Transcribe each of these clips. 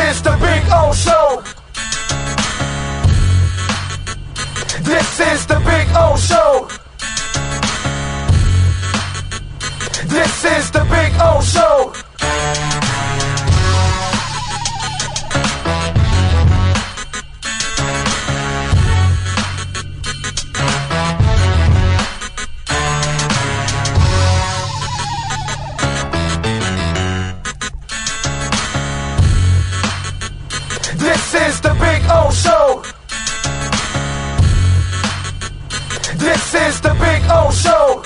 is the Big O Show. This is the Big O Show. This is the Big O Show. This is the Big O Show. This is the Big O Show.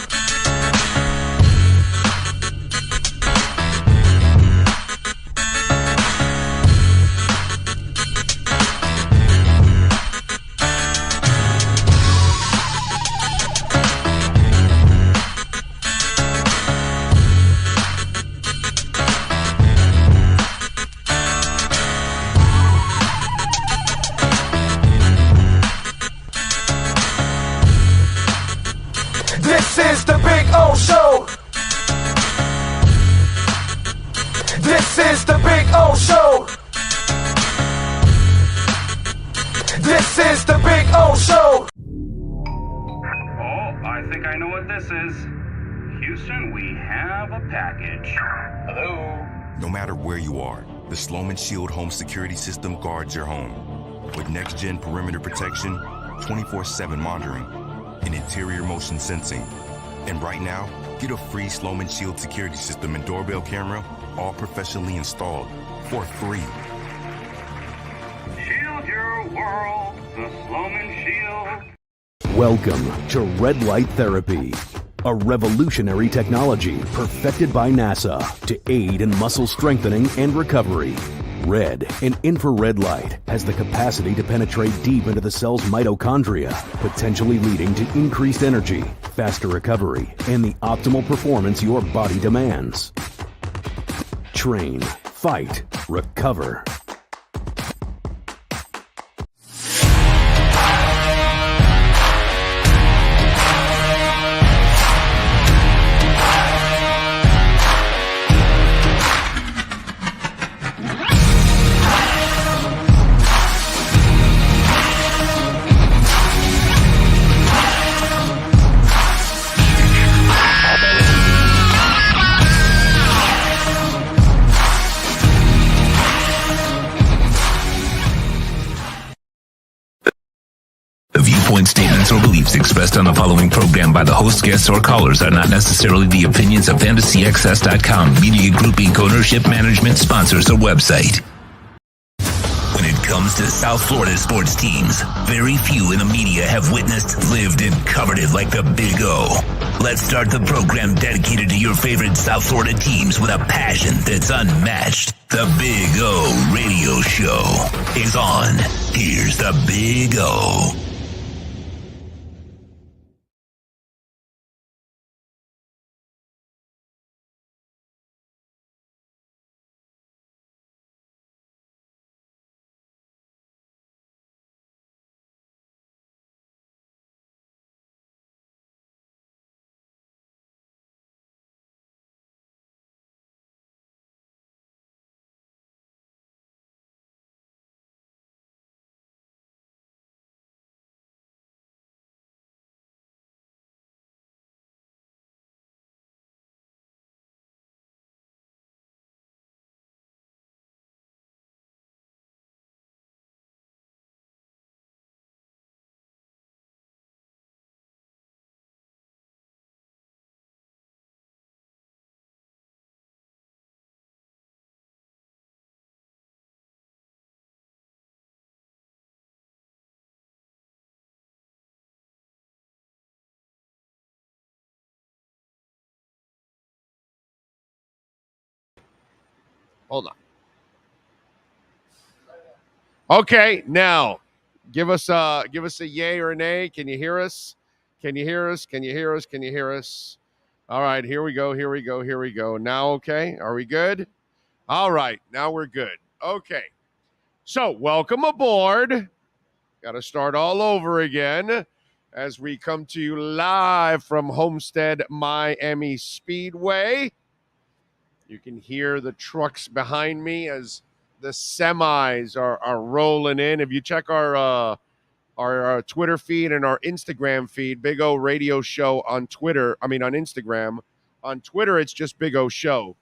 This is the Big O Show. This is the Big O Show. This is the Big O Show. Oh, I think I know what this is. Houston, we have a package. Hello? No matter where you are, the Sloman Shield home security system guards your home. With next-gen perimeter protection, 24/7 monitoring, and interior motion sensing. And right now, get a free Sloman Shield security system and doorbell camera, all professionally installed, for free. Shield your world, the Sloman Shield. Welcome to Red Light Therapy, a revolutionary technology perfected by NASA to aid in muscle strengthening and recovery. Red and infrared light has the capacity to penetrate deep into the cell's mitochondria, potentially leading to increased energy, faster recovery, and the optimal performance your body demands. Train, fight, recover. Statements or beliefs expressed on the following program by the host, guests, or callers are not necessarily the opinions of FantasyAccess.com, Media Group Inc., ownership, management, sponsors, or website. When it comes to South Florida sports teams, very few in the media have witnessed, lived, and covered it like the Big O. Let's start the program dedicated to your favorite South Florida teams with a passion that's unmatched. The Big O Radio Show is on. Here's the Big O. Hold on. Okay, now give us a yay or a nay. Can you hear us? Can you hear us? Can you hear us? Can you hear us? All right, here we go. Here we go. Here we go. Now, okay, are we good? All right, now we're good. Okay, so welcome aboard. Got to start all over again as we come to you live from Homestead Miami Speedway. You can hear the trucks behind me as semis are rolling in. If you check our Twitter feed and our Instagram feed, Big O Radio Show on Twitter. I mean on Instagram. On Twitter, it's just Big O Show,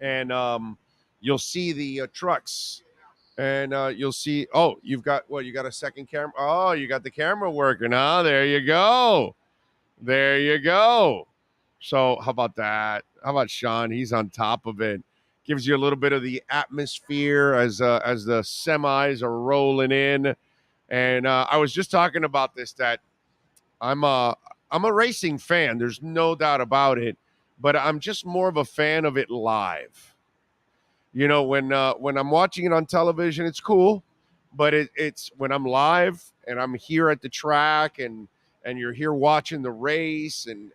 and you'll see the trucks. And you'll see, you got a second camera. Oh, you got the camera working, huh? There you go. There you go. So how about that? How about Sean? He's on top of it. Gives you a little bit of the atmosphere as the semis are rolling in. And I was just talking about this, that I'm a racing fan. There's no doubt about it. But I'm just more of a fan of it live. You know, when I'm watching it on television, it's cool, but it's when I'm live and I'm here at the track and you're here watching the race and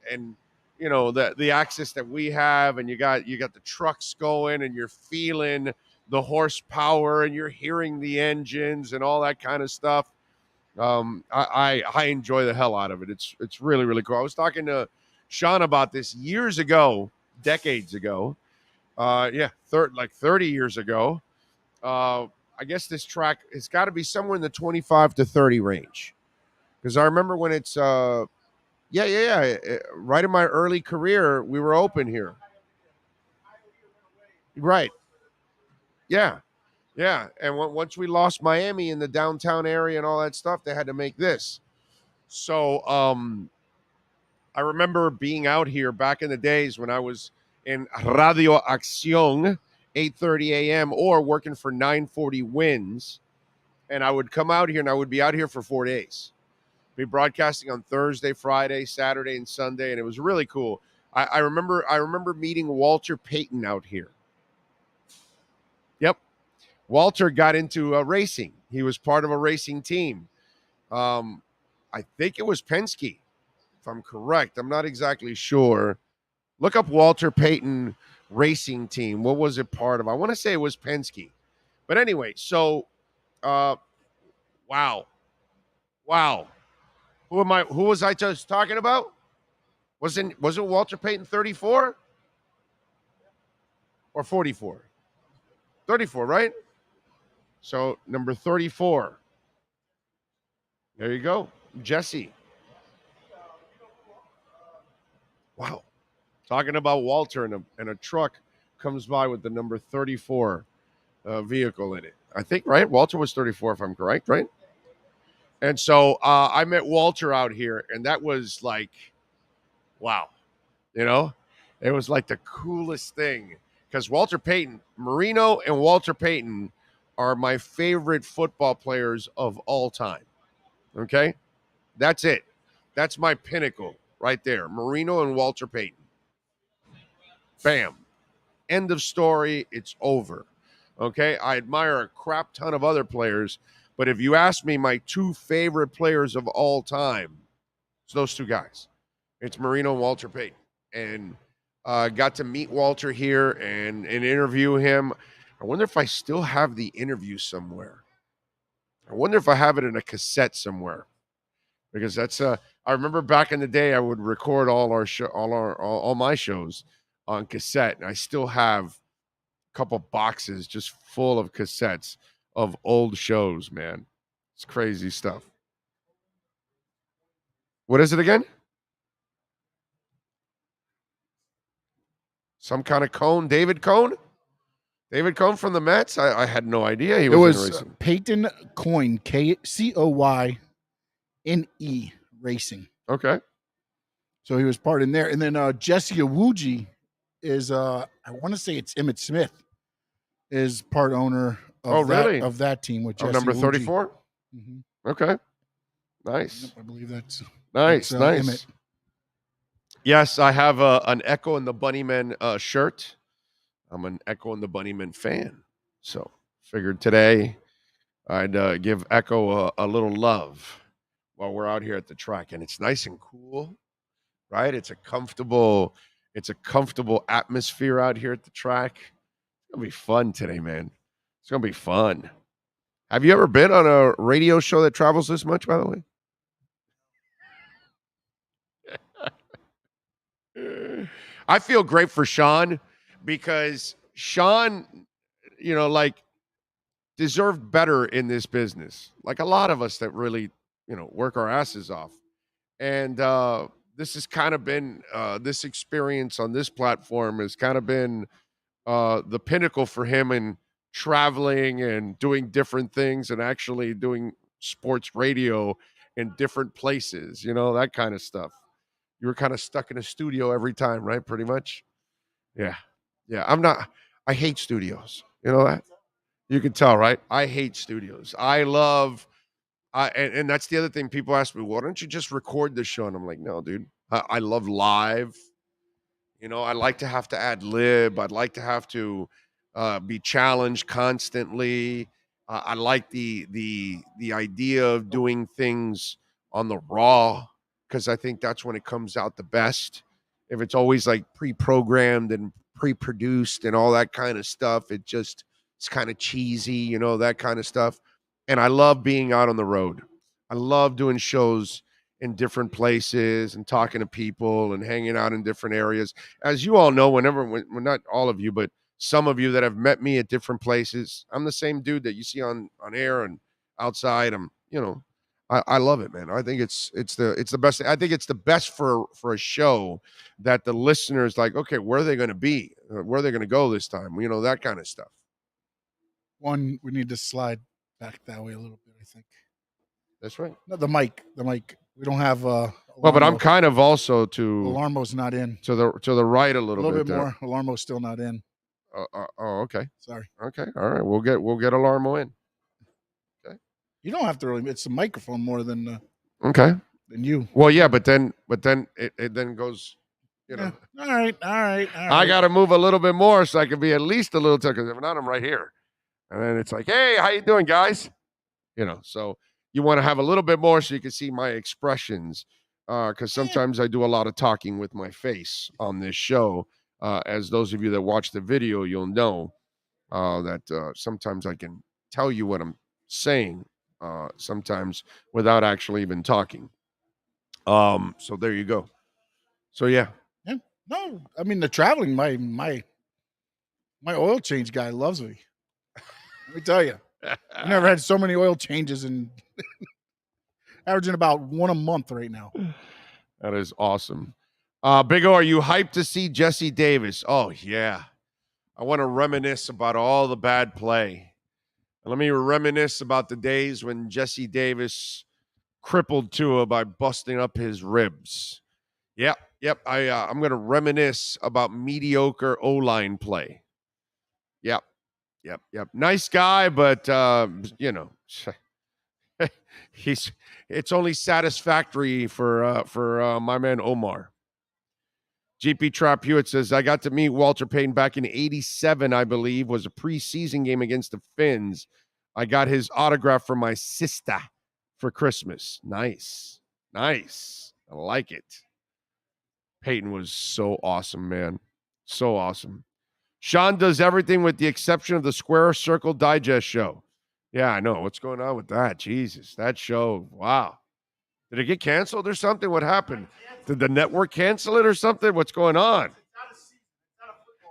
you know the access that we have, and you got the trucks going and you're feeling the horsepower and you're hearing the engines and all that kind of stuff. I enjoy the hell out of it. It's really, really cool. I was talking to Sean about this years ago, decades ago. 30 years ago. I guess this track has got to be somewhere in the 25 to 30 range. Because I remember when it's, right in my early career, we were open here. Right. Yeah. Yeah. And once we lost Miami in the downtown area and all that stuff, they had to make this. So I remember being out here back in the days when I was in Radio Acción, 8:30 a.m., or working for 940 Wins. And I would come out here, and I would be out here for 4 days. Be broadcasting on Thursday, Friday, Saturday, and Sunday, and it was really cool. I remember meeting Walter Payton out here. Yep. Walter got into racing. He was part of a racing team. I think it was Penske, if I'm correct. I'm not exactly sure. Look up Walter Payton racing team. What was it part of? I want to say it was Penske. But anyway, so wow. Who was I just talking about? Wasn't Walter Payton 34 or 44? 34, right? So number 34. There you go. Jesse. Wow. Talking about Walter, and a truck comes by with the number 34 vehicle in it. I think, right? Walter was 34, if I'm correct, right? And so I met Walter out here, and that was like, wow. You know, it was like the coolest thing. Because Walter Payton, Marino and Walter Payton are my favorite football players of all time. Okay? That's it. That's my pinnacle right there. Marino and Walter Payton. Bam. End of story. It's over. Okay? I admire a crap ton of other players, but if you ask me my two favorite players of all time, it's those two guys. It's Marino and Walter Payton. And got to meet Walter here and interview him. I wonder if I still have the interview somewhere. I wonder if I have it in a cassette somewhere. Because that's I remember back in the day I would record all my shows on cassette, and I still have a couple boxes just full of cassettes of old shows, man. It's crazy stuff. What is it again? Some kind of Cone? David Cone? David Cone from the Mets? I had no idea he was in racing. Peyton Coyne, Coyne Racing. Okay. So he was part in there. And then Jesse Awuji is, I want to say it's Emmitt Smith, is part owner of, of that team with Jesse number 34? Mm-hmm. Okay. Nice. I believe that's nice. Emmitt. Yes, I have an Echo and the Bunnymen shirt. I'm an Echo and the Bunnymen fan. So figured today I'd give Echo a little love while we're out here at the track. And it's nice and cool, right? It's a comfortable atmosphere out here at the track. It's going to be fun today, man. It's going to be fun. Have you ever been on a radio show that travels this much, by the way? I feel great for Sean because Sean, you know, like deserved better in this business. Like a lot of us that really, work our asses off. And this has kind of been this experience on this platform has kind of been the pinnacle for him in traveling and doing different things and actually doing sports radio in different places, that kind of stuff. You were kind of stuck in a studio every time, right? Pretty much. Yeah. Yeah. I hate studios. You know that? You can tell, right? I hate studios. And that's the other thing. People ask me, why don't you just record the show? And I'm like, no, dude. I love live. I like to have to ad lib. I'd like to have to be challenged constantly. I like the idea of doing things on the raw because I think that's when it comes out the best. If it's always like pre-programmed and pre-produced and all that kind of stuff, it's kind of cheesy, that kind of stuff. And I love being out on the road. I love doing shows in different places and talking to people and hanging out in different areas. As you all know, when not all of you, but some of you that have met me at different places, I'm the same dude that you see on air and outside. I love it, man. I think it's the best. I think it's the best for a show that the listeners like, okay, where are they going to be? Where are they going to go this time? That kind of stuff. We need to slide back that way a little bit, I think. That's right. No, the mic. We don't have well, but I'm kind of also Alarmo's not in. To the right a little bit more. Alarmo's still not in. Okay. Sorry. Okay. All right. We'll get Alarmo in. Okay. You don't have to really. It's the microphone more than okay. Than you. Well, yeah, but then it then goes. All right. I got to move a little bit more so I can be at least a little because if not, I'm right here. And then it's like, hey, how you doing, guys? So you want to have a little bit more so you can see my expressions because sometimes I do a lot of talking with my face on this show. As those of you that watch the video, you'll know that sometimes I can tell you what I'm saying sometimes without actually even talking. So there you go. So, yeah. No, I mean, the traveling, my oil change guy loves me. Let me tell you, I've never had so many oil changes and averaging about one a month right now. That is awesome. Big O, are you hyped to see Jesse Davis? Oh, yeah. I want to reminisce about all the bad play. Let me reminisce about the days when Jesse Davis crippled Tua by busting up his ribs. Yep. I'm going to reminisce about mediocre O-line play. Yep. Nice guy, but it's only satisfactory for my man Omar. GP Trap Hewitt says, I got to meet Walter Payton back in 87, I believe, was a preseason game against the Finns. I got his autograph from my sister for Christmas. Nice. I like it. Peyton was so awesome, man. So awesome. Sean does everything with the exception of the Square Circle Digest show. Yeah, I know. What's going on with that? Jesus, that show. Wow. Did it get canceled or something? What happened? Did the network cancel it or something? What's going on?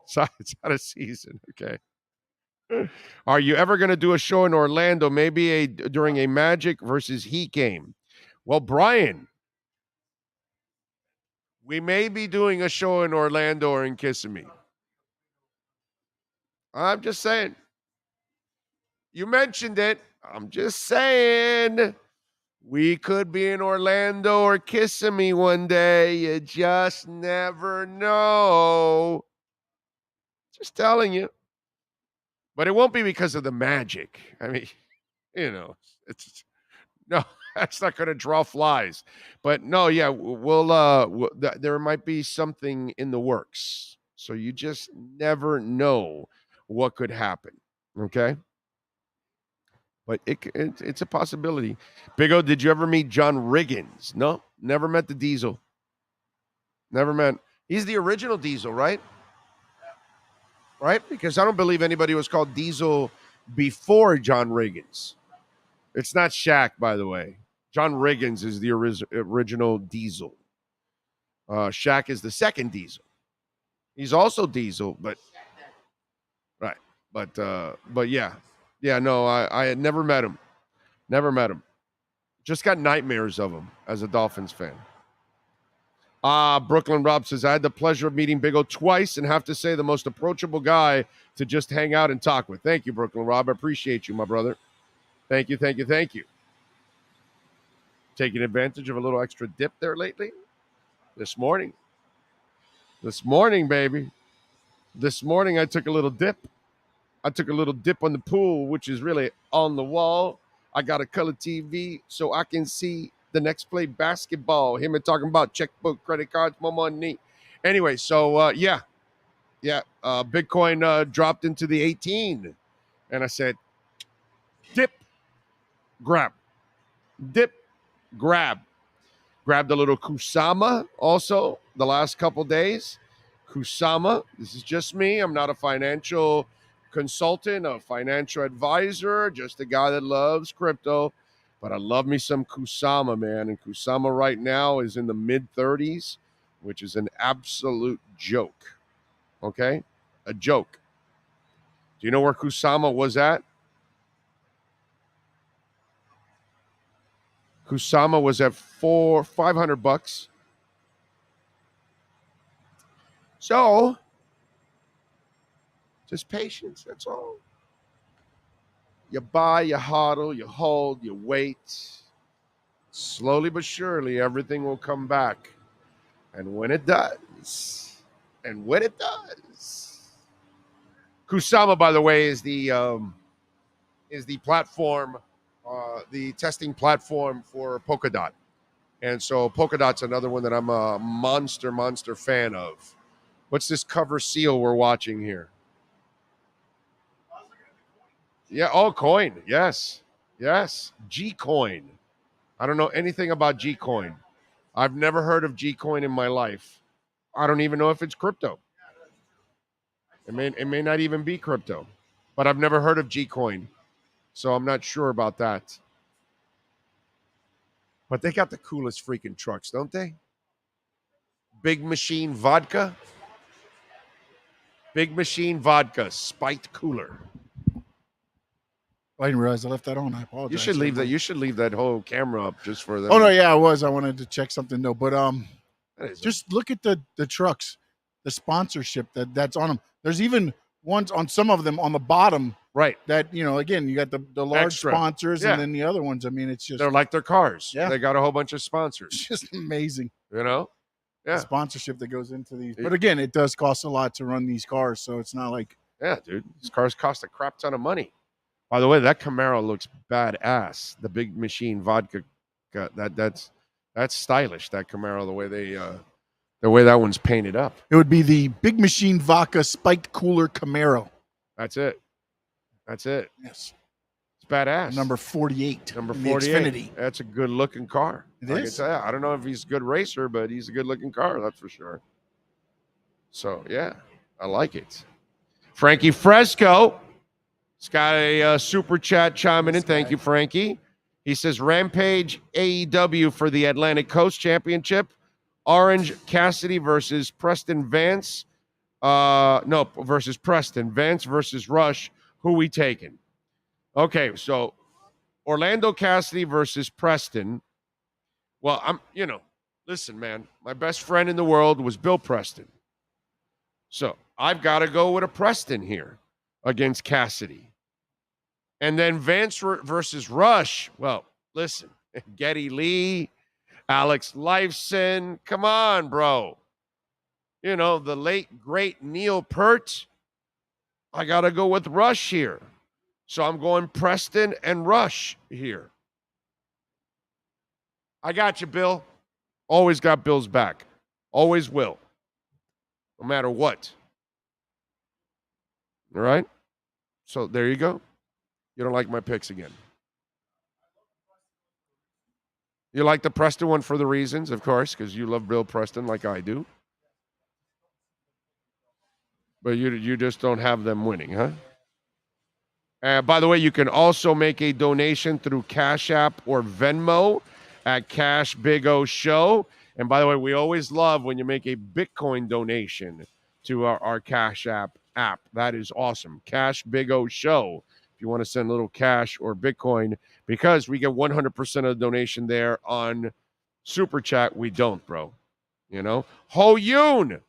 It's out of season. Okay. Are you ever going to do a show in Orlando, maybe during a Magic versus Heat game? Well, Brian, we may be doing a show in Orlando or in Kissimmee. I'm just saying. You mentioned it. I'm just saying. We could be in Orlando or Kissimmee one day. You just never know. Just telling you. But it won't be because of the Magic. I mean, it's no, that's not going to draw flies. But no, yeah, there might be something in the works. So you just never know what could happen. Okay? But it's a possibility. Big O, did you ever meet John Riggins? No, never met the Diesel. Never met. He's the original Diesel, right? Right? Because I don't believe anybody was called Diesel before John Riggins. It's not Shaq, by the way. John Riggins is the original Diesel. Shaq is the second Diesel. He's also Diesel, but right. But yeah. Yeah, no, I had never met him. Never met him. Just got nightmares of him as a Dolphins fan. Brooklyn Rob says, I had the pleasure of meeting Big O twice and have to say the most approachable guy to just hang out and talk with. Thank you, Brooklyn Rob. I appreciate you, my brother. Thank you, thank you, thank you. Taking advantage of a little extra dip there lately? This morning. This morning, baby. This morning I took a little dip. I took a little dip on the pool, which is really on the wall. I got a color TV so I can see the next play basketball. Him and talking about checkbook, credit cards, more money. Anyway, so yeah. Bitcoin dropped into the 18. And I said, dip, grab. Dip, grab. Grabbed a little Kusama also the last couple days. Kusama, this is just me. I'm not a financial consultant, a financial advisor, just a guy that loves crypto. But I love me some Kusama, man. And Kusama right now is in the mid-30s, which is an absolute joke. Okay? A joke. Do you know where Kusama was at? Kusama was at $500. So, just patience, that's all. You buy, you hodl, you hold, you wait. Slowly but surely, everything will come back. And when it does, Kusama, by the way, is the platform, the testing platform for Polkadot. And so Polkadot's another one that I'm a monster fan of. What's this cover seal we're watching here? Yeah, coin. Yes. G-Coin. I don't know anything about G-Coin. I've never heard of G-Coin in my life. I don't even know if it's crypto. It may not even be crypto. But I've never heard of G-Coin. So I'm not sure about that. But they got the coolest freaking trucks, don't they? Big Machine Vodka. Big Machine Vodka, spiked cooler. I didn't realize I left that on. I apologize. You should leave that. You should leave that whole camera up just for them. Oh no, yeah, I was. I wanted to check something though, but just look at the trucks, the sponsorship that's on them. There's even ones on some of them on the bottom, right? That again, you got the large Extra sponsors, and then the other ones. I mean, it's just they're like their cars. Yeah, they got a whole bunch of sponsors. It's just amazing. Yeah, the sponsorship that goes into these. But again, it does cost a lot to run these cars, so it's not like dude, these cars cost a crap ton of money. By the way, that Camaro looks badass. The Big Machine Vodka, that's stylish. That Camaro, the way that one's painted up. It would be the Big Machine Vodka Spiked Cooler Camaro. That's it. Yes, it's badass. Number 48. Number 48. Xfinity. That's a good looking car. It is. I don't know if he's a good racer, but he's a good looking car. That's for sure. So yeah, I like it. Frankie Fresco. He's got a super chat chiming in. Thank you, Frankie. He says, Rampage AEW for the Atlantic Coast Championship. Orange Cassidy versus Preston Vance. Versus Preston. Vance versus Rush. Who we taking? Okay, so Orlando Cassidy versus Preston. Well, listen, man. My best friend in the world was Bill Preston. So I've got to go with a Preston here against Cassidy. And then Vance versus Rush. Well, listen, Geddy Lee, Alex Lifeson. Come on, bro. The late, great Neil Peart. I got to go with Rush here. So I'm going Preston and Rush here. I got you, Bill. Always got Bill's back. Always will. No matter what. All right? So there you go. You don't like my picks again. You like the Preston one for the reasons, of course, because you love Bill Preston like I do. But you just don't have them winning, huh? By the way, you can also make a donation through Cash App or Venmo at Cash Big O Show. And by the way, we always love when you make a Bitcoin donation to our Cash App. That is awesome. Cash Big O Show. If if you want to send a little cash or Bitcoin, because we get 100% of the donation there on Super Chat. We don't, bro. You know, Ho Yoon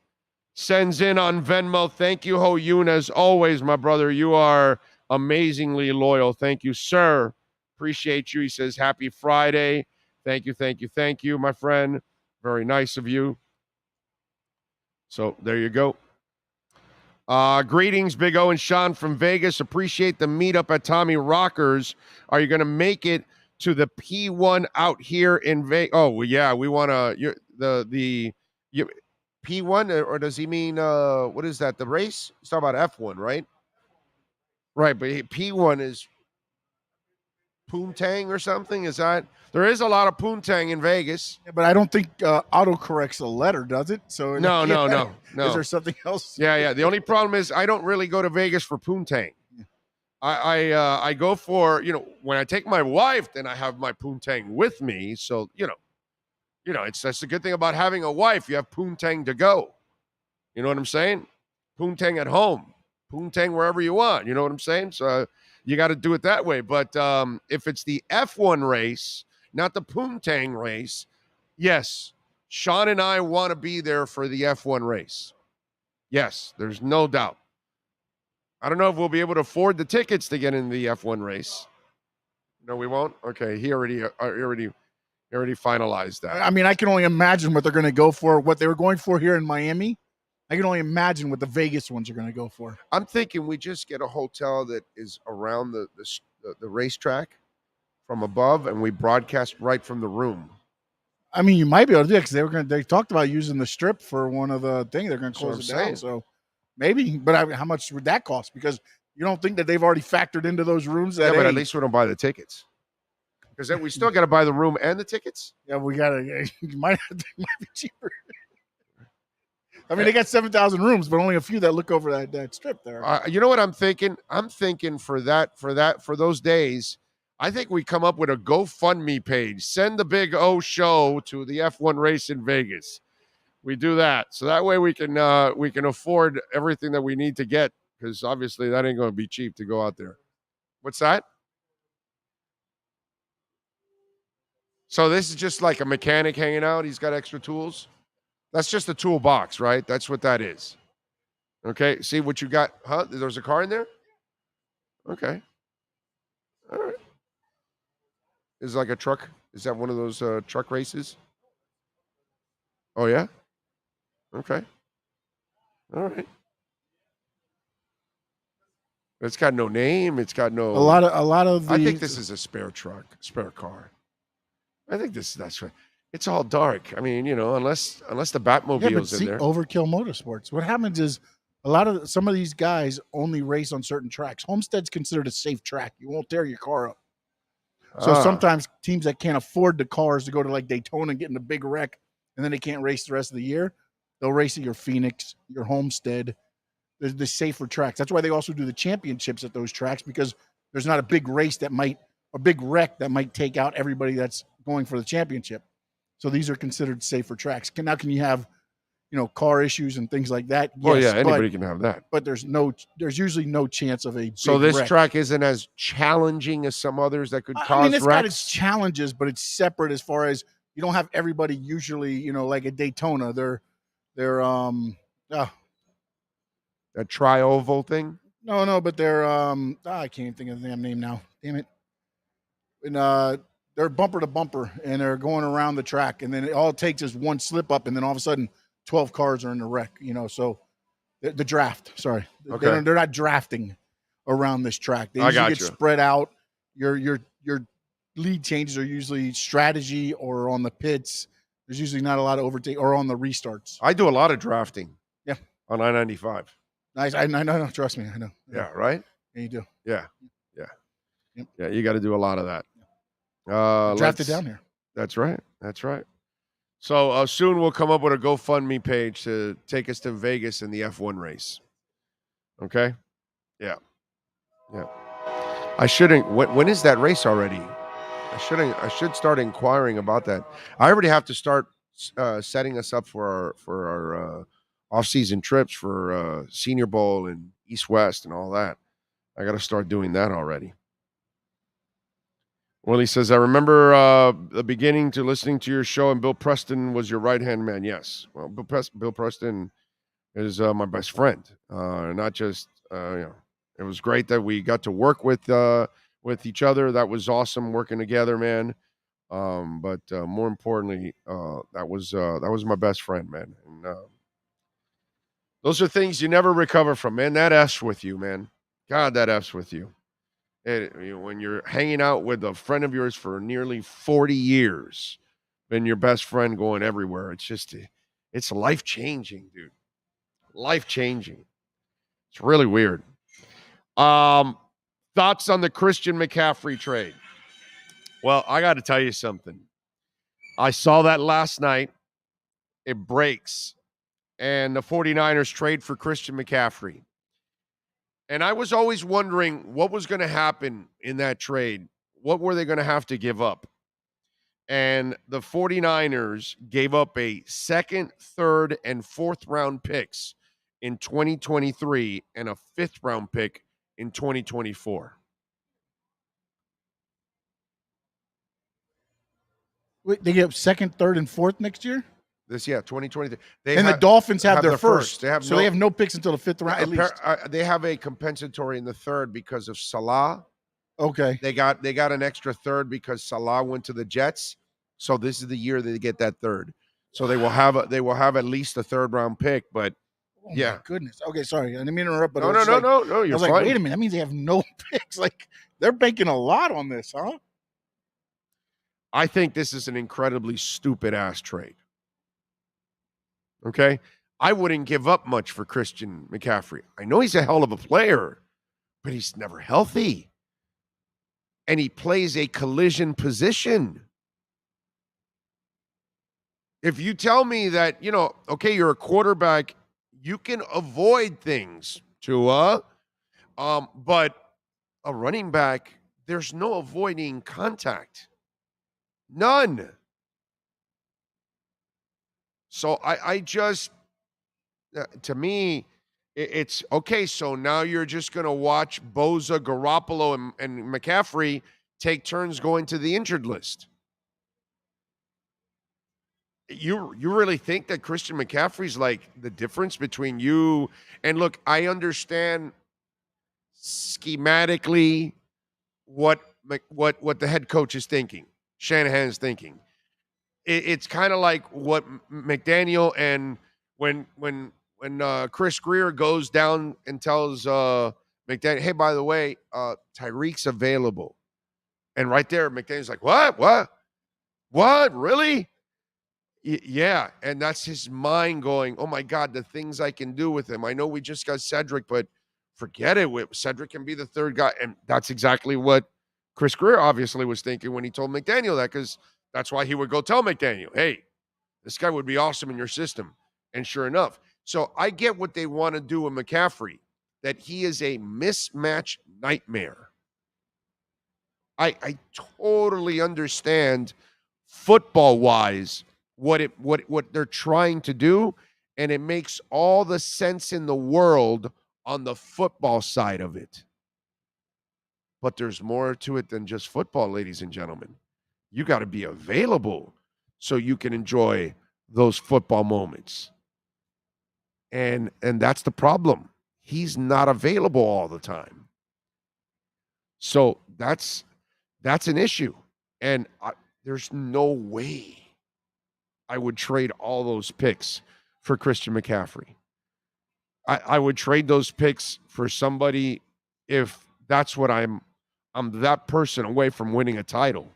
sends in on Venmo. Thank you, Ho Yoon, as always, my brother. You are amazingly loyal. Thank you, sir. Appreciate you. He says, happy Friday. Thank you, my friend. Very nice of you. So there you go. Greetings, Big O and Sean from Vegas. Appreciate the meetup at Tommy Rockers. Are you going to make it to the P1 out here in Vegas? Oh, well, yeah, we want to P1, or does he mean what is that? The race? He's talking about F1, right? Right, but P1 is Poontang or something. Is that? There is a lot of Poontang in Vegas. Yeah, but I don't think autocorrects a letter, does it? So No. Is there something else? Yeah. The only problem is I don't really go to Vegas for Poontang. I go for, when I take my wife, then I have my Poontang with me. So, that's the good thing about having a wife. You have Poontang to go. You know what I'm saying? Poontang at home, Poontang wherever you want. You know what I'm saying? So you got to do it that way. But if it's the F1 race, not the Poontang race, yes, Sean and I want to be there for the F1 race. Yes, there's no doubt. I don't know if we'll be able to afford the tickets to get in the F1 race. No, we won't? Okay, he already finalized that. I mean, I can only imagine what they're going to go for, what they were going for here in Miami. I can only imagine what the Vegas ones are going to go for. I'm thinking we just get a hotel that is around the racetrack from above, and we broadcast right from the room. I mean, you might be able to do it because they talked about using the strip for one of the things. They're going to close it down. So maybe, but how much would that cost? Because you don't think that they've already factored into those rooms. Yeah, but at least we don't buy the tickets. Because then we still got to buy the room and the tickets. Yeah, we got to. Might be cheaper. I mean, they got 7,000 rooms, but only a few that look over that strip there. You know what I'm thinking? I'm thinking for those days, I think we come up with a GoFundMe page. Send the Big O show to the F1 race in Vegas. We do that, so that way we can afford everything that we need to get, because obviously that ain't going to be cheap to go out there. What's that? So this is just like a mechanic hanging out. He's got extra tools. That's just a toolbox, right? That's what that is. Okay, see what you got? Huh? There's a car in there? Okay. All right. Is it like a truck? Is that one of those truck races? Oh, yeah? Okay. All right. It's got no name. It's got no... A lot of the... I think this is a spare car. I think that's right. It's all dark. I mean, unless the Batmobile's in there. Overkill Motorsports. What happens is some of these guys only race on certain tracks. Homestead's considered a safe track. You won't tear your car up. So sometimes teams that can't afford the cars to go to like Daytona and get in a big wreck, and then they can't race the rest of the year, they'll race at your Phoenix, your Homestead, the safer tracks. That's why they also do the championships at those tracks, because there's not a big wreck that might take out everybody that's going for the championship. So these are considered safer tracks. Now, can you have, car issues and things like that? Well, yes, anybody can have that. But there's usually no chance of a big So this wreck. track isn't as challenging as some others that could cause it's wrecks? got its challenges, but it's separate as far as you don't have everybody usually, like at Daytona. They're that tri-oval thing? No, but they're I can't even think of the damn name now. Damn it. And they're bumper to bumper, and they're going around the track, and then all it takes is one slip up, and then all of a sudden 12 cars are in the wreck, so the draft, sorry. Okay. They're not drafting around this track. They I usually got get you. spread out. Your lead changes are usually strategy or on the pits. There's usually not a lot of overtake or on the restarts. I do a lot of drafting. Yeah. On I-95. Nice. I know. Trust me. I know. Yeah, right? Yeah, you do. Yeah. Yep. Yeah, you got to do a lot of that. Drafted down here. That's right. So soon we'll come up with a GoFundMe page to take us to Vegas in the F1 race. Okay? Yeah. I shouldn't. When is that race already? I should start inquiring about that. I already have to start setting us up for our off-season trips for Senior Bowl and East West and all that. I got to start doing that already. Willie says, I remember the beginning to listening to your show, and Bill Preston was your right-hand man. Yes. Well, Bill Preston is my best friend. Not just, it was great that we got to work with each other. That was awesome working together, man. But more importantly, that was my best friend, man. And those are things you never recover from, man. That F's with you, man. God, that F's with you. When you're hanging out with a friend of yours for nearly 40 years, been your best friend going everywhere. It's life-changing, dude. Life-changing. It's really weird. Thoughts on the Christian McCaffrey trade? Well, I got to tell you something. I saw that last night. It breaks. And the 49ers trade for Christian McCaffrey. And I was always wondering what was going to happen in that trade. What were they going to have to give up? And the 49ers gave up a second, third, and fourth round picks in 2023 and a fifth round pick in 2024. Wait, they get second, third, and fourth next year? 2023. The Dolphins have their first. They have they have no picks until the fifth round at least. They have a compensatory in the third because of Salah. Okay. They got an extra third because Salah went to the Jets. So this is the year they get that third. So they will have at least a third round pick. But my goodness. Okay, sorry, I didn't mean to interrupt. But no. You're fine. Like, wait a minute, that means they have no picks. Like they're banking a lot on this, huh? I think this is an incredibly stupid ass trade. Okay, I wouldn't give up much for Christian McCaffrey. I know he's a hell of a player, but he's never healthy. And he plays a collision position. If you tell me that, okay, you're a quarterback, you can avoid things, Tua. But a running back, there's no avoiding contact. None. So I just, to me, it's okay. So now you're just going to watch Bosa, Garoppolo, and McCaffrey take turns going to the injured list. You really think that Christian McCaffrey's like the difference between you and look, I understand schematically what the head coach is thinking, Shanahan's thinking. It's kind of like what McDaniel and when Chris Greer goes down and tells McDaniel, hey, by the way, Tyreek's available. And right there, McDaniel's like, what? Really? Yeah. And that's his mind going, oh my God, the things I can do with him. I know we just got Cedric, but forget it. Cedric can be the third guy. And that's exactly what Chris Greer obviously was thinking when he told McDaniel that, because that's why he would go tell McDaniel, hey, this guy would be awesome in your system. And sure enough. So I get what they want to do with McCaffrey, that he is a mismatch nightmare. I totally understand football-wise what they're trying to do, and it makes all the sense in the world on the football side of it. But there's more to it than just football, ladies and gentlemen. You got to be available so you can enjoy those football moments. And that's the problem. He's not available all the time. So that's an issue. And there's no way I would trade all those picks for Christian McCaffrey. I would trade those picks for somebody if that's what I'm that person away from winning a title.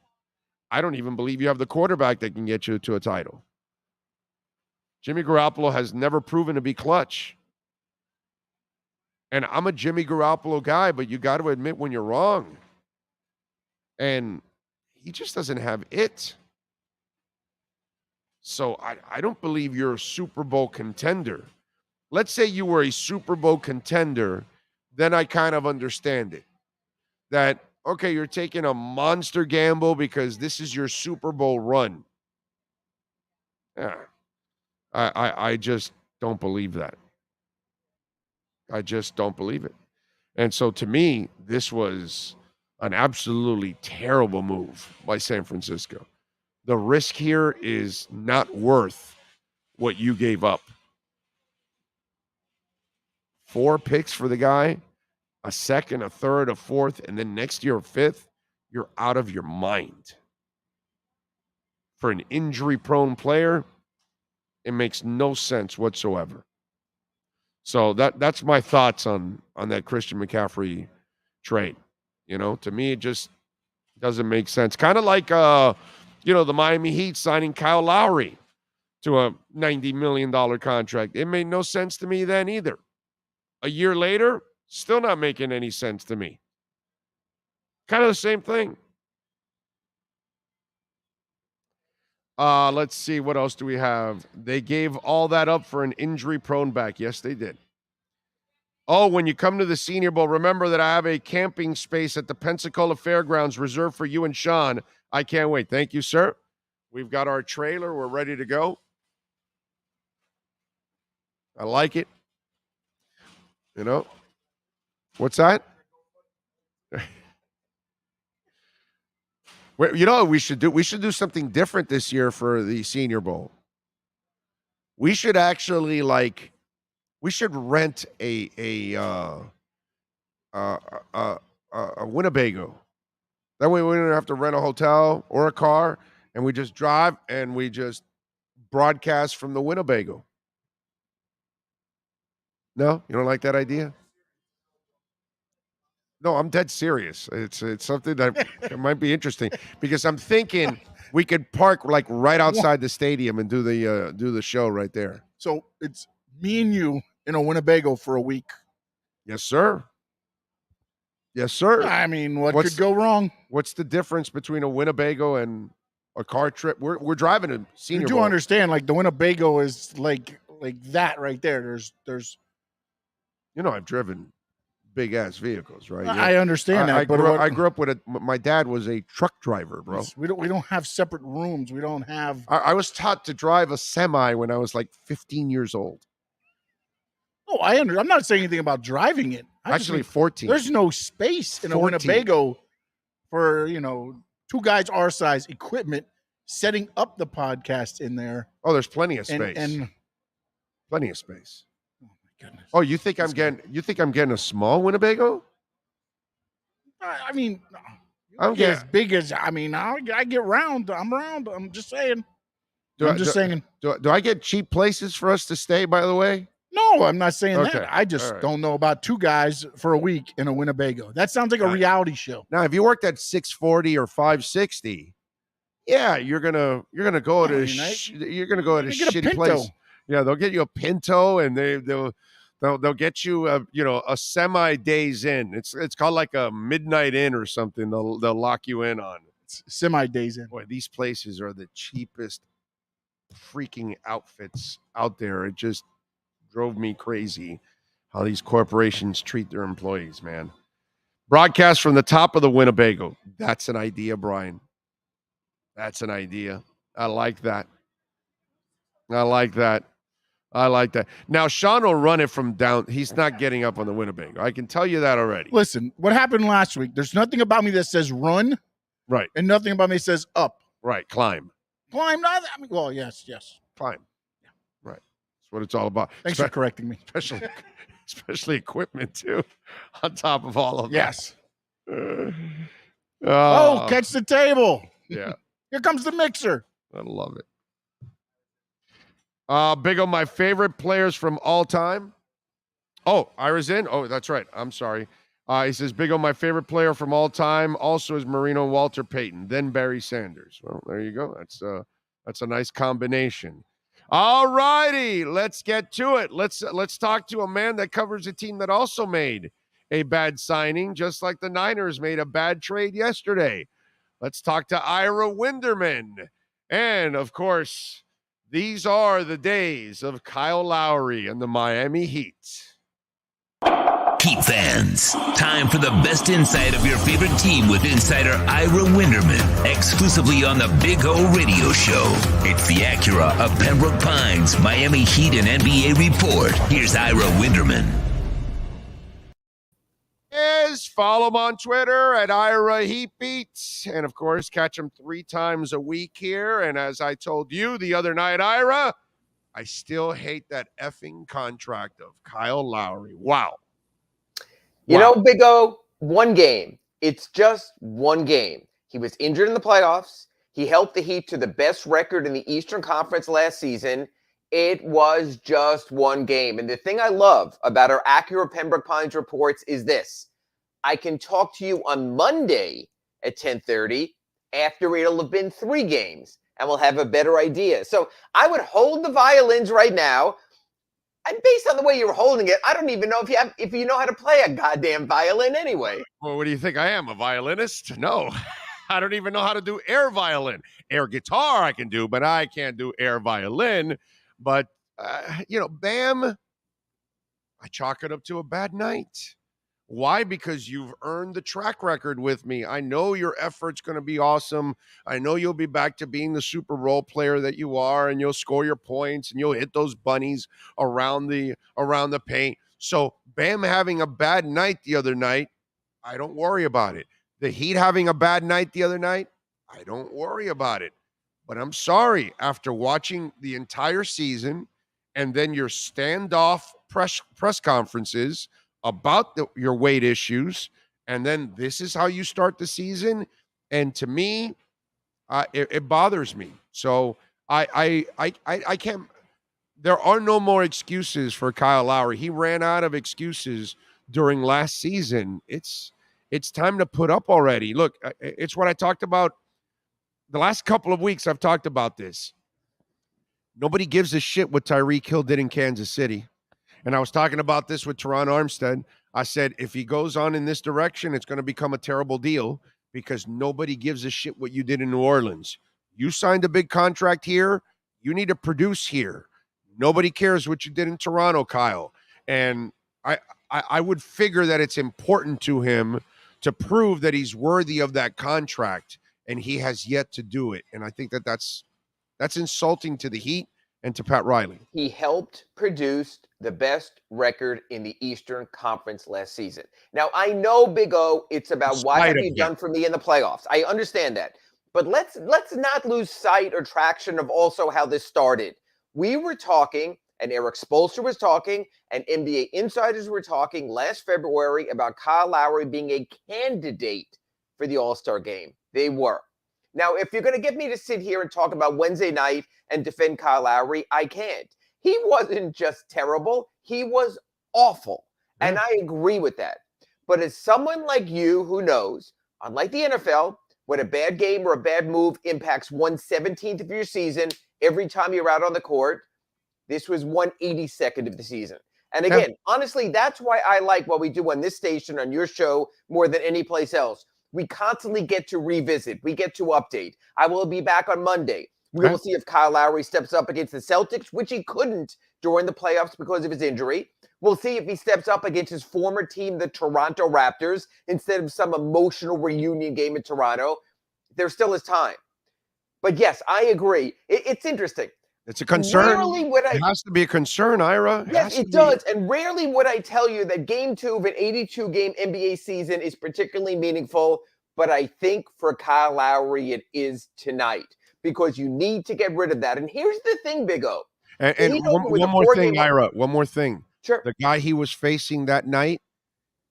I don't even believe you have the quarterback that can get you to a title. Jimmy Garoppolo has never proven to be clutch. And I'm a Jimmy Garoppolo guy, but you got to admit when you're wrong. And he just doesn't have it. So I don't believe you're a Super Bowl contender. Let's say you were a Super Bowl contender, then I kind of understand it. That, okay, you're taking a monster gamble because this is your Super Bowl run. Yeah. I just don't believe that. I just don't believe it. And so to me, this was an absolutely terrible move by San Francisco. The risk here is not worth what you gave up. 4 picks for the guy, a second, a third, a fourth, and then next year a fifth. You're out of your mind. For an injury-prone player, it makes no sense whatsoever. So that's my thoughts on that Christian McCaffrey trade. To me, it just doesn't make sense. Kind of like, the Miami Heat signing Kyle Lowry to a $90 million contract. It made no sense to me then either. A year later, still not making any sense to me. Kind of the same thing. Let's see. What else do we have? They gave all that up for an injury-prone back. Yes, they did. Oh, when you come to the Senior Bowl, remember that I have a camping space at the Pensacola Fairgrounds reserved for you and Sean. I can't wait. Thank you, sir. We've got our trailer. We're ready to go. I like it. What's that? What we should do? We should do something different this year for the Senior Bowl. We should actually we should rent a Winnebago. That way we don't have to rent a hotel or a car, and we just drive and we just broadcast from the Winnebago. No, you don't like that idea? No, I'm dead serious. It's something that it might be interesting because I'm thinking we could park right outside the stadium and do the show right there. So it's me and you in a Winnebago for a week. Yes, sir. Yes, sir. I mean, what could go wrong? What's the difference between a Winnebago and a car trip? We're driving a Senior You do Bowl. understand, the Winnebago is like that right there. There's. I've driven big ass vehicles, right? I understand that. I grew up with my dad was a truck driver, bro. We don't have separate rooms. We don't have. I was taught to drive a semi when I was 15 years old. Oh, I'm not saying anything about driving it. Actually, 14. There's no space in a 14. Winnebago for, two guys our size equipment setting up the podcast in there. Oh, there's plenty of space. And plenty of space. Oh my goodness. Oh, you think I'm getting a small Winnebago? I mean, I don't get get as big as I get round. I'm round. I'm just saying. Do I get cheap places for us to stay, by the way? No, I'm not saying Okay. that. I just don't know about 2 guys for a week in a Winnebago. That sounds like a reality show. Now, if you worked at 640 or 560, yeah, you're gonna go to a shitty place. Yeah, they'll get you a Pinto, and they'll get you a semi days in. It's called a midnight in or something. They'll lock you in on. It's semi days in. Boy, these places are the cheapest freaking outfits out there. It just drove me crazy how these corporations treat their employees, man. Broadcast from the top of the Winnebago. That's an idea, Brian. That's an idea. I like that. Now, Sean will run it from down. He's not getting up on the Winnebago. I can tell you that already. Listen, what happened last week? There's nothing about me that says run. Right. And nothing about me says up. Right. Climb. Not. Well, yes. Climb. Right. That's what it's all about. Thanks for correcting me. Especially equipment, too, on top of all of that. Yes. Catch the table. Yeah. Here comes the mixer. I love it. Big O, my favorite players from all time. Oh, Ira's in? Oh, that's right. I'm sorry. He says, Big O, my favorite player from all time also is Marino and Walter Payton, then Barry Sanders. Well, there you go. That's a nice combination. All righty, let's get to it. Let's talk to a man that covers a team that also made a bad signing, just like the Niners made a bad trade yesterday. Let's talk to Ira Winderman. And, of course, these are the days of Kyle Lowry and the Miami Heat. Heat fans, time for the best insight of your favorite team with insider Ira Winderman, exclusively on the Big O Radio Show. It's the Acura of Pembroke Pines Miami Heat and NBA report. Here's Ira Winderman. us. Follow him on Twitter at Ira Heatbeats. And, of course, catch him 3 times a week here. And as I told you the other night, Ira, I still hate that effing contract of Kyle Lowry. Wow. You know, Big O, one game. It's just one game. He was injured in the playoffs. He helped the Heat to the best record in the Eastern Conference last season. It was just one game. And the thing I love about our accurate Pembroke Pines reports is this. I can talk to you on Monday at 10:30 after it'll have been 3 games, and we'll have a better idea. So I would hold the violins right now. And based on the way you're holding it, I don't even know if you know how to play a goddamn violin anyway. Well, what do you think I am, a violinist? No. I don't even know how to do air violin. Air guitar I can do, but I can't do air violin. But, Bam, I chalk it up to a bad night. Why? Because you've earned the track record with me. I know your effort's going to be awesome. I know you'll be back to being the super role player that you are, and you'll score your points, and you'll hit those bunnies around the paint. So Bam having a bad night the other night, I don't worry about it. The Heat having a bad night the other night, I don't worry about it. But I'm sorry, after watching the entire season and then your standoff press conferences about your weight issues, and then this is how you start the season, and to me, it bothers me. So I can't. There are no more excuses for Kyle Lowry. He ran out of excuses during last season. It's time to put up already. Look, it's what I talked about the last couple of weeks. I've talked about this. Nobody gives a shit what Tyreek Hill did in Kansas City. And I was talking about this with Teron Armstead. I said, if he goes on in this direction, it's going to become a terrible deal because nobody gives a shit what you did in New Orleans. You signed a big contract here. You need to produce here. Nobody cares what you did in Toronto, Kyle. And I would figure that it's important to him to prove that he's worthy of that contract, and he has yet to do it. And I think that's insulting to the Heat and to Pat Riley. He helped produce the best record in the Eastern Conference last season. Now, I know, Big O, it's about what have you done for me in the playoffs. I understand that. But let's not lose sight or traction of also how this started. We were talking, and Eric Spoelstra was talking, and NBA insiders were talking last February about Kyle Lowry being a candidate for the All-Star game. They were. Now, if you're going to get me to sit here and talk about Wednesday night and defend Kyle Lowry, I can't. He wasn't just terrible. He was awful. And I agree with that. But as someone like you who knows, unlike the NFL, when a bad game or a bad move impacts 1/17th of your season every time you're out on the court, this was 1/82nd of the season. And again, honestly, that's why I like what we do on this station, on your show, more than any place else. We constantly get to revisit. We get to update. I will be back on Monday. We will see if Kyle Lowry steps up against the Celtics, which he couldn't during the playoffs because of his injury. We'll see if he steps up against his former team, the Toronto Raptors, instead of some emotional reunion game in Toronto. There still is time. But yes, I agree. It's interesting. It's a concern. It has to be a concern, Ira. Yes, it does. And rarely would I tell you that game 2 of an 82-game NBA season is particularly meaningful. But I think for Kyle Lowry, it is tonight because you need to get rid of that. And here's the thing, Big O. And one more thing, Ira. One more thing. Sure. The guy he was facing that night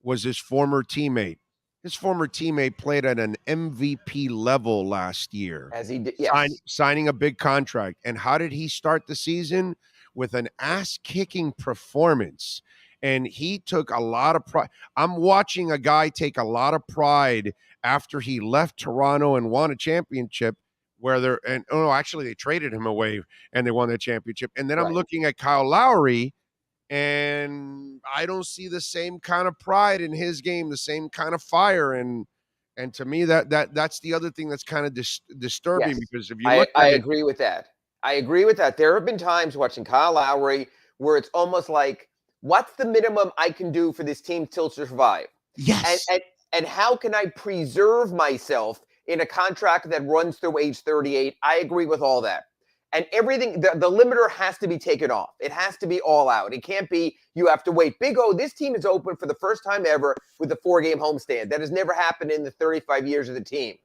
was his former teammate. His former teammate played at an MVP level last year. As he did, yes. Signing a big contract. And how did he start the season? With an ass-kicking performance. And he took a lot of pride. I'm watching a guy take a lot of pride after he left Toronto and won a championship actually they traded him away and they won the championship. And then I'm looking at Kyle Lowry, and I don't see the same kind of pride in his game, the same kind of fire. And to me, that's the other thing that's kind of disturbing because if you look I agree with that. I agree with that. There have been times watching Kyle Lowry where it's almost like, what's the minimum I can do for this team to survive? Yes. And how can I preserve myself in a contract that runs through age 38? I agree with all that. And everything, the limiter has to be taken off. It has to be all out. It can't be you have to wait. Big O, this team is open for the first time ever with a 4-game homestand. That has never happened in the 35 years of the team.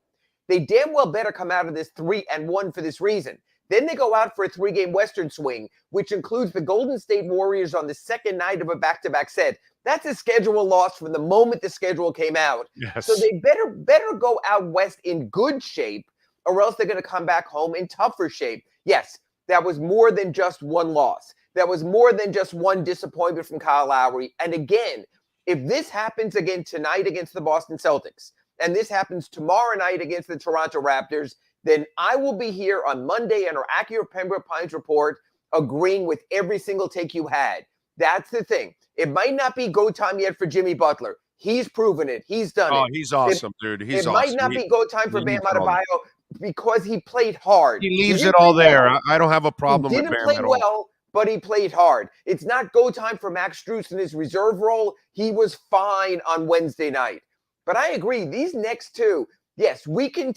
They damn well better come out of this 3-1 for this reason. Then they go out for a 3-game Western swing, which includes the Golden State Warriors on the second night of a back-to-back set. That's a schedule loss from the moment the schedule came out. Yes. So they better go out west in good shape, or else they're going to come back home in tougher shape. Yes, that was more than just one loss. That was more than just one disappointment from Kyle Lowry. And again, if this happens again tonight against the Boston Celtics, and this happens tomorrow night against the Toronto Raptors, then I will be here on Monday in our Accurate Pembroke Pines report agreeing with every single take you had. That's the thing. It might not be go time yet for Jimmy Butler. He's proven it. He's done it. Oh, he's awesome, dude. He's awesome. It might not be go time for Bam Adebayo because he played hard. He leaves it all there. I don't have a problem with Bam at all. He didn't play well, but he played hard. It's not go time for Max Strus in his reserve role. He was fine on Wednesday night. But I agree, these next two, yes, we can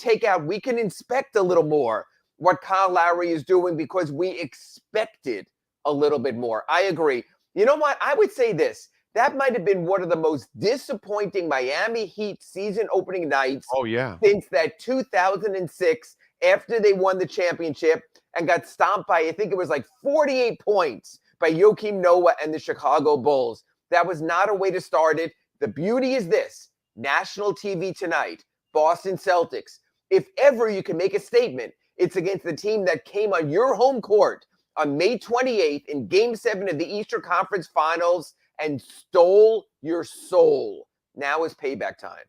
inspect a little more what Kyle Lowry is doing because we expected a little bit more. I agree. You know what? I would say this. That might have been one of the most disappointing Miami Heat season opening nights since that 2006 after they won the championship and got stomped by, I think it was like 48 points by Joakim Noah and the Chicago Bulls. That was not a way to start it. The beauty is this. National TV tonight, Boston Celtics. If ever you can make a statement, it's against the team that came on your home court on May 28th in Game 7 of the Eastern Conference Finals and stole your soul. Now is payback time.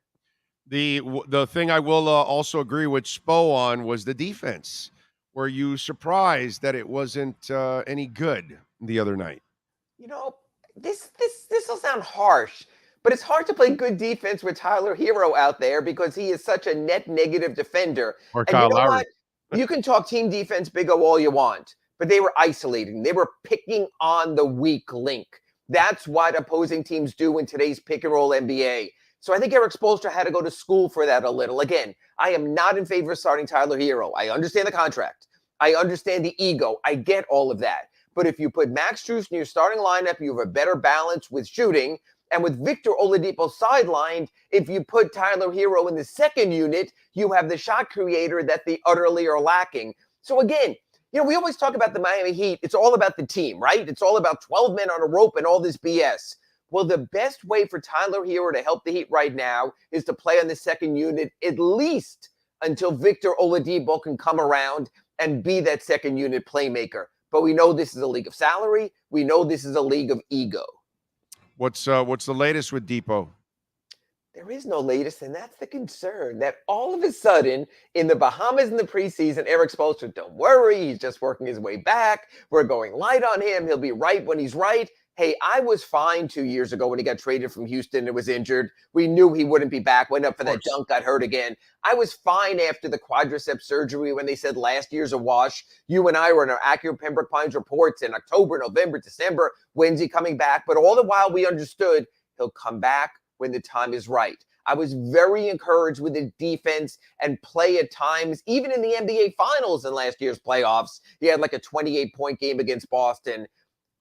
The thing I will also agree with Spo on was the defense. Were you surprised that it wasn't any good the other night? You know, this will sound harsh, but it's hard to play good defense with Tyler Hero out there because he is such a net negative defender. Or Kyle Lowry. You can talk team defense, Big O, all you want, but they were isolating. They were picking on the weak link. That's what opposing teams do in today's pick-and-roll NBA. So I think Eric Spoelstra had to go to school for that a little. Again, I am not in favor of starting Tyler Hero. I understand the contract. I understand the ego. I get all of that. But if you put Max Strus in your starting lineup, you have a better balance with shooting. And with Victor Oladipo sidelined, if you put Tyler Hero in the second unit, you have the shot creator that they utterly are lacking. So again, you know, we always talk about the Miami Heat. It's all about the team, right? It's all about 12 men on a rope and all this BS. Well, the best way for Tyler Hero to help the Heat right now is to play on the second unit, at least until Victor Oladipo can come around and be that second unit playmaker. But we know this is a league of salary. We know this is a league of ego. What's the latest with Depot? There is no latest, and that's the concern, that all of a sudden, in the Bahamas in the preseason, Eric Spoelstra, don't worry, he's just working his way back. We're going light on him. He'll be right when he's right. Hey, I was fine 2 years ago when he got traded from Houston and was injured. We knew he wouldn't be back, went up for that dunk, got hurt again. I was fine after the quadriceps surgery when they said last year's a wash. You and I were in our Accurate Pembroke Pines reports in October, November, December. When's he coming back? But all the while we understood he'll come back when the time is right. I was very encouraged with his defense and play at times, even in the NBA Finals in last year's playoffs. He had like a 28-point game against Boston.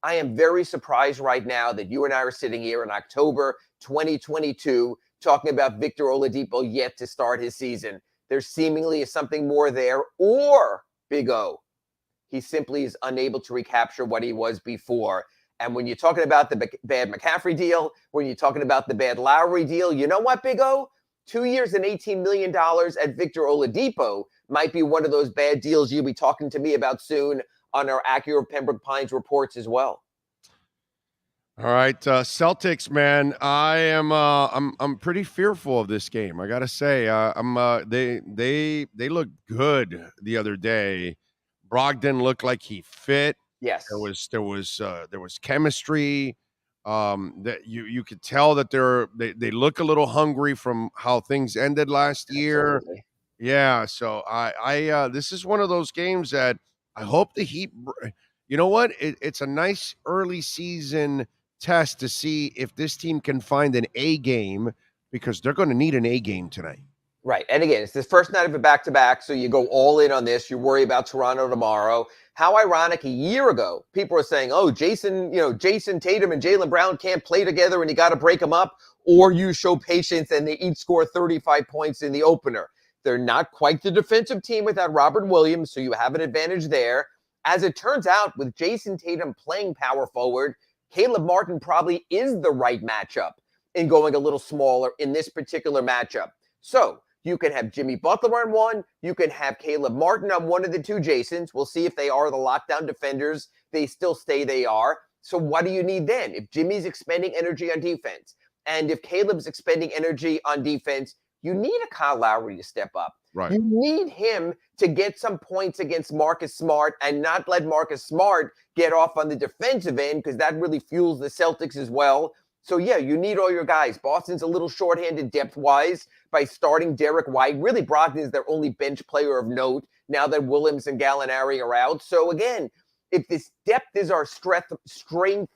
I am very surprised right now that you and I are sitting here in October 2022 talking about Victor Oladipo yet to start his season. There seemingly is something more there, or, Big O, he simply is unable to recapture what he was before. And when you're talking about the bad McCaffrey deal, when you're talking about the bad Lowry deal, you know what, Big O? 2 years and $18 million at Victor Oladipo might be one of those bad deals you'll be talking to me about soon on our Accurate Pembroke Pines reports as well. All right, Celtics, man. I'm pretty fearful of this game. I gotta say, they looked good the other day. Brogdon looked like he fit. Yes, there was chemistry. That you could tell that they look a little hungry from how things ended last year. Absolutely. Yeah, so I this is one of those games that I hope the Heat. You know what? It's a nice early season test to see if this team can find an A game, because they're going to need an A game tonight. Right. And again, it's the first night of a back-to-back, so you go all in on this. You worry about Toronto tomorrow. How ironic, a year ago, people were saying, oh, Jason Tatum and Jaylen Brown can't play together and you got to break them up, or you show patience and they each score 35 points in the opener. They're not quite the defensive team without Robert Williams, so you have an advantage there. As it turns out, with Jason Tatum playing power forward, Caleb Martin probably is the right matchup in going a little smaller in this particular matchup. So you can have Jimmy Butler on one. You can have Caleb Martin on one of the two Jasons. We'll see if they are the lockdown defenders. They still stay they are. So what do you need then? If Jimmy's expending energy on defense, and if Caleb's expending energy on defense, you need a Kyle Lowry to step up. Right. You need him to get some points against Marcus Smart and not let Marcus Smart get off on the defensive end, because that really fuels the Celtics as well. So, yeah, you need all your guys. Boston's a little shorthanded depth-wise by starting Derek White. Really, Brogdon is their only bench player of note now that Williams and Gallinari are out. So, again, if this depth is our strength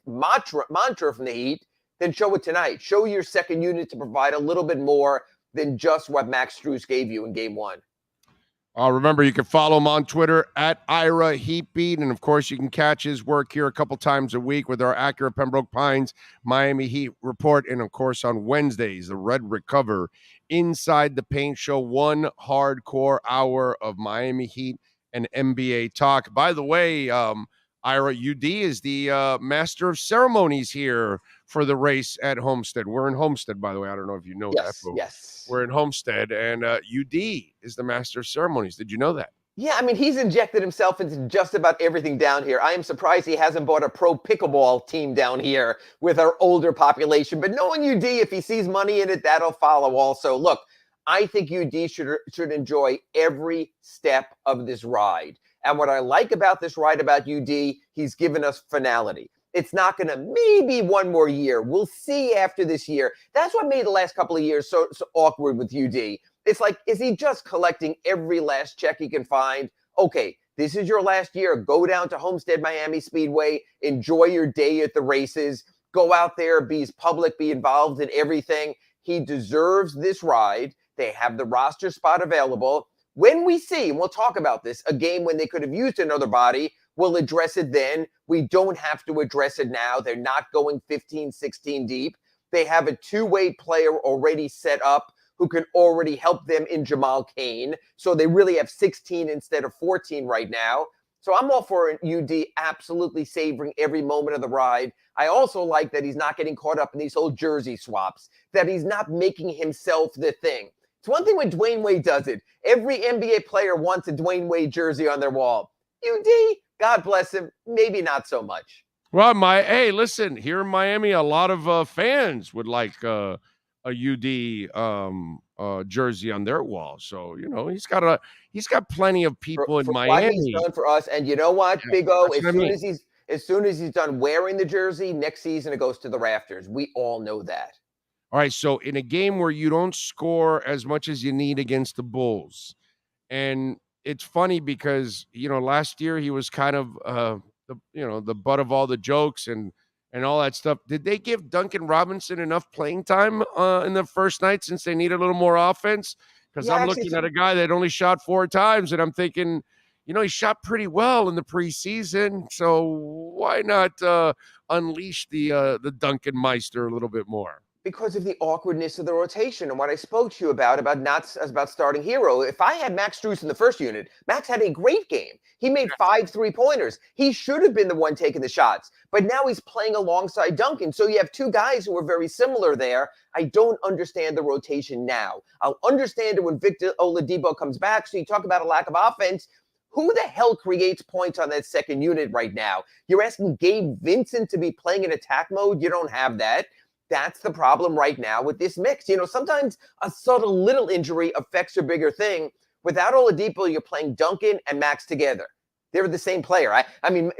mantra from the Heat, then show it tonight. Show your second unit to provide a little bit more than just what Max Strus gave you in Game 1. Remember, you can follow him on Twitter at Ira Heatbeat. And, of course, you can catch his work here a couple times a week with our accurate Pembroke Pines Miami Heat report. And, of course, on Wednesdays, the Red Recover Inside the Paint Show, 1 hardcore hour of Miami Heat and NBA talk. By the way, Ira, UD is the master of ceremonies here for the race at Homestead. We're in Homestead, by the way. I don't know if you know that. But yes. We're in Homestead, and UD is the master of ceremonies. Did you know that? Yeah, I mean, he's injected himself into just about everything down here. I am surprised he hasn't bought a pro pickleball team down here with our older population. But knowing UD, if he sees money in it, that'll follow also. Look, I think UD should enjoy every step of this ride. And what I like about this ride about UD, he's given us finality. It's not going to maybe one more year. We'll see after this year. That's what made the last couple of years so awkward with UD. It's like, is he just collecting every last check he can find? Okay, this is your last year. Go down to Homestead Miami Speedway. Enjoy your day at the races. Go out there, be public, be involved in everything. He deserves this ride. They have the roster spot available. When we see, and we'll talk about this, a game when they could have used another body, we'll address it then. We don't have to address it now. They're not going 15, 16 deep. They have a two-way player already set up who can already help them in Jamal Cain. So they really have 16 instead of 14 right now. So I'm all for UD absolutely savoring every moment of the ride. I also like that he's not getting caught up in these whole jersey swaps, that he's not making himself the thing. It's one thing when Dwayne Wade does it. Every NBA player wants a Dwayne Wade jersey on their wall. UD, God bless him, maybe not so much. Well, hey, listen, here in Miami, a lot of fans would like a UD jersey on their wall. So, you know, he's got plenty of people in Miami. What he's done for us. And you know what, Big O, as soon as he's done wearing the jersey, next season it goes to the rafters. We all know that. All right, so in a game where you don't score as much as you need against the Bulls, and it's funny because, you know, last year he was kind of the butt of all the jokes and all that stuff. Did they give Duncan Robinson enough playing time in the first night since they need a little more offense? Because I'm looking at a guy that only shot 4 times, and I'm thinking, you know, he shot pretty well in the preseason, so why not unleash the Duncan Meister a little bit more? Because of the awkwardness of the rotation and what I spoke to you about starting hero. If I had Max Strus in the first unit, Max had a great game. He made 5 3-pointers. He should have been the one taking the shots, but now he's playing alongside Duncan. So you have 2 guys who are very similar there. I don't understand the rotation now. I'll understand it when Victor Oladipo comes back. So you talk about a lack of offense. Who the hell creates points on that second unit right now? You're asking Gabe Vincent to be playing in attack mode? You don't have that. That's the problem right now with this mix. You know, sometimes a subtle little injury affects a bigger thing. Without Oladipo, you're playing Duncan and Max together. They're the same player. I mean,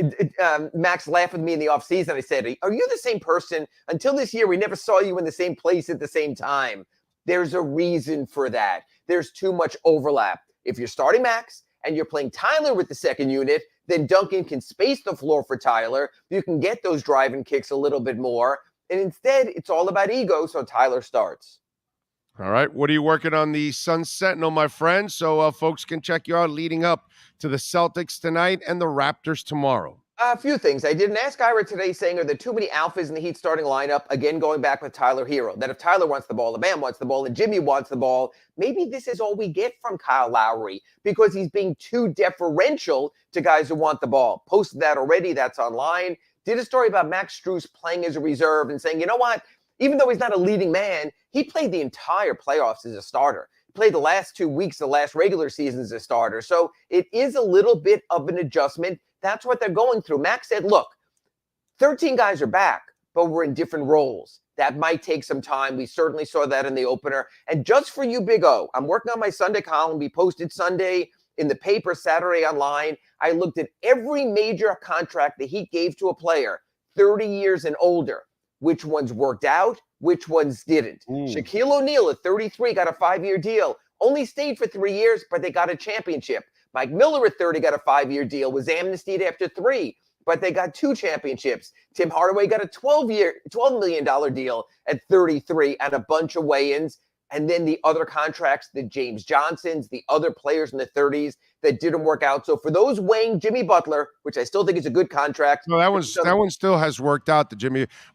Max laughed with me in the offseason. I said, are you the same person? Until this year, we never saw you in the same place at the same time. There's a reason for that. There's too much overlap. If you're starting Max and you're playing Tyler with the second unit, then Duncan can space the floor for Tyler. You can get those driving kicks a little bit more. And instead, it's all about ego, so Tyler starts. All right. What are you working on the Sun Sentinel, my friend? So folks can check you out leading up to the Celtics tonight and the Raptors tomorrow. A few things. I did an Ask Ira today saying, are there too many alphas in the Heat starting lineup? Again, going back with Tyler Hero. That if Tyler wants the ball, the Bam wants the ball, and Jimmy wants the ball, maybe this is all we get from Kyle Lowry because he's being too deferential to guys who want the ball. Posted that already. That's online. Did a story about Max Strus playing as a reserve and saying, you know what? Even though he's not a leading man, he played the entire playoffs as a starter. He played the last 2 weeks, the last regular season as a starter. So it is a little bit of an adjustment. That's what they're going through. Max said, look, 13 guys are back, but we're in different roles. That might take some time. We certainly saw that in the opener. And just for you, Big O, I'm working on my Sunday column. We posted Sunday in the paper, Saturday online. I looked at every major contract the Heat gave to a player, 30 years and older. Which ones worked out, which ones didn't. Shaquille O'Neal at 33 got a 5-year deal. Only stayed for 3 years, but they got a championship. Mike Miller at 30 got a 5-year deal, was amnestied after 3, but they got 2 championships. Tim Hardaway got a $12 million deal at 33 and a bunch of weigh-ins. And then the other contracts, the James Johnsons, the other players in the 30s that didn't work out. So for those weighing Jimmy Butler, which I still think is a good contract. No, that one still has worked out.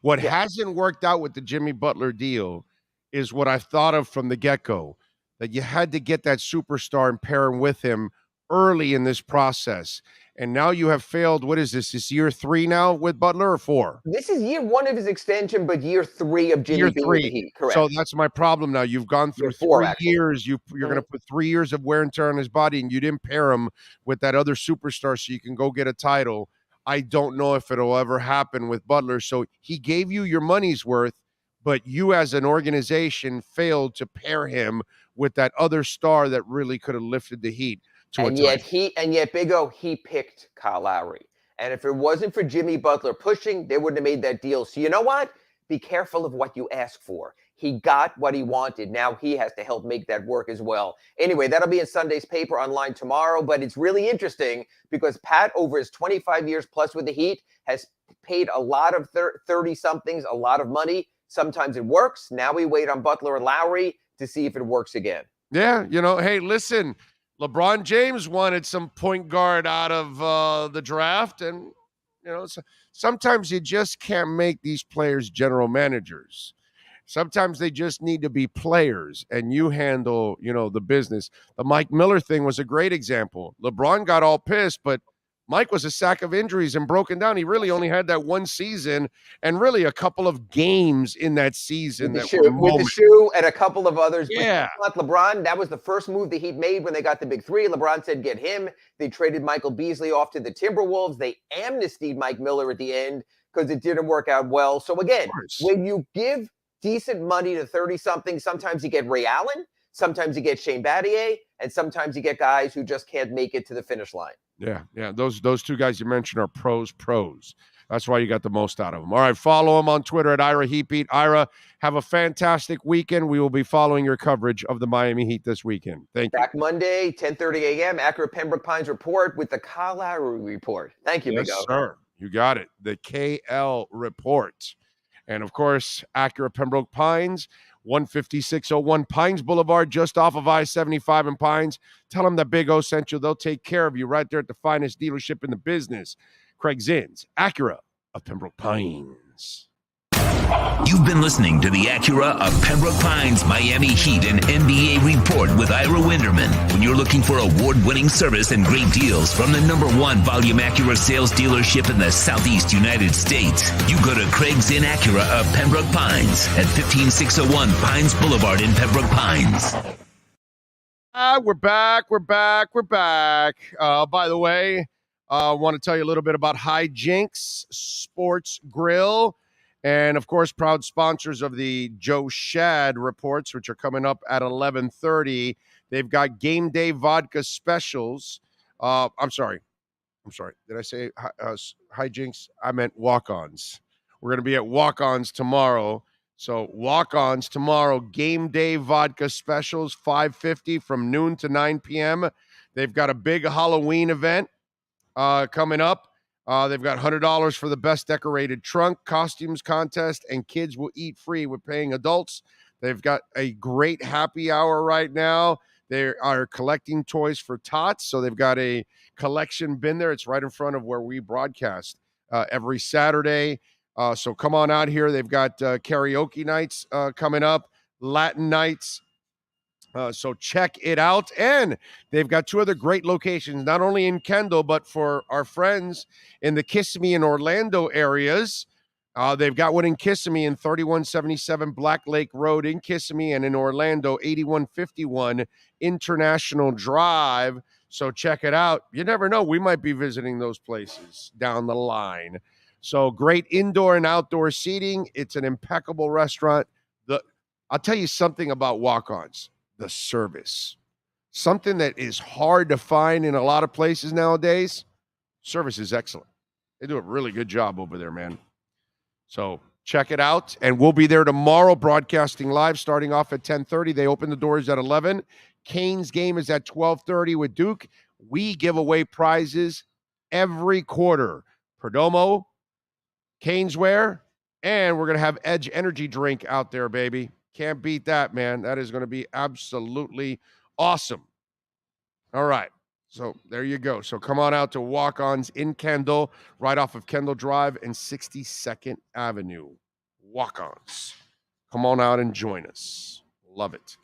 What hasn't worked out with the Jimmy Butler deal is what I've thought of from the get-go, that you had to get that superstar and pair him with him early in this process. And now you have failed. What is this? Is year 3 now with Butler or 4? This is year 1 of his extension, but year 3 of Jimmy being with the Heat. Correct. So that's my problem now. You've gone through 3 years. You're going to put 3 years of wear and tear on his body, and you didn't pair him with that other superstar so you can go get a title. I don't know if it'll ever happen with Butler. So he gave you your money's worth, but you as an organization failed to pair him with that other star that really could have lifted the Heat. And yet, Big O, he picked Kyle Lowry. And if it wasn't for Jimmy Butler pushing, they wouldn't have made that deal. So you know what? Be careful of what you ask for. He got what he wanted. Now he has to help make that work as well. Anyway, that'll be in Sunday's paper online tomorrow. But it's really interesting because Pat, over his 25 years plus with the Heat, has paid a lot of 30-somethings, a lot of money. Sometimes it works. Now we wait on Butler and Lowry to see if it works again. Yeah, hey, listen. LeBron James wanted some point guard out of the draft, and sometimes you just can't make these players general managers. Sometimes they just need to be players, and you handle, the business. The Mike Miller thing was a great example. LeBron got all pissed, but Mike was a sack of injuries and broken down. He really only had that one season and really a couple of games in that season. With the shoe and a couple of others. Yeah. But LeBron, that was the first move the Heat made when they got the big 3. LeBron said, get him. They traded Michael Beasley off to the Timberwolves. They amnestied Mike Miller at the end because it didn't work out well. So again, when you give decent money to 30-something, sometimes you get Ray Allen, sometimes you get Shane Battier, and sometimes you get guys who just can't make it to the finish line. Yeah. Those 2 guys you mentioned are pros. That's why you got the most out of them. All right, follow him on Twitter at Ira Heatbeat. Ira, have a fantastic weekend. We will be following your coverage of the Miami Heat this weekend. Thank you. Back Monday, 10:30 a.m., Accurate Pembroke Pines Report with the Kyle Lowry Report. Thank you, Big O. Yes, sir. You got it. The KL Report. And, of course, Accurate Pembroke Pines, 15601 Pines Boulevard, just off of I-75 in Pines. Tell them that Big O sent you. They'll take care of you right there at the finest dealership in the business. Craig Zins, Acura of Pembroke Pines. You've been listening to the Acura of Pembroke Pines Miami Heat and NBA Report with Ira Winderman. When you're looking for award-winning service and great deals from the #1 volume Acura sales dealership in the Southeast United States, you go to Craig Zinn Acura of Pembroke Pines at 15601 Pines Boulevard in Pembroke Pines. We're back. By the way, I want to tell you a little bit about Hijinks Sports Grill. And, of course, proud sponsors of the Joe Shad reports, which are coming up at 11:30. They've got game day vodka specials. I'm sorry. Did I say hijinks? I meant walk-ons. We're going to be at walk-ons tomorrow. So walk-ons tomorrow, game day vodka specials, $5.50 from noon to 9 p.m. They've got a big Halloween event coming up. They've got $100 for the best decorated trunk, costumes contest, and kids will eat free with paying adults. They've got a great happy hour right now. They are collecting toys for tots, so they've got a collection bin there. It's right in front of where we broadcast every Saturday. So come on out here. They've got karaoke nights coming up, Latin nights. So check it out. And they've got 2 other great locations, not only in Kendall, but for our friends in the Kissimmee and Orlando areas. They've got one in Kissimmee in 3177 Black Lake Road in Kissimmee, and in Orlando, 8151 International Drive. So check it out. You never know. We might be visiting those places down the line. So great indoor and outdoor seating. It's an impeccable restaurant. I'll tell you something about walk-ons. The service. Something that is hard to find in a lot of places nowadays. Service is excellent. They do a really good job over there, man. So check it out. And we'll be there tomorrow broadcasting live starting off at 10:30. They open the doors at 11. Canes game is at 12:30 with Duke. We give away prizes every quarter. Perdomo, Caneswear, and we're going to have Edge Energy Drink out there, baby. Can't beat that, man. That is going to be absolutely awesome. All right. So there you go. So come on out to Walk-Ons in Kendall, right off of Kendall Drive and 62nd Avenue. Walk-Ons. Come on out and join us. Love it.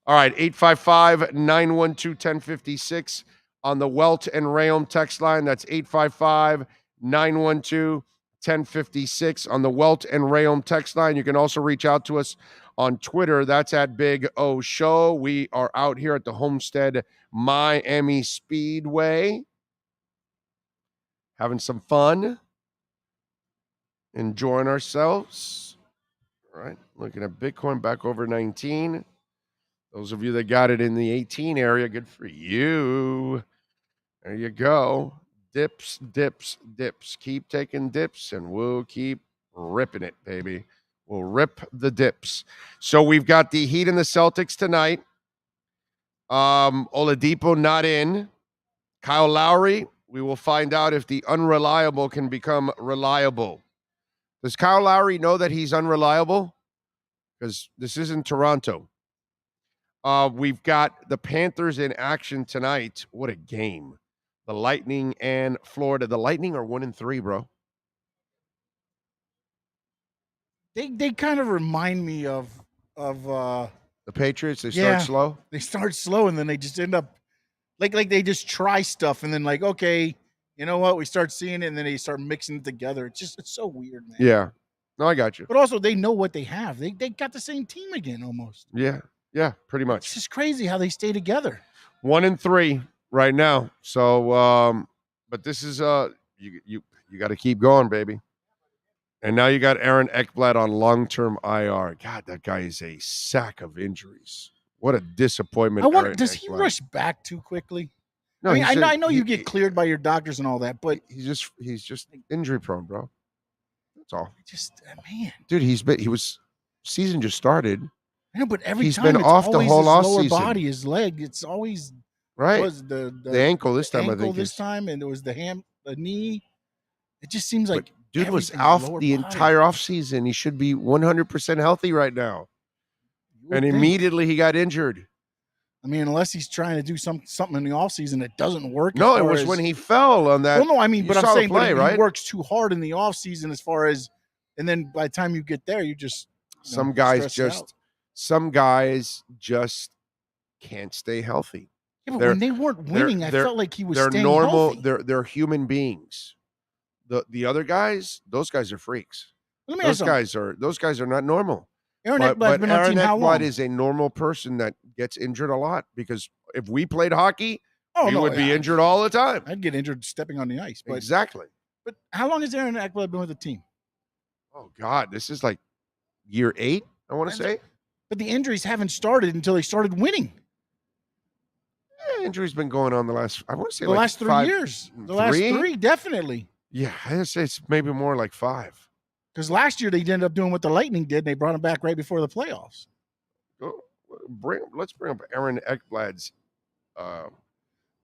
All right. 855-912-1056 on the Welt and Rayom text line. That's 855-912-1056 on the Welt and Rayom text line. You can also reach out to us on Twitter. That's at Big O Show. We are out here at the Homestead Miami Speedway, having some fun, enjoying ourselves. All right, looking at Bitcoin back over 19. Those of you that got it in the 18 area, good for you. There you go. Dips, dips, dips. Keep taking dips, and we'll keep ripping it, baby. We'll rip the dips. So we've got the Heat and the Celtics tonight. Oladipo not in. Kyle Lowry, we will find out if the unreliable can become reliable. Does Kyle Lowry know that he's unreliable? Because this isn't Toronto. We've got the Panthers in action tonight. What a game. The Lightning and Florida. The Lightning are 1-3, bro. They kind of remind me of the Patriots. They start slow. They start slow and then they just end up like they just try stuff and then like, okay, you know what? We start seeing it and then they start mixing it together. It's so weird, man. Yeah. No, I got you. But also they know what they have. They got the same team again almost. Yeah. Yeah, pretty much. It's just crazy how they stay together. 1-3 right now. So but this is you got to keep going, baby. And now you got Aaron Ekblad on long-term IR. God, that guy is a sack of injuries. What a disappointment. Does he rush back too quickly? No, I mean, I know you get cleared by your doctors and all that, but he's just injury prone, bro. That's all. Man. Dude, season just started. I know, but every he's time been it's off the whole off season. Body, his leg, it's always right. It was the ankle this time, I think. This time, and it was the knee. It just seems like dude was off the entire offseason. He should be 100% healthy right now. And immediately he got injured. I mean, unless he's trying to do something in the offseason that doesn't work. No, it was when he fell on that. Well, no, I mean, but I'm saying right? He works too hard in the offseason as far as, and then by the time you get there, you just some guys just can't stay healthy. Yeah, but when they weren't winning, I felt like he was staying normal. Healthy. They're human beings. The other guys, those guys are freaks. Those guys are not normal. Aaron Ekblad's been on team how long? Ekblad is a normal person that gets injured a lot because if we played hockey, he would be injured all the time. I'd get injured stepping on the ice. But, exactly. But how long has Aaron Ekblad been with the team? Oh, God. This is like year 8, I want to say. But the injuries haven't started until they started winning. Yeah, injuries been going on the last 3 years. The last 3, definitely. Yeah, I'd say it's maybe more like 5. Because last year they ended up doing what the Lightning did, and they brought him back right before the playoffs. Let's bring up Aaron Ekblad's. I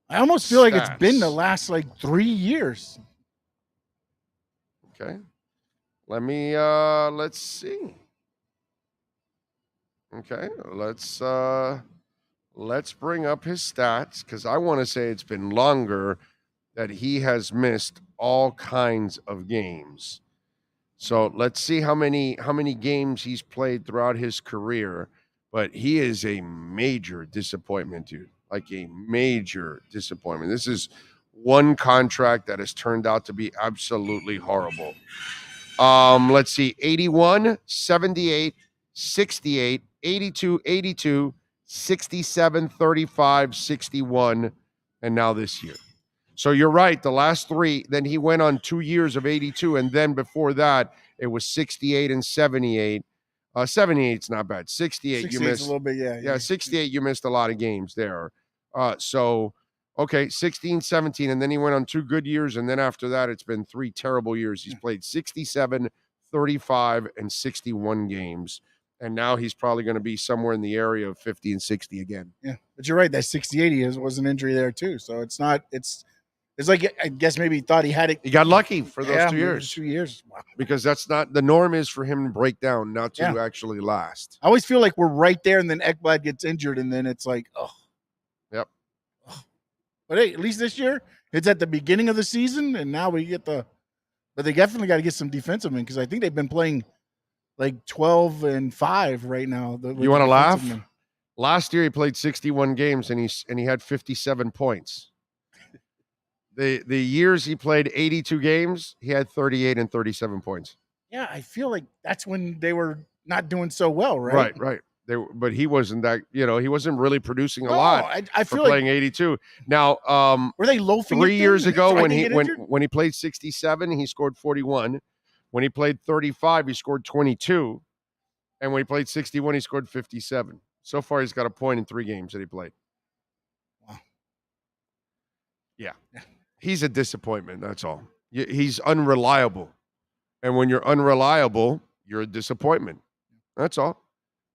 almost feel like it's been the last 3 years. Okay, let's see. Okay, let's bring up his stats because I want to say it's been longer that he has missed all kinds of games. So let's see how many games he's played throughout his career. But he is a major disappointment, dude. Like a major disappointment. This is one contract that has turned out to be absolutely horrible. Let's see, 81, 78, 68, 82, 82, 67, 35, 61, and now this year. So you're right. The last three, then he went on 2 years of 82, and then before that, it was 68 and 78. 78's not bad. 68, you missed a little bit, yeah, 68, you missed a lot of games there. Okay, 16, 17, and then he went on 2 good years, and then after that, it's been 3 terrible years. He's played 67, 35, and 61 games, and now he's probably going to be somewhere in the area of 50 and 60 again. Yeah, but you're right. That 68 was an injury there too, so it's not. It's like I guess maybe he thought he had it. He got lucky for those 2 years. 2 years. Wow. Because that's not the norm is for him to break down, not to actually last. I always feel like we're right there, and then Ekblad gets injured, and then it's like, oh. Yep. But hey, at least this year, it's at the beginning of the season, and now we get but they definitely got to get some defensive men because I think they've been playing like 12-5 right now. You want to laugh? Last year he played 61 games and he had 57 points. The years he played 82 games, he had 38 and 37 points. Yeah, I feel like that's when they were not doing so well, right? Right. But he wasn't that, he wasn't really producing a lot. I feel for playing 82. Now, were they loafing 3 years ago when he played 67, he scored 41. When he played 35, he scored 22. And when he played 61, he scored 57. So far, he's got a point in 3 games that he played. Wow. Yeah. He's a disappointment, that's all. He's unreliable. And when you're unreliable, you're a disappointment. That's all.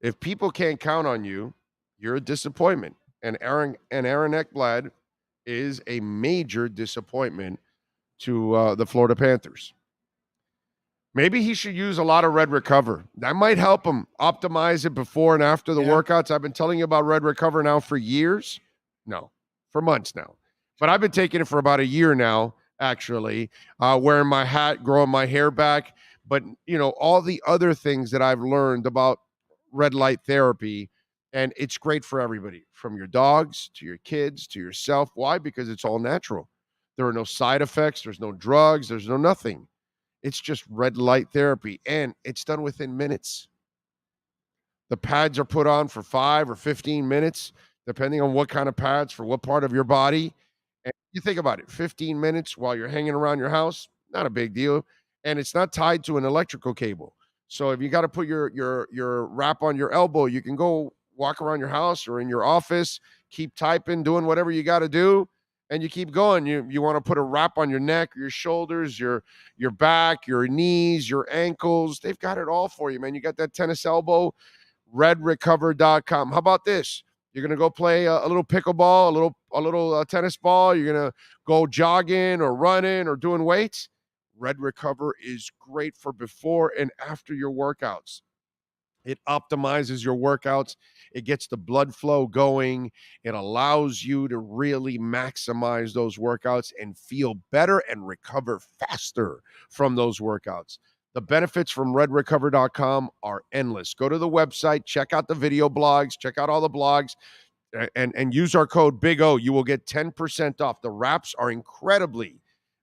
If people can't count on you, you're a disappointment. And Aaron Ekblad is a major disappointment to the Florida Panthers. Maybe he should use a lot of Red Recover. That might help him optimize it before and after the workouts. I've been telling you about Red Recover now for years. No, for months now. But I've been taking it for about a year now, actually, wearing my hat, growing my hair back. But, all the other things that I've learned about red light therapy, and it's great for everybody, from your dogs to your kids to yourself. Why? Because it's all natural. There are no side effects. There's no drugs. There's no nothing. It's just red light therapy, and it's done within minutes. The pads are put on for 5 or 15 minutes, depending on what kind of pads for what part of your body. And you think about it, 15 minutes while you're hanging around your house, not a big deal. And it's not tied to an electrical cable. So if you got to put your wrap on your elbow, you can go walk around your house or in your office, keep typing, doing whatever you got to do, and you keep going. You want to put a wrap on your neck, your shoulders, your back, your knees, your ankles. They've got it all for you, man. You got that tennis elbow, redrecover.com. How about this? You're going to go play a little pickleball, a little tennis ball. You're going to go jogging or running or doing weights. Red Recover is great for before and after your workouts. It optimizes your workouts. It gets the blood flow going. It allows you to really maximize those workouts and feel better and recover faster from those workouts. The benefits from redrecover.com are endless. Go to the website, check out the video blogs, check out all the blogs, and use our code Big O. You will get 10% off. The wraps are incredibly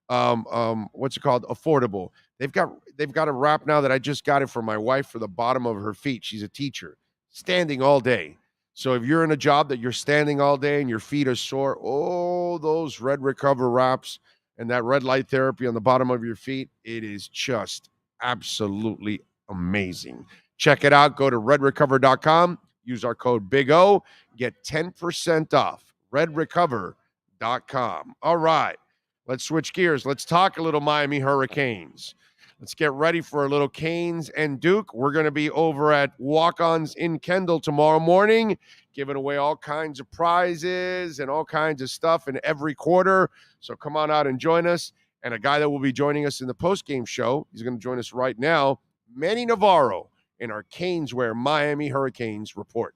affordable. They've got a wrap now that I just got it for my wife for the bottom of her feet. She's a teacher, standing all day. So if you're in a job that you're standing all day and your feet are sore, those Red Recover wraps and that red light therapy on the bottom of your feet, it is just absolutely amazing. Check it out. Go to redrecover.com. Use our code Big O. Get 10% off. redrecover.com. All right. Let's switch gears. Let's talk a little Miami Hurricanes. Let's get ready for a little Canes and Duke. We're going to be over at Walk-Ons in Kendall tomorrow morning, giving away all kinds of prizes and all kinds of stuff in every quarter. So come on out and join us. And a guy that will be joining us in the postgame show, he's going to join us right now, Manny Navarro, in our Caneswear Miami Hurricanes report.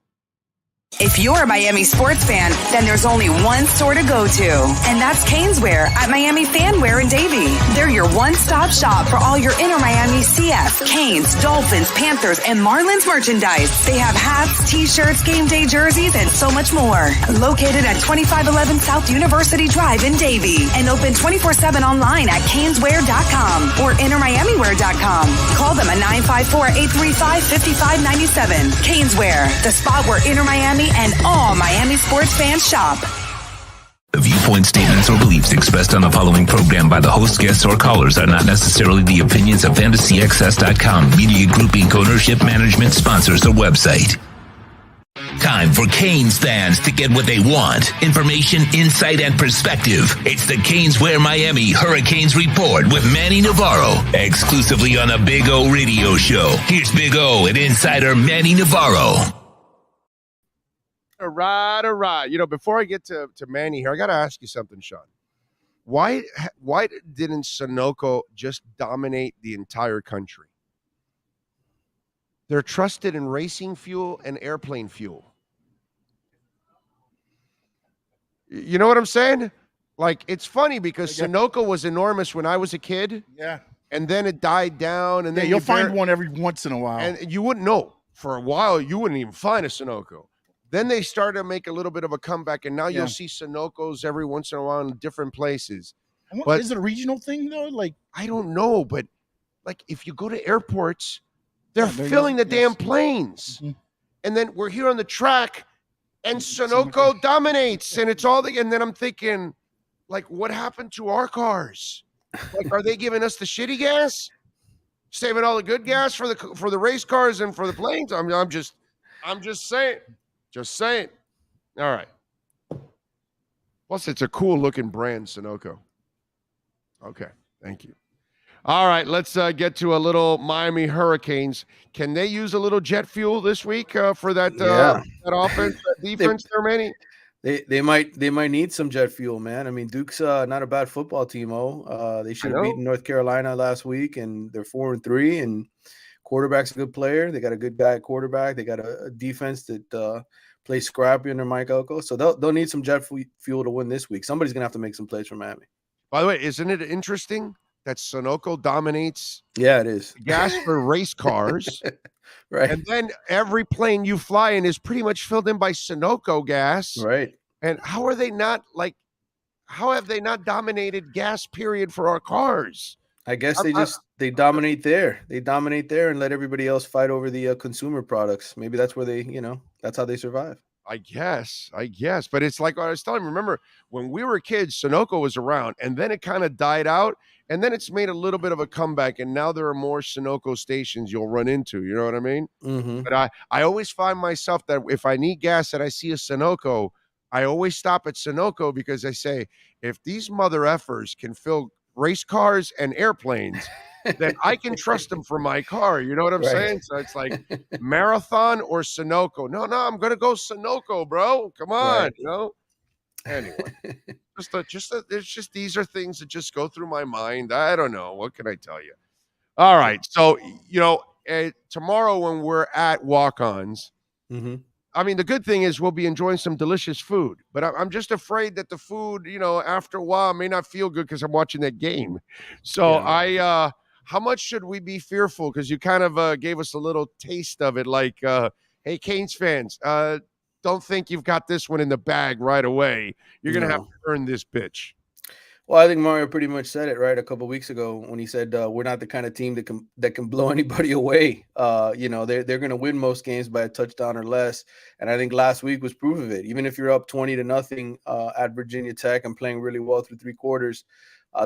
If you're a Miami sports fan, then there's only one store to go to, and that's Caneswear at Miami Fanwear in Davie. They're your one-stop shop for all your Inter Miami CF, Canes, Dolphins, Panthers, and Marlins merchandise. They have hats, t-shirts, game day jerseys, and so much more. Located at 2511 South University Drive in Davie, and open 24/7 online at caneswear.com or intermiamiwear.com. Call them at 954-835-5597. Caneswear, the spot where Inter Miami and all Miami sports fans shop. The viewpoint, statements, or beliefs expressed on the following program by the host, guests, or callers are not necessarily the opinions of FantasyXS.com, Media Group Inc. ownership, management, sponsors, or website. Time for Canes fans to get what they want. Information, insight, and perspective. It's the Caneswear Miami Hurricanes Report with Manny Navarro, exclusively on the Big O Radio Show. Here's Big O and insider Manny Navarro. All right. Before I get to Manny here, I got to ask you something, Sean. Why didn't Sunoco just dominate the entire country? They're trusted in racing fuel and airplane fuel. You know what I'm saying? Like, it's funny because Sunoco was enormous when I was a kid. Yeah. And then it died down. And then you'll find one every once in a while. And you wouldn't know. For a while, you wouldn't even find a Sunoco. Then they started to make a little bit of a comeback, and now you'll see Sunocos every once in a while in different places. But is it a regional thing, though? Like, I don't know, but like if you go to airports, they're filling the damn planes. Mm-hmm. And then we're here on the track, and Sunoco dominates, and it's all and then I'm thinking, like, what happened to our cars? Like, are they giving us the shitty gas? Saving all the good gas for the race cars and for the planes? I'm just saying. Just saying. All right. Plus, it's a cool looking brand, Sunoco. Okay. Thank you. All right. Let's get to a little Miami Hurricanes. Can they use a little jet fuel this week for that offense, that defense there, Manny? They might need some jet fuel, man. I mean, Duke's not a bad football team. They should have beaten North Carolina last week, and they're 4-3. And quarterback's a good player. They got a good guy at quarterback. They got a defense that plays scrappy under Mike Elko. So they'll need some jet fuel to win this week. Somebody's gonna have to make some plays for Miami. By the way, isn't it interesting that Sunoco dominates? Yeah, it is. Gas for race cars. Right. And then every plane you fly in is pretty much filled in by Sunoco gas. Right. And how have they not dominated gas period for our cars? I guess they dominate there. They dominate there and let everybody else fight over the consumer products. Maybe that's where that's how they survive. I guess. But it's like what I was telling you. Remember, when we were kids, Sunoco was around, and then it kind of died out, and then it's made a little bit of a comeback, and now there are more Sunoco stations you'll run into. You know what I mean? Mm-hmm. But I always find myself that if I need gas and I see a Sunoco, I always stop at Sunoco because I say, if these mother effers can fill race cars and airplanes, then I can trust them for my car. You know what I'm saying? So it's like Marathon or Sunoco. No, I'm going to go Sunoco, bro. Come on, Anyway, these are things that just go through my mind. I don't know. What can I tell you? All right. So, tomorrow when we're at Walk-Ons, mm-hmm. I mean, the good thing is we'll be enjoying some delicious food, but I'm just afraid that the food, after a while may not feel good because I'm watching that game. So how much should we be fearful? Because you kind of gave us a little taste of it. Like, hey, Canes fans, don't think you've got this one in the bag right away. You're going to have to earn this bitch. Well, I think Mario pretty much said it right a couple of weeks ago when he said we're not the kind of team that can blow anybody away. They're going to win most games by a touchdown or less, and I think last week was proof of it. Even if you're up 20-0 at Virginia Tech and playing really well through three quarters,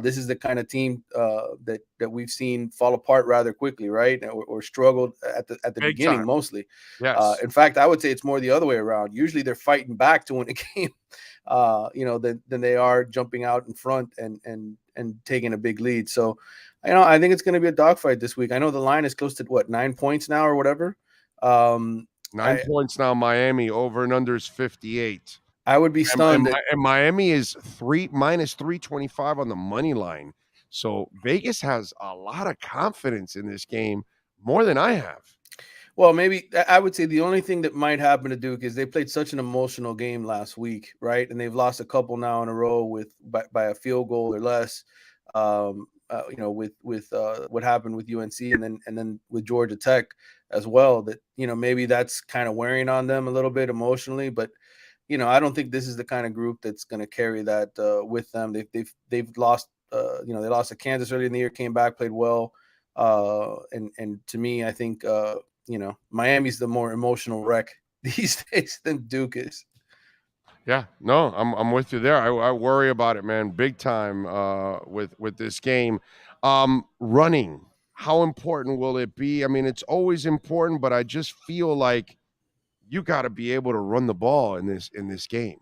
this is the kind of team that we've seen fall apart rather quickly, right? Or struggled at the beginning mostly. Yes. In fact, I would say it's more the other way around. Usually they're fighting back to win a game. Than they are jumping out in front and taking a big lead. So, I think it's going to be a dogfight this week. I know the line is close to 9 points now or whatever. 9 points now. Miami over and under is 58. I would be stunned. And Miami is minus 325 on the money line. So Vegas has a lot of confidence in this game, more than I have. Well, maybe I would say the only thing that might happen to Duke is they played such an emotional game last week, right? And they've lost a couple now in a row with by a field goal or less. With what happened with UNC and then with Georgia Tech as well. That maybe that's kind of wearing on them a little bit emotionally, but I don't think this is the kind of group that's going to carry that with them. They've lost. They lost to Kansas early in the year, came back, played well. And to me, I think Miami's the more emotional wreck these days than Duke is. Yeah, no, I'm with you there. I worry about it, man, big time with this game. Running, how important will it be? I mean, it's always important, but I just feel like you got to be able to run the ball in this game.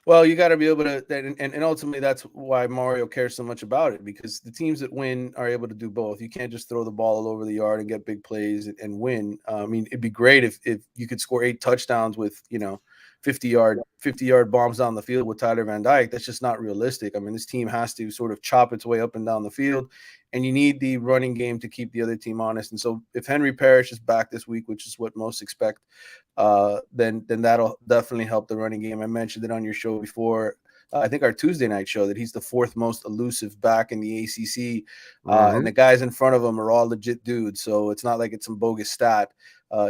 Well, you got to be able to, and ultimately that's why Mario cares so much about it, because the teams that win are able to do both. You can't just throw the ball all over the yard and get big plays and win. I mean, it'd be great if you could score 8 touchdowns with 50-yard bombs down the field with Tyler Van Dyke. That's just not realistic. I mean, this team has to sort of chop its way up and down the field, and you need the running game to keep the other team honest. And so if Henry Parrish is back this week, which is what most expect, then that'll definitely help the running game. I mentioned it on your show before. I think our Tuesday night show, that he's the 4th most elusive back in the ACC, and the guys in front of him are all legit dudes. So it's not like it's some bogus stat.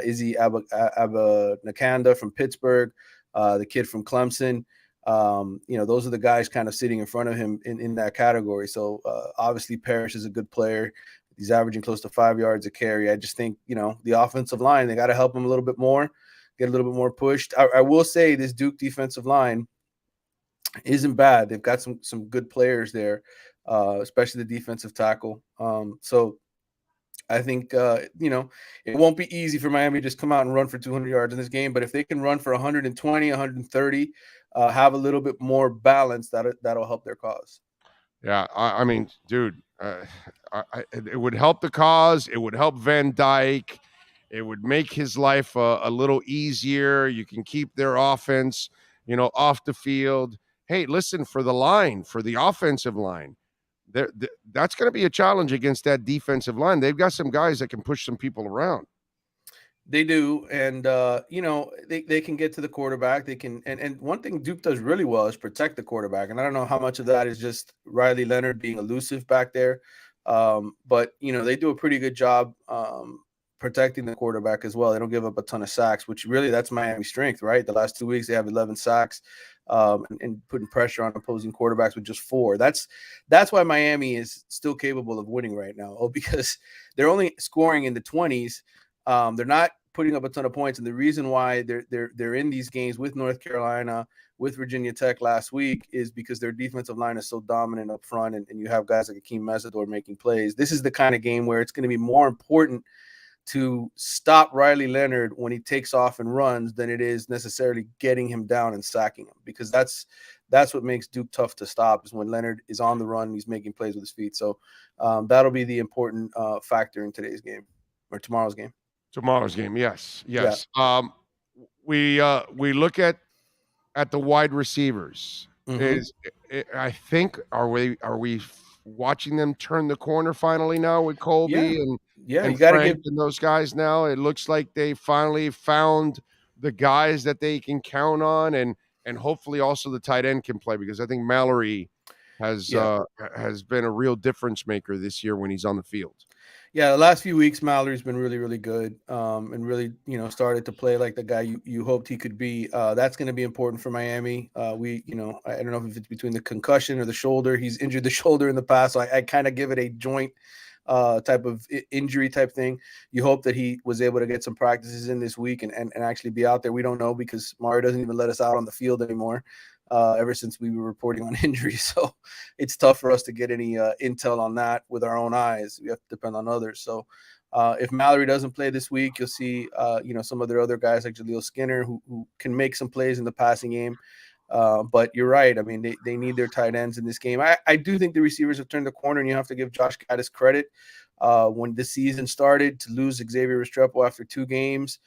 Izzy Nakanda from Pittsburgh, the kid from Clemson, those are the guys kind of sitting in front of him in that category. So obviously Parrish is a good player. He's averaging close to 5 yards a carry. I just think, the offensive line, they got to help him a little bit more, get a little bit more pushed. I will say this Duke defensive line isn't bad. They've got some good players there, especially the defensive tackle. So I think, it won't be easy for Miami to just come out and run for 200 yards in this game. But if they can run for 120, 130, have a little bit more balance, that'll help their cause. Yeah, I mean, dude, it would help the cause. It would help Van Dyke. It would make his life a little easier. You can keep their offense, off the field. Hey, listen, for the offensive line, that's going to be a challenge against that defensive line. They've got some guys that can push some people around. They do, and they can get to the quarterback. They can, and one thing Duke does really well is protect the quarterback. And I don't know how much of that is just Riley Leonard being elusive back there, but they do a pretty good job protecting the quarterback as well. They don't give up a ton of sacks, which really that's Miami's strength, right? The last 2 weeks they have 11 sacks, and putting pressure on opposing quarterbacks with just 4. That's why Miami is still capable of winning right now. Because they're only scoring in the 20s. They're not putting up a ton of points, and the reason why they're in these games with North Carolina, with Virginia Tech last week, is because their defensive line is so dominant up front, and you have guys like Akeem Mesidor making plays. This is the kind of game where it's going to be more important to stop Riley Leonard when he takes off and runs than it is necessarily getting him down and sacking him, because that's what makes Duke tough to stop, is when Leonard is on the run and he's making plays with his feet. So that'll be the important factor in today's game, or tomorrow's game. Tomorrow's game, yes. Yeah. We look at the wide receivers. I think are we watching them turn the corner finally now with Colby and you got to give those guys now? It looks like they finally found the guys that they can count on, and hopefully also the tight end can play, because I think Mallory has been a real difference maker this year when he's on the field. Yeah, the last few weeks, Mallory's been really, really good, and really, started to play like the guy you hoped he could be. That's going to be important for Miami. I don't know if it's between the concussion or the shoulder. He's injured the shoulder in the past, so I kind of give it a joint type of injury type thing. You hope that he was able to get some practices in this week and actually be out there. We don't know, because Mario doesn't even let us out on the field anymore. Ever since we were reporting on injuries. So it's tough for us to get any intel on that with our own eyes. We have to depend on others. So if Mallory doesn't play this week, you'll see, some of their other guys like Jaleel Skinner who can make some plays in the passing game. But you're right. I mean, they need their tight ends in this game. I do think the receivers have turned the corner, and you have to give Josh Gaddis credit. When the season started, to lose Xavier Restrepo after 2 games,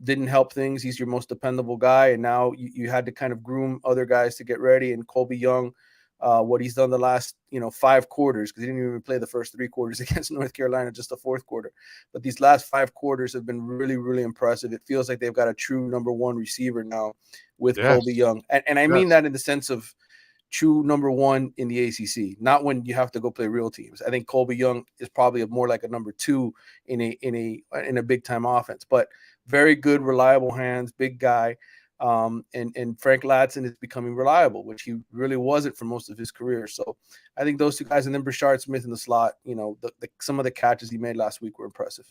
didn't help things. He's your most dependable guy, and now you had to kind of groom other guys to get ready. And Colby Young what he's done the last 5 quarters, because he didn't even play the first 3 quarters against North Carolina, just the 4th quarter. But these last 5 quarters have been really, really impressive. It feels like they've got a true number 1 receiver now with Colby Young, and I mean that in the sense of true number 1 in the ACC, not when you have to go play real teams. I think Colby Young is probably more like a number 2 in a big time offense, but very good, reliable hands, big guy. And Frank Ladson is becoming reliable, which he really wasn't for most of his career. So I think those 2 guys, and then Brashard Smith in the slot, some of the catches he made last week were impressive.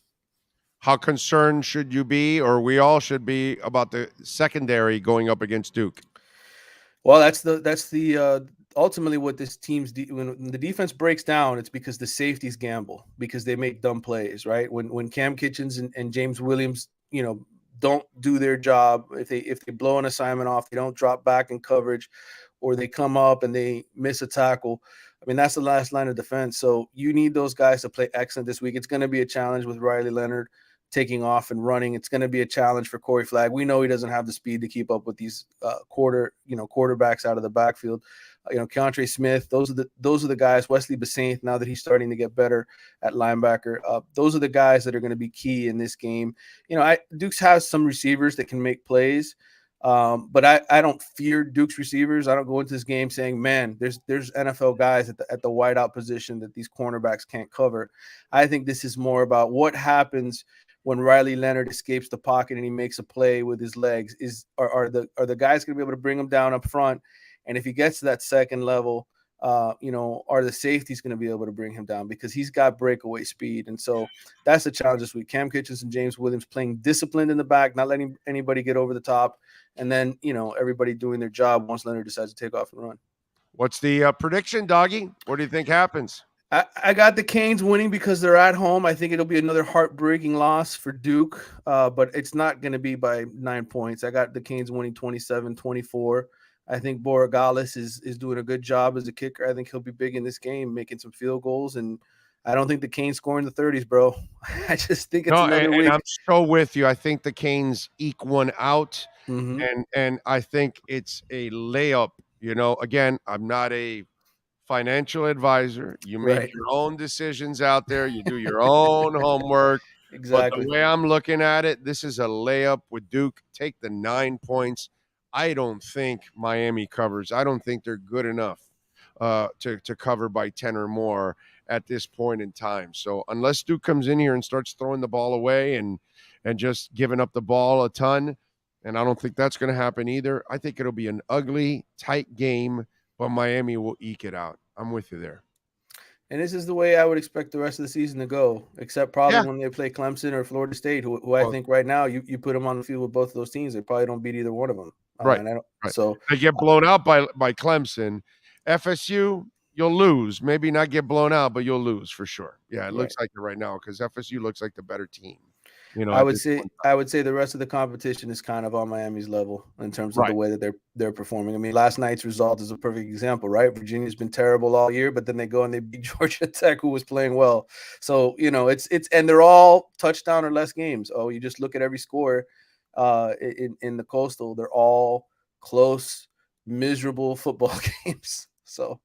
How concerned should you be, or we all should be, about the secondary going up against Duke? Well, that's the ultimately what this team's when the defense breaks down, it's because the safeties gamble, because they make dumb plays, right? When Cam Kitchens and James Williams, don't do their job, if they blow an assignment off, they don't drop back in coverage, or they come up and they miss a tackle. I mean, that's the last line of defense. So you need those guys to play excellent this week. It's going to be a challenge with Riley Leonard taking off and running. It's going to be a challenge for Corey Flagg. We know he doesn't have the speed to keep up with these quarterbacks out of the backfield. Keontre Smith, those are the guys. Wesley Basaint, now that he's starting to get better at linebacker, those are the guys that are going to be key in this game. Duke's has some receivers that can make plays, but I don't fear Duke's receivers. I don't go into this game saying, man, there's NFL guys at the wideout position that these cornerbacks can't cover. I think this is more about what happens when Riley Leonard escapes the pocket and he makes a play with his legs. Are the guys going to be able to bring him down up front? And if he gets to that second level, are the safeties going to be able to bring him down? Because he's got breakaway speed. And so that's the challenge this week. Cam Kitchens and James Williams playing disciplined in the back, not letting anybody get over the top. And then, everybody doing their job once Leonard decides to take off and run. What's the prediction, Doggy? What do you think happens? I got the Canes winning because they're at home. I think it'll be another heartbreaking loss for Duke, but it's not going to be by 9 points. I got the Canes winning 27-24. I think Borregales is doing a good job as a kicker. I think he'll be big in this game, making some field goals, and I don't think the Canes score in the 30s, bro. I just think it's another week. I'm so with you. I think the Canes eke one out, and I think it's a layup. Again, I'm not a financial advisor. You make your own decisions out there. You do your own homework. Exactly. But the way I'm looking at it, this is a layup with Duke. Take the 9 points. I don't think Miami covers. I don't think they're good enough to cover by 10 or more at this point in time. So unless Duke comes in here and starts throwing the ball away and just giving up the ball a ton, and I don't think that's going to happen either, I think it'll be an ugly, tight game, but Miami will eke it out. I'm with you there. And this is the way I would expect the rest of the season to go, except probably when they play Clemson or Florida State, who I think right now you put them on the field with both of those teams, they probably don't beat either one of them. Right. So they get blown out by Clemson. FSU, you'll lose. Maybe not get blown out, but you'll lose for sure. Yeah, it looks like it right now because FSU looks like the better team. I would say the rest of the competition is kind of on Miami's level in terms of the way that they're performing. I mean, last night's result is a perfect example, right? Virginia's been terrible all year, but then they go and they beat Georgia Tech, who was playing well. So it's and they're all touchdown or less games. Oh, you just look at every score in the Coastal. They're all close, miserable football games. So.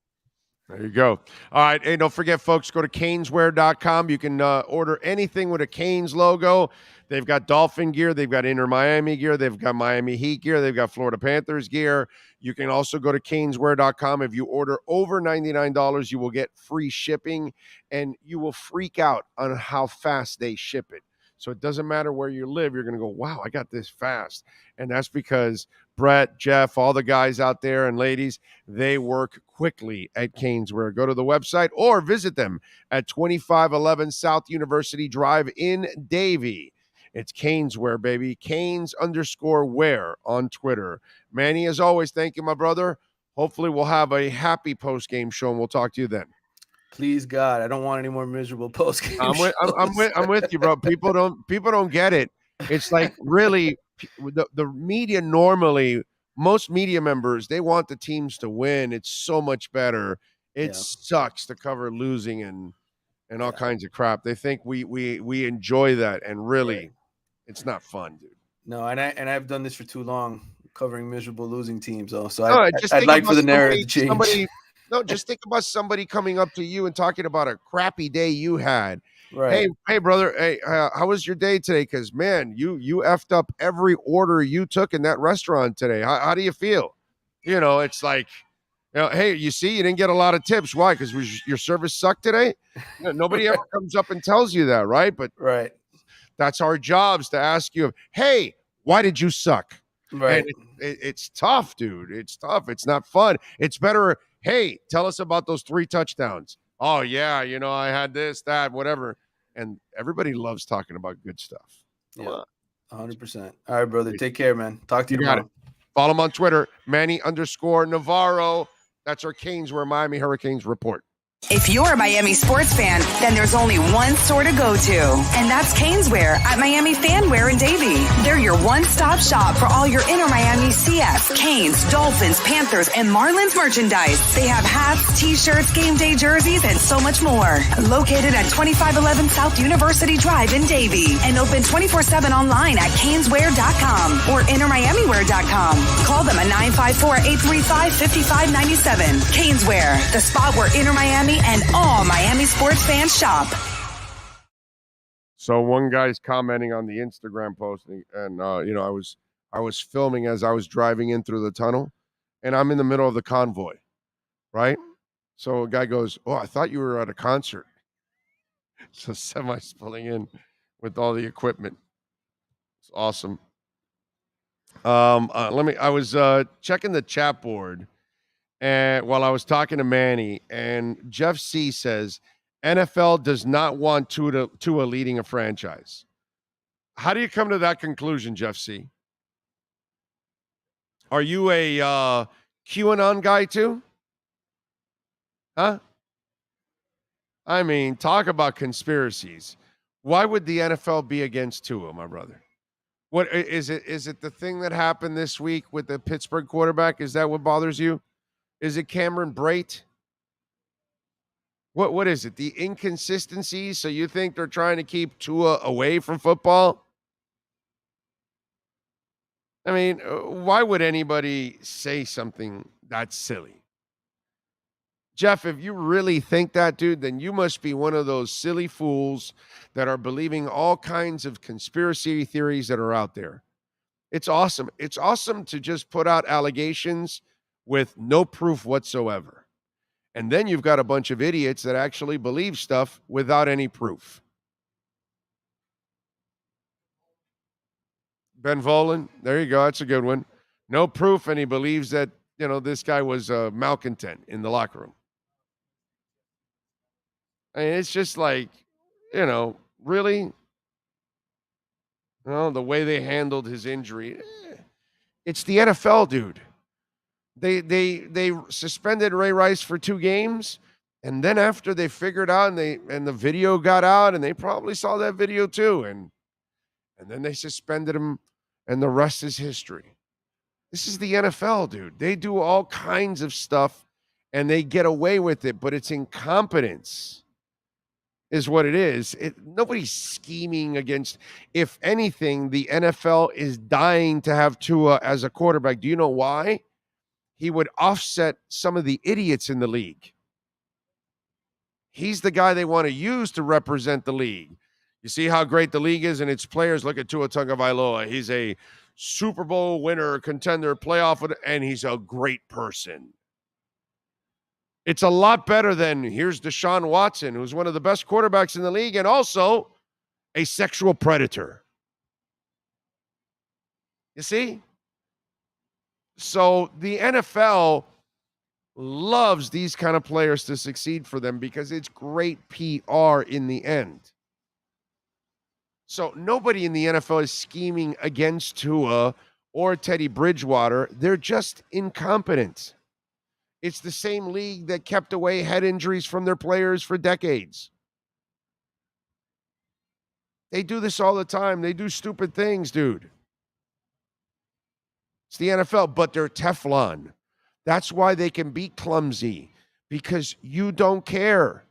There you go. All right. Hey, don't forget, folks, go to caneswear.com. You can order anything with a Canes logo. They've got Dolphin gear. They've got Inter Miami gear. They've got Miami Heat gear. They've got Florida Panthers gear. You can also go to caneswear.com. If you order over $99, you will get free shipping, and you will freak out on how fast they ship it. So it doesn't matter where you live. You're going to go, wow, I got this fast. And that's because Brett, Jeff, all the guys out there and ladies, they work quickly at Caneswear. Go to the website or visit them at 2511 South University Drive in Davie. It's Caneswear, baby. Canes_wear on Twitter. Manny, as always, thank you, my brother. Hopefully we'll have a happy post-game show, and we'll talk to you then. Please God, I don't want any more miserable post-game. I'm with you, bro. People don't get it. It's like really the media normally, most media members, they want the teams to win. It's so much better. It sucks to cover losing and all kinds of crap. They think we enjoy that, and really, it's not fun, dude. No, and I've done this for too long, covering miserable losing teams. So I'd like for the narrative to change. No, just think about somebody coming up to you and talking about a crappy day you had. Right. Hey, brother. Hey, how was your day today? Because man, you effed up every order you took in that restaurant today. How do you feel? It's like, hey, you see, you didn't get a lot of tips. Why? Because your service sucked today. Nobody ever comes up and tells you that, right? But Right. that's our jobs to ask you, hey, why did you suck? Right. And it's tough, dude. It's tough. It's not fun. It's better. Hey, tell us about those 3 touchdowns. Oh, yeah. I had this, that, whatever. And everybody loves talking about good stuff. Yeah. 100%. All right, brother. Take care, man. Talk to you tomorrow. Follow him on Twitter, Manny_Navarro. That's our Caneswear Miami Hurricanes report. If you're a Miami sports fan, then there's only one store to go to, and that's Caneswear at Miami Fanwear in Davie. They're your one-stop shop for all your inner Miami CF, Canes, Dolphins, Panthers, and Marlins merchandise. They have hats, t-shirts, game day jerseys, and so much more. Located at 2511 South University Drive in Davie, and open 24/7 online at caneswear.com or innermiamiwear.com. Call them at 954-835-5597. Caneswear, the spot where inner Miami and all Miami sports fans shop. So one guy's commenting on the Instagram posting, and I was filming as I was driving in through the tunnel, and I'm in the middle of the convoy, right? So a guy goes, "Oh, I thought you were at a concert." So semi's pulling in with all the equipment. It's awesome. I was checking the chat board. And while I was talking to Manny, and Jeff C says, NFL does not want Tua leading a franchise. How do you come to that conclusion, Jeff C? Are you a QAnon guy too? Huh? I mean, talk about conspiracies. Why would the NFL be against Tua, my brother? What is it? Is it the thing that happened this week with the Pittsburgh quarterback? Is that what bothers you? Is it Cameron Brate? What is it? The inconsistencies? So you think they're trying to keep Tua away from football? I mean, why would anybody say something that silly? Jeff, if you really think that, dude, then you must be one of those silly fools that are believing all kinds of conspiracy theories that are out there. It's awesome. It's awesome to just put out allegations with no proof whatsoever. And then you've got a bunch of idiots that actually believe stuff without any proof. Ben Volen, there you go. That's a good one. No proof, and he believes that, this guy was a malcontent in the locker room. I mean, it's just like, really? The way they handled his injury. It's the NFL, dude. They suspended Ray Rice for 2 games, and then after they figured out and the video got out, and they probably saw that video too, and then they suspended him, and the rest is history. This is the NFL, dude. They do all kinds of stuff, and they get away with it, but it's incompetence is what it is. Nobody's scheming against. If anything, the NFL is dying to have Tua as a quarterback. Do you know why? He would offset some of the idiots in the league. He's the guy they want to use to represent the league. You see how great the league is and its players. Look at Tua Tagovailoa. He's a Super Bowl winner, contender, playoff, and he's a great person. It's a lot better than here's Deshaun Watson, who's one of the best quarterbacks in the league and also a sexual predator. You see? So the NFL loves these kind of players to succeed for them because it's great PR in the end. So nobody in the NFL is scheming against Tua or Teddy Bridgewater. They're just incompetent. It's the same league that kept away head injuries from their players for decades. They do this all the time. They do stupid things, dude. It's the NFL, but they're Teflon. That's why they can be clumsy, because you don't care.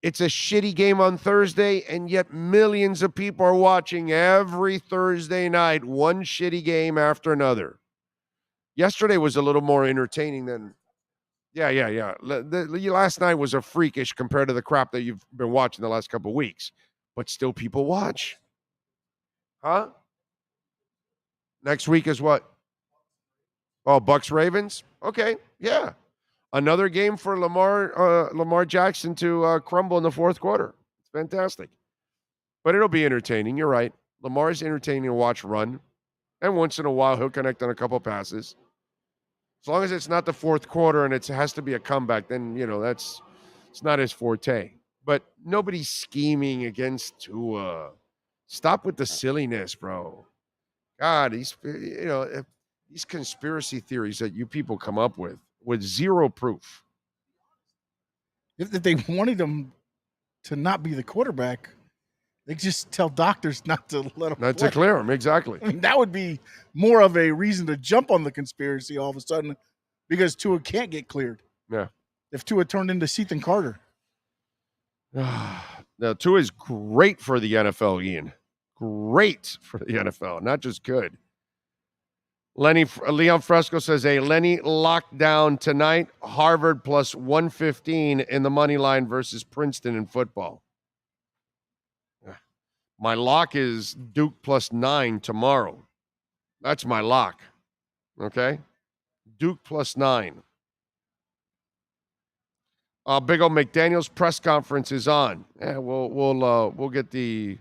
It's a shitty game on Thursday, and yet millions of people are watching every Thursday night, one shitty game after another. Yesterday was a little more entertaining than Yeah. Last night was a freakish compared to the crap that you've been watching the last couple of weeks, but still people watch. Huh? Next week is what? Oh, Bucks Ravens. Okay, yeah. Another game for Lamar Jackson to crumble in the fourth quarter. It's fantastic, but it'll be entertaining. You're right. Lamar's entertaining to watch run, and once in a while he'll connect on a couple passes. As long as it's not the fourth quarter and it has to be a comeback, then it's not his forte. But nobody's scheming against Tua. Stop with the silliness, bro. God, these conspiracy theories that you people come up with zero proof. If they wanted him to not be the quarterback, they just tell doctors not to let him Not play. to clear him, exactly. I mean, that would be more of a reason to jump on the conspiracy all of a sudden because Tua can't get cleared. Yeah. If Tua turned into Ethan Carter. Now, Tua is great for the NFL, Ian. Great for the NFL, not just good. Leon Fresco says, hey, Lenny locked down tonight, Harvard plus 115 in the money line versus Princeton in football. My lock is Duke plus 9 tomorrow. That's my lock. Okay? Duke plus 9. Big old McDaniel's press conference is on. Yeah, we'll get the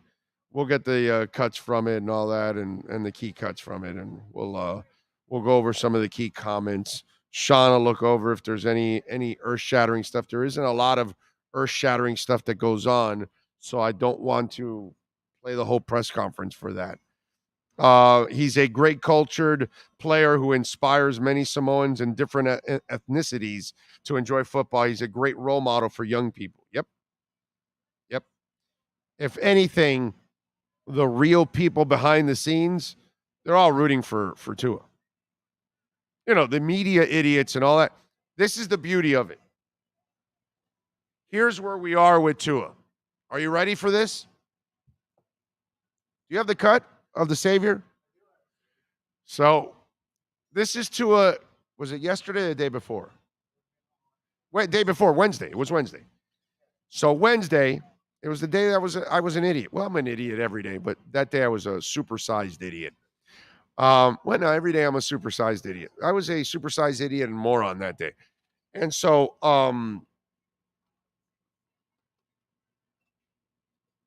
cuts from it and all that, and the key cuts from it, and we'll go over some of the key comments. Sean will look over if there's any earth-shattering stuff. There isn't a lot of earth-shattering stuff that goes on, so I don't want to play the whole press conference for that. He's a great cultured player who inspires many Samoans and different ethnicities to enjoy football. He's a great role model for young people. Yep. If anything, the real people behind the scenes, they're all rooting for Tua. The media idiots and all that. This is the beauty of it. Here's where we are with Tua. Are you ready for this? Do you have the cut of the Savior? So this is Tua. Was it yesterday or the day before? Day before, Wednesday. It was Wednesday. So Wednesday, it was the day that I was an idiot. Well, I'm an idiot every day, but that day I was a supersized idiot. No, every day I'm a supersized idiot. I was a supersized idiot and moron that day. And so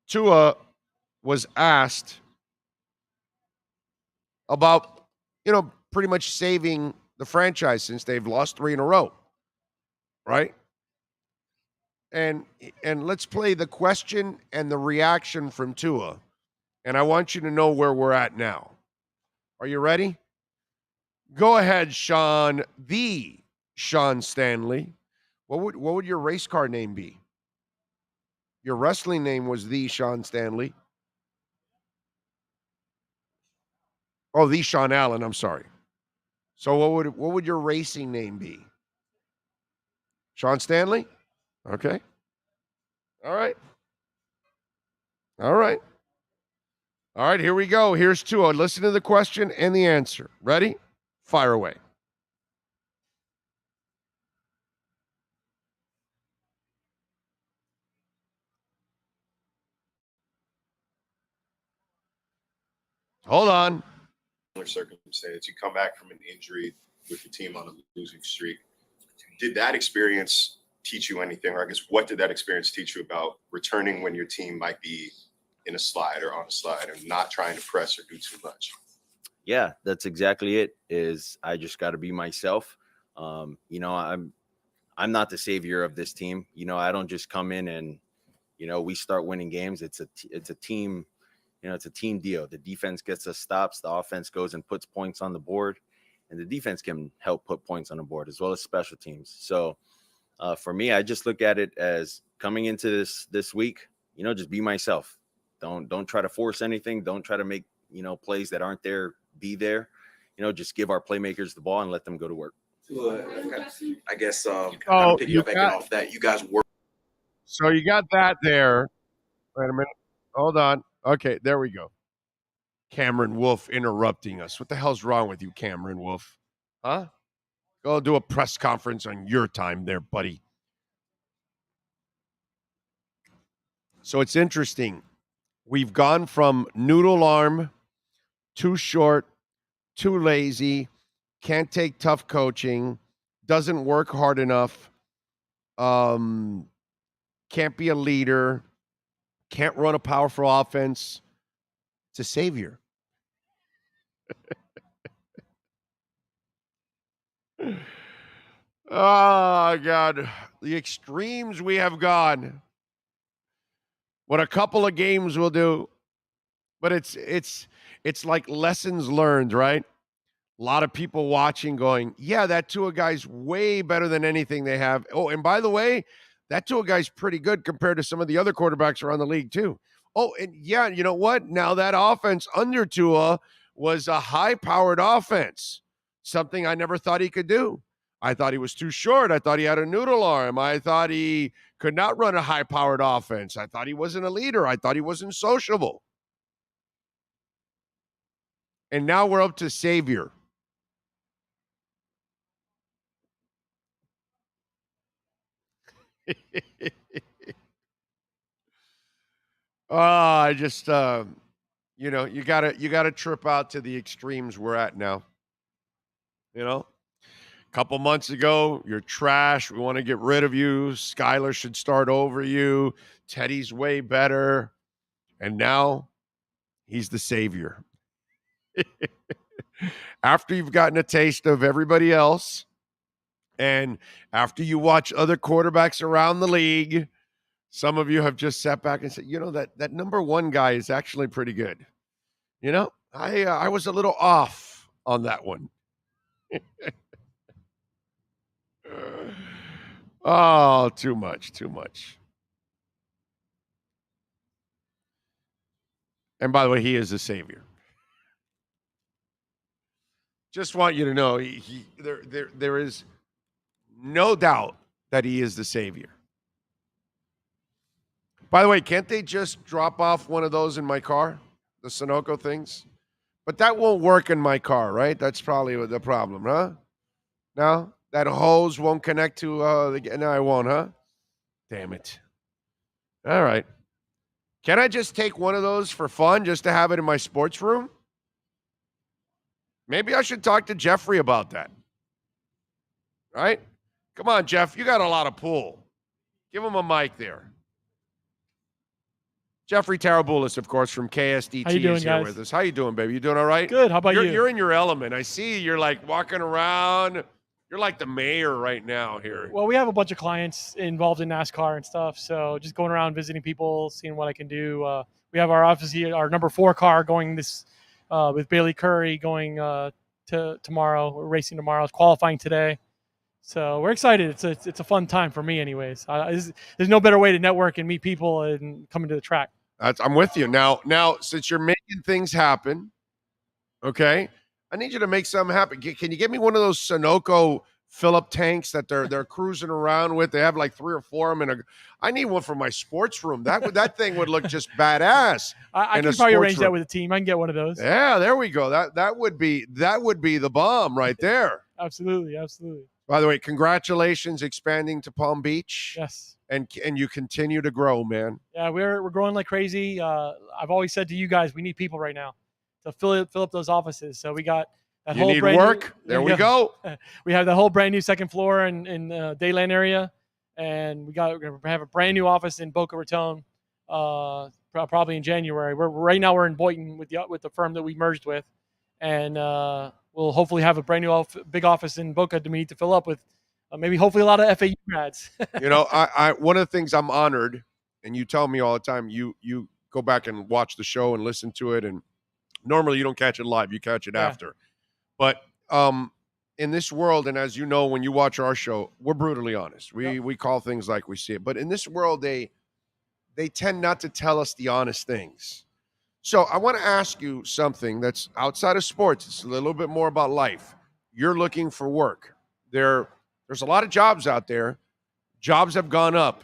Tua was asked about, pretty much saving the franchise since they've lost 3 in a row. Right? And let's play the question and the reaction from Tua. And I want you to know where we're at now. Are you ready? Go ahead, Sean. The Sean Stanley. What would your race car name be? Your wrestling name was the Sean Stanley. Oh, the Sean Allen. I'm sorry. So what would your racing name be? Sean Stanley? Okay. All right. Here we go. Here's Tua. Listen to the question and the answer. Ready? Fire away. Hold on. Circumstance. You come back from an injury with your team on a losing streak. Did that experience teach you anything? Or I guess what did that experience teach you about returning when your team might be in a slide or on a slide and not trying to press or do too much? Yeah, that's exactly it. Is I just got to be myself. I'm not the savior of this team. I don't just come in and we start winning games. It's a team. It's a team deal. The defense gets us stops. The offense goes and puts points on the board, and the defense can help put points on the board as well as special teams. So for me, I just look at it as coming into this week. Just be myself. Don't try to force anything. Don't try to make plays that aren't there be there. Just give our playmakers the ball and let them go to work. I guess piggybacking off that, you guys work. So you got that there. Wait a minute. Hold on. Okay, there we go. Cameron Wolf interrupting us. What the hell's wrong with you, Cameron Wolf? Huh? Go do a press conference on your time there, buddy. So it's interesting. We've gone from noodle arm, too short, too lazy, can't take tough coaching, doesn't work hard enough, can't be a leader, can't run a powerful offense, to savior. Oh, God. The extremes we have gone. What a couple of games will do. But it's like lessons learned, right? A lot of people watching going, yeah, that Tua guy's way better than anything they have. Oh, and by the way, that Tua guy's pretty good compared to some of the other quarterbacks around the league too. Oh, and yeah, you know what? Now that offense under Tua was a high-powered offense, something I never thought he could do. I thought he was too short. I thought he had a noodle arm. I thought he could not run a high-powered offense. I thought he wasn't a leader. I thought he wasn't sociable. And now we're up to savior. I just you gotta trip out to the extremes we're at now. A couple months ago, you're trash. We want to get rid of you. Skyler should start over you. Teddy's way better. And now he's the savior. After you've gotten a taste of everybody else, and after you watch other quarterbacks around the league, some of you have just sat back and said, that number one guy is actually pretty good. I was a little off on that one. Oh, too much. And by the way, he is the savior. Just want you to know, there is no doubt that he is the savior. By the way, can't they just drop off one of those in my car, the Sunoco things? But that won't work in my car, right? That's probably the problem, huh? No? That hose won't connect to no, I won't, huh? Damn it. All right. Can I just take one of those for fun just to have it in my sports room? Maybe I should talk to Jeffrey about that. Right? Come on, Jeff. You got a lot of pull. Give him a mic there. Jeffrey Taraboulis, of course, from KSDT is here with us. How you doing, baby? You doing all right? Good. How about you? You're in your element. I see you're like walking around. You're like the mayor right now here. Well, we have a bunch of clients involved in NASCAR and stuff, so just going around visiting people, seeing what I can do. We have our office here, our number 4 car going this with Bailey Curry going to tomorrow. We're racing tomorrow. It's qualifying today. So we're excited. It's a fun time for me anyways. There's no better way to network and meet people and coming to the track. I'm with you. Now, since you're making things happen, okay, I need you to make something happen. Can you get me one of those Sunoco fill-up tanks that they're cruising around with? They have like 3 or 4 of them. I need one for my sports room. That thing would look just badass. I can probably arrange that with the team. I can get one of those. Yeah, there we go. That would be the bomb right there. Absolutely. By the way, congratulations expanding to Palm Beach. Yes. And you continue to grow, man. Yeah, we're growing like crazy. I've always said to you guys, we need people right now to fill up those offices. So we got that whole brand work. New, there we go. We have the whole brand new second floor in Dayland area, and we're gonna have a brand new office in Boca Raton, probably in January. We're in Boynton with the firm that we merged with, and we'll hopefully have a brand new big office in Boca to fill up with. Maybe hopefully a lot of FAU grads. I one of the things I'm honored, and you tell me all the time, you go back and watch the show and listen to it, and normally you don't catch it live, you catch it after. But in this world, and as you know, when you watch our show, we're brutally honest. We call things like we see it. But in this world, they tend not to tell us the honest things. So I want to ask you something that's outside of sports. It's a little bit more about life. You're looking for work. There's a lot of jobs out there. Jobs have gone up,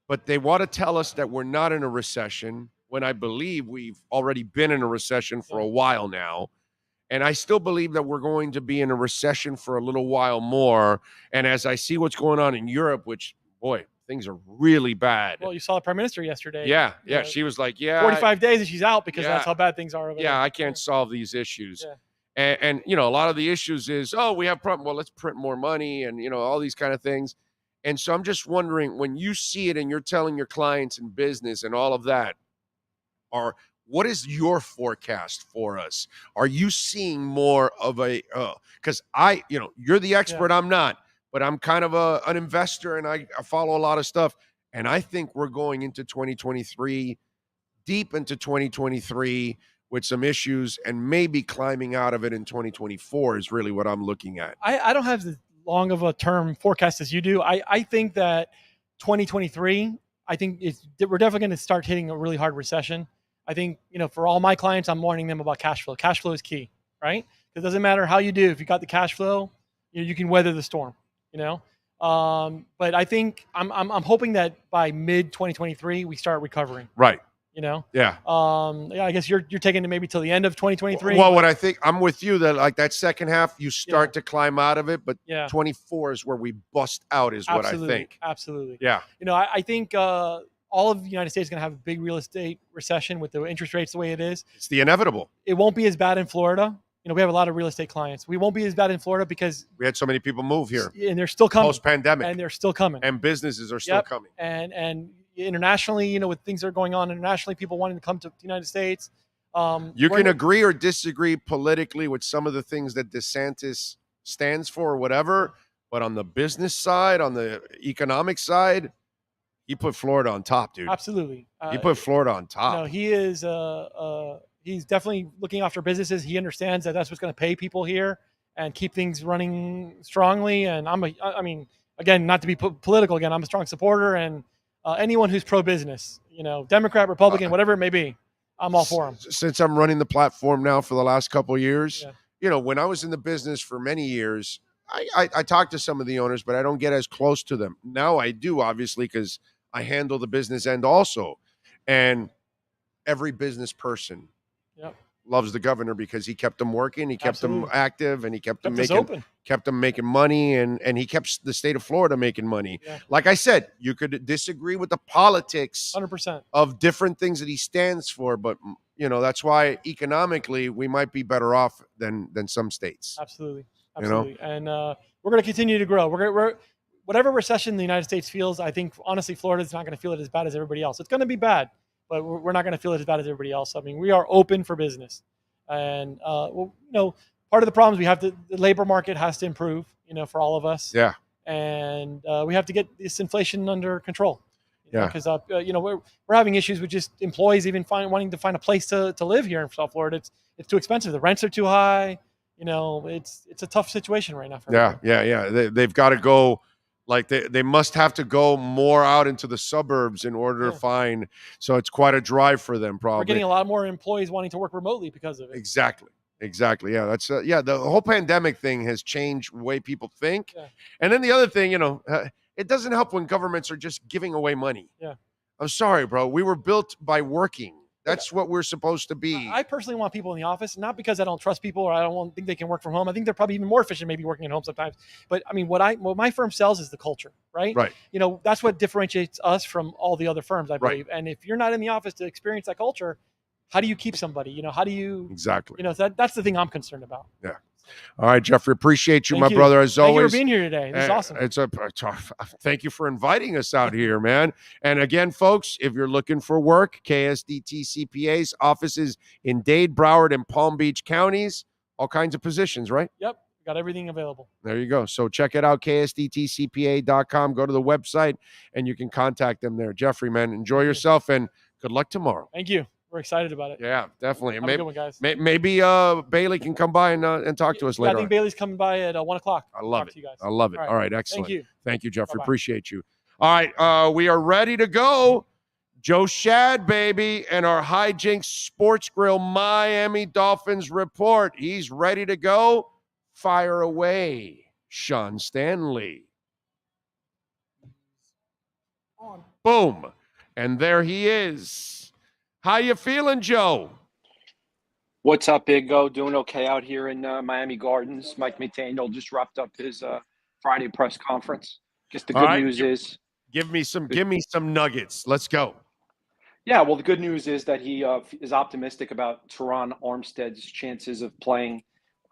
but they want to tell us that we're not in a recession when I believe we've already been in a recession for a while now. And I still believe that we're going to be in a recession for a little while more. And as I see what's going on in Europe, which, boy, things are really bad. Well, you saw the prime minister yesterday. Yeah. She was like, 45 days and she's out because that's how bad things are over there. I can't solve these issues. Yeah. And, a lot of the issues is, we have problem. Well, let's print more money and, all these kind of things. And so I'm just wondering, when you see it and you're telling your clients in business and all of that, what is your forecast for us? Are you seeing more of a, because you're the expert, I'm not, but I'm kind of an investor and I follow a lot of stuff. And I think we're going into 2023, deep into 2023 with some issues and maybe climbing out of it in 2024 is really what I'm looking at. I don't have as long of a term forecast as you do. I think that 2023, I think we're definitely going to start hitting a really hard recession. I think, for all my clients, I'm warning them about cash flow. Cash flow is key, right? It doesn't matter how you do. If you got the cash flow, you can weather the storm, But I think I'm hoping that by mid 2023, we start recovering. Right. Yeah. I guess you're taking it maybe till the end of 2023. Well, what I think, I'm with you that like that second half, you start to climb out of it, but 24 is where we bust out is what I think. Absolutely. Yeah. I think, all of the United States is going to have a big real estate recession with the interest rates the way it is. It's the inevitable. It won't be as bad in Florida. We have a lot of real estate clients. We won't be as bad in Florida because we had so many people move here. And they're still coming. Post-pandemic. And they're still coming. And businesses are still coming. And internationally, with things that are going on internationally, people wanting to come to the United States. You can agree or disagree politically with some of the things that DeSantis stands for or whatever, but on the business side, on the economic side, he put Florida on top, dude. Absolutely. He put Florida on top. He is he's definitely looking after businesses. He understands that that's what's going to pay people here and keep things running strongly. And again, not to be political again, I'm a strong supporter, and anyone who's pro-business, Democrat, Republican, whatever it may be, I'm all for them. Since I'm running the platform now for the last couple of years, when I was in the business for many years, I talk to some of the owners, but I don't get as close to them. Now I do, obviously, because I handle the business end also. And every business person loves the governor because he kept them working, he kept them active, and he kept them making money, and he kept the state of Florida making money. Yeah. Like I said, you could disagree with the politics 100% of different things that he stands for, but that's why economically we might be better off than some states. Absolutely. And we're going to continue to grow. We're whatever recession the United States feels, I think, honestly, Florida's not going to feel it as bad as everybody else. It's going to be bad, but we're not going to feel it as bad as everybody else. I mean, we are open for business. And, part of the problems we have, the labor market has to improve, for all of us. Yeah. And we have to get this inflation under control. Because, we're having issues with just employees even wanting to find a place to live here in South Florida. It's too expensive. The rents are too high. It's a tough situation right now. For everyone. They've got to go. Like they must have to go more out into the suburbs in order to find. So it's quite a drive for them. Probably we're getting a lot more employees wanting to work remotely because of it. Exactly. Yeah, that's the whole pandemic thing has changed the way people think. Yeah. And then the other thing, it doesn't help when governments are just giving away money. Yeah. I'm sorry, bro. We were built by working. That's what we're supposed to be. I personally want people in the office, not because I don't trust people or I don't think they can work from home. I think they're probably even more efficient maybe working at home sometimes. But I mean, what my firm sells is the culture, right? Right. That's what differentiates us from all the other firms, I believe. Right. And if you're not in the office to experience that culture, how do you keep somebody? How do you exactly? That's the thing I'm concerned about. Yeah. All right, Jeffrey, appreciate you, my brother, as always. Thank you for being here today. This is awesome. Thank you for inviting us out here, man. And again, folks, if you're looking for work, KSDT CPA's offices in Dade, Broward, and Palm Beach counties, all kinds of positions, right? Yep. Got everything available. There you go. So check it out, ksdtcpa.com. Go to the website, and you can contact them there. Jeffrey, man, enjoy yourself, and good luck tomorrow. Thank you. We're excited about it. Yeah, definitely. Have a good one, guys. Maybe Bailey can come by and talk to us later. I think Bailey's coming by at 1 o'clock. I love it. To you guys. I love it. All right, excellent. Thank you, Jeffrey. Bye-bye. Appreciate you. All right, we are ready to go. Joe Shad, baby, and our Hijinks Sports Grill Miami Dolphins report. He's ready to go. Fire away, Sean Stanley. On. Boom. And there he is. How you feeling, Joe? What's up, Big O? Doing okay out here in Miami Gardens. Mike McDaniel just wrapped up his Friday press conference. Guess the All good right, news is give me some nuggets. Let's go. yeah, well, the good news is that he is optimistic about Teron Armstead's chances of playing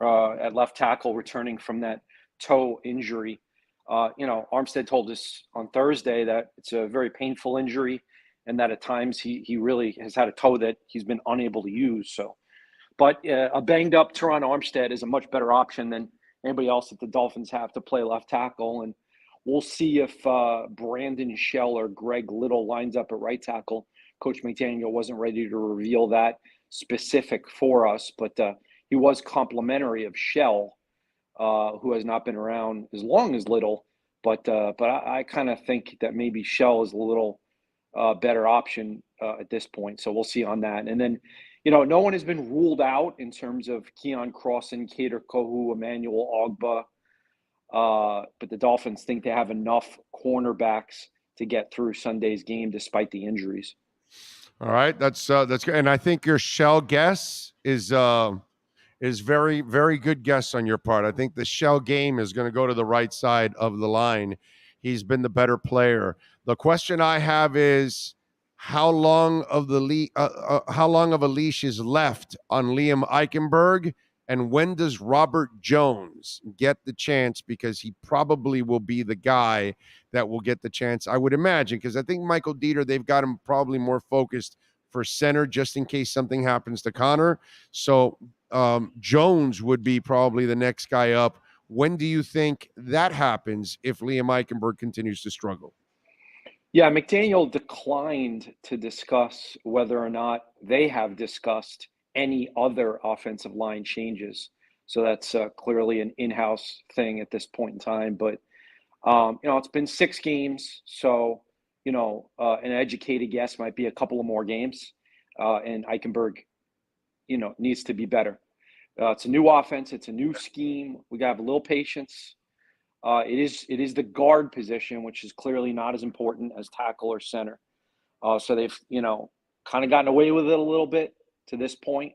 at left tackle, returning from that toe injury. Armstead told us on Thursday that it's a very painful injury and that at times he really has had a toe that he's been unable to use. So, but a banged up Teron Armstead is a much better option than anybody else that the Dolphins have to play left tackle. And we'll see if Brandon Shell or Greg Little lines up at right tackle. Coach McDaniel wasn't ready to reveal that specific for us, but he was complimentary of Shell, who has not been around as long as Little. But I kind of think that maybe Shell is a little better option at this point. So we'll see on that. And then, no one has been ruled out in terms of Keon Crossan, Kader Kohu, Emmanuel Ogba. But the Dolphins think they have enough cornerbacks to get through Sunday's game despite the injuries. All right, that's good. And I think your Shell guess is very, very good guess on your part. I think the Shell game is going to go to the right side of the line. He's been the better player. The question I have is how long of a leash is left on Liam Eichenberg, and when does Robert Jones get the chance? Because he probably will be the guy that will get the chance, I would imagine, because I think Michael Dieter, they've got him probably more focused for center just in case something happens to Connor. So Jones would be probably the next guy up. When do you think that happens if Liam Eichenberg continues to struggle? Yeah, McDaniel declined to discuss whether or not they have discussed any other offensive line changes. So that's clearly an in-house thing at this point in time. But, it's been 6 games. So, an educated guess might be a couple of more games. And Eichenberg, needs to be better. It's a new offense. It's a new scheme. We got to have a little patience. It is the guard position, which is clearly not as important as tackle or center. So they've, kind of gotten away with it a little bit to this point.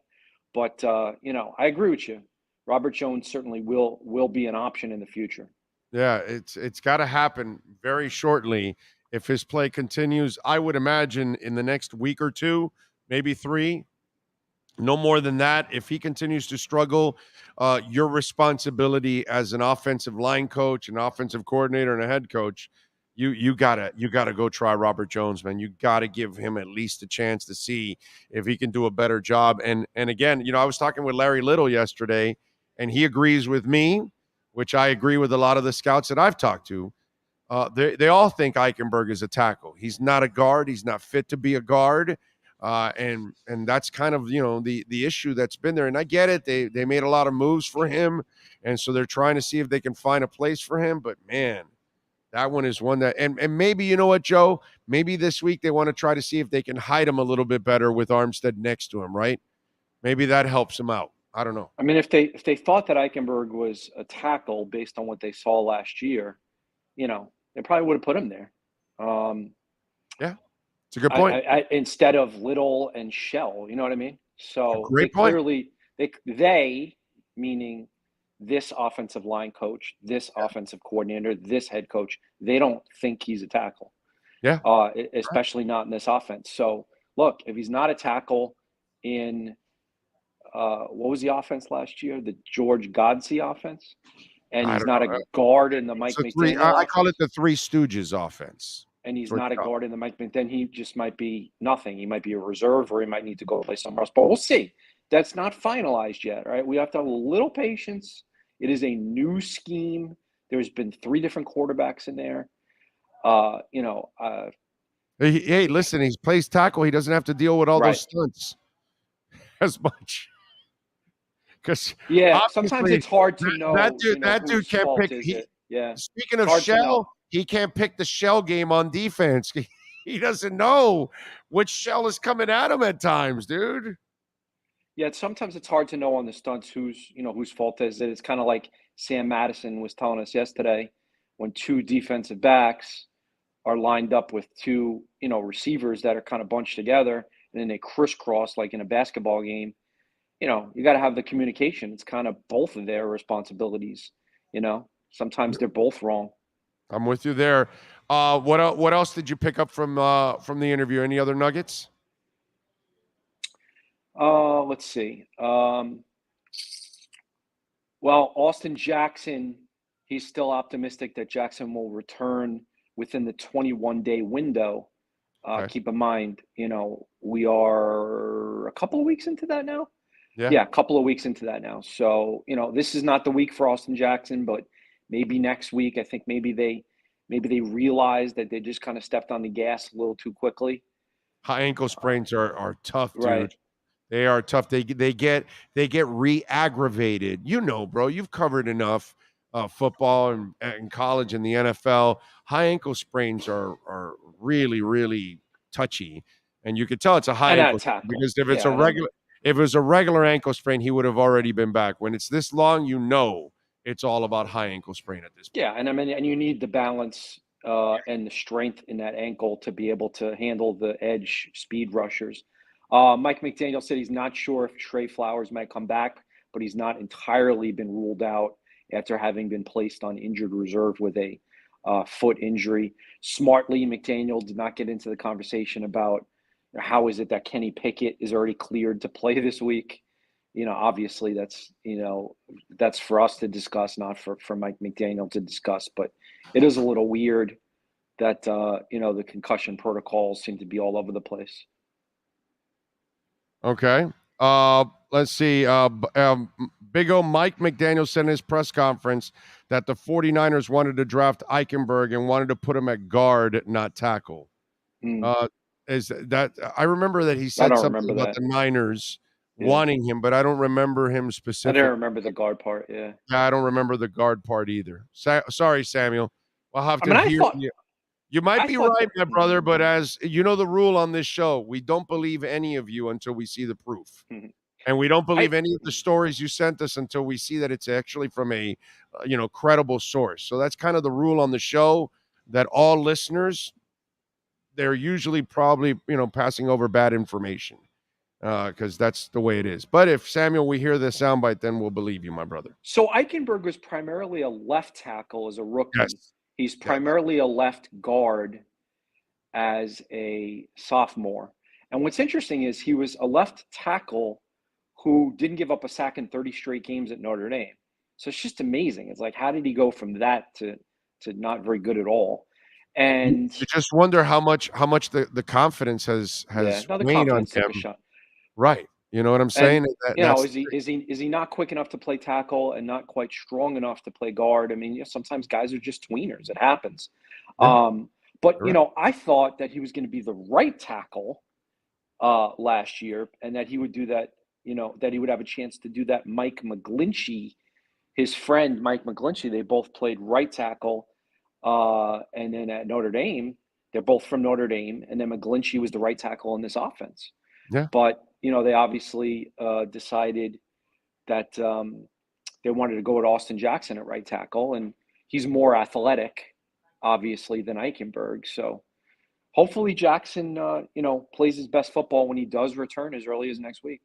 But, I agree with you. Robert Jones certainly will be an option in the future. Yeah, it's got to happen very shortly. If his play continues, I would imagine in the next week or 2, maybe 3, no more than that. If he continues to struggle, your responsibility as an offensive line coach, an offensive coordinator, and a head coach, you gotta go try Robert Jones, man. You gotta give him at least a chance to see if he can do a better job. And again, I was talking with Larry Little yesterday, and he agrees with me, which I agree with a lot of the scouts that I've talked to. They all think Eichenberg is a tackle. He's not a guard. He's not fit to be a guard. And that's kind of, the issue that's been there. And I get it. They made a lot of moves for him. And so they're trying to see if they can find a place for him. But man, that one is one that, and maybe, you know what, Joe, maybe this week they want to try to see if they can hide him a little bit better with Armstead next to him, right? Maybe that helps him out. I don't know. I mean, if they thought that Eichenberg was a tackle based on what they saw last year, they probably would have put him there. Yeah. It's a good point. Instead of Little and Shell, you know what I mean? So Great point. Clearly, they meaning this offensive line coach, this offensive coordinator, this head coach, they don't think he's a tackle. Yeah. Especially not in this offense. So look, if he's not a tackle in what was the offense last year? The George Godsey offense, and he's not a guard in the Mike McDaniel. I call it the Three Stooges offense. And he's not a guard in the Mike, then he just might be nothing. He might be a reserve, or he might need to go play somewhere else. But we'll see. That's not finalized yet, right? We have to have a little patience. It is a new scheme. There's been 3 different quarterbacks in there. Hey, listen, he plays tackle. He doesn't have to deal with all those stunts as much. Because sometimes it's hard to know. That dude can't pick. Speaking of Shell, he can't pick the shell game on defense. He doesn't know which shell is coming at him at times, dude. Yeah, sometimes it's hard to know on the stunts whose fault is it. It's kind of like Sam Madison was telling us yesterday, when 2 defensive backs are lined up with 2, receivers that are kind of bunched together, and then they crisscross like in a basketball game, you got to have the communication. It's kind of both of their responsibilities. Sometimes they're both wrong. I'm with you there. What else did you pick up from the interview? Any other nuggets? Let's see. Well, Austin Jackson, he's still optimistic that Jackson will return within the 21-day window. Keep in mind, we are a couple of weeks into that now. Yeah, a couple of weeks into that now. So, this is not the week for Austin Jackson, but maybe next week. I think maybe they realize that they just kind of stepped on the gas a little too quickly. High ankle sprains are tough, dude. Right. They are tough. They get re-aggravated. Bro, you've covered enough football and college and the NFL. High ankle sprains are really, really touchy, and you could tell it's a high ankle sprain because if it's if it was a regular ankle sprain, he would have already been back. When it's this long, it's all about high ankle sprain at this point. Yeah, and you need the balance and the strength in that ankle to be able to handle the edge speed rushers. Mike McDaniel said he's not sure if Trey Flowers might come back, but he's not entirely been ruled out after having been placed on injured reserve with a foot injury. Smartly, McDaniel did not get into the conversation about how is it that Kenny Pickett is already cleared to play this week. Obviously that's for us to discuss, not for Mike McDaniel to discuss. But it is a little weird that the concussion protocols seem to be all over the place. Okay. Let's see. Big O Mike McDaniel said in his press conference that the 49ers wanted to draft Eichenberg and wanted to put him at guard, not tackle. Is that I remember that he said something about the Niners wanting him, but I don't remember him specifically. I don't remember the guard part. Yeah, I don't remember the guard part either. Sorry, Samuel. We'll have to hear you. You might be right, my brother, but as you know the rule on this show, we don't believe any of you until we see the proof. And we don't believe any of the stories you sent us until we see that it's actually from a credible source. So that's kind of the rule on the show, that all listeners, they're usually probably passing over bad information because that's the way it is. But if, Samuel, we hear this soundbite, then we'll believe you, my brother. So Eichenberg was primarily a left tackle as a rookie. Yes. He's primarily a left guard as a sophomore. And what's interesting is he was a left tackle who didn't give up a sack in 30 straight games at Notre Dame. So it's just amazing. It's like, how did he go from that to not very good at all? And you just wonder how much the confidence has waned on him. Right. You know what I'm saying? Is he not quick enough to play tackle and not quite strong enough to play guard? I mean, sometimes guys are just tweeners. It happens. Yeah. But I thought that he was going to be the right tackle last year, and that he would do that. That he would have a chance to do that. Mike McGlinchey, his friend Mike McGlinchey, they both played right tackle, and then at Notre Dame, they're both from Notre Dame, and then McGlinchey was the right tackle in this offense. Yeah. But they obviously decided that they wanted to go with Austin Jackson at right tackle, and he's more athletic, obviously, than Eichenberg. So hopefully Jackson, plays his best football when he does return as early as next week.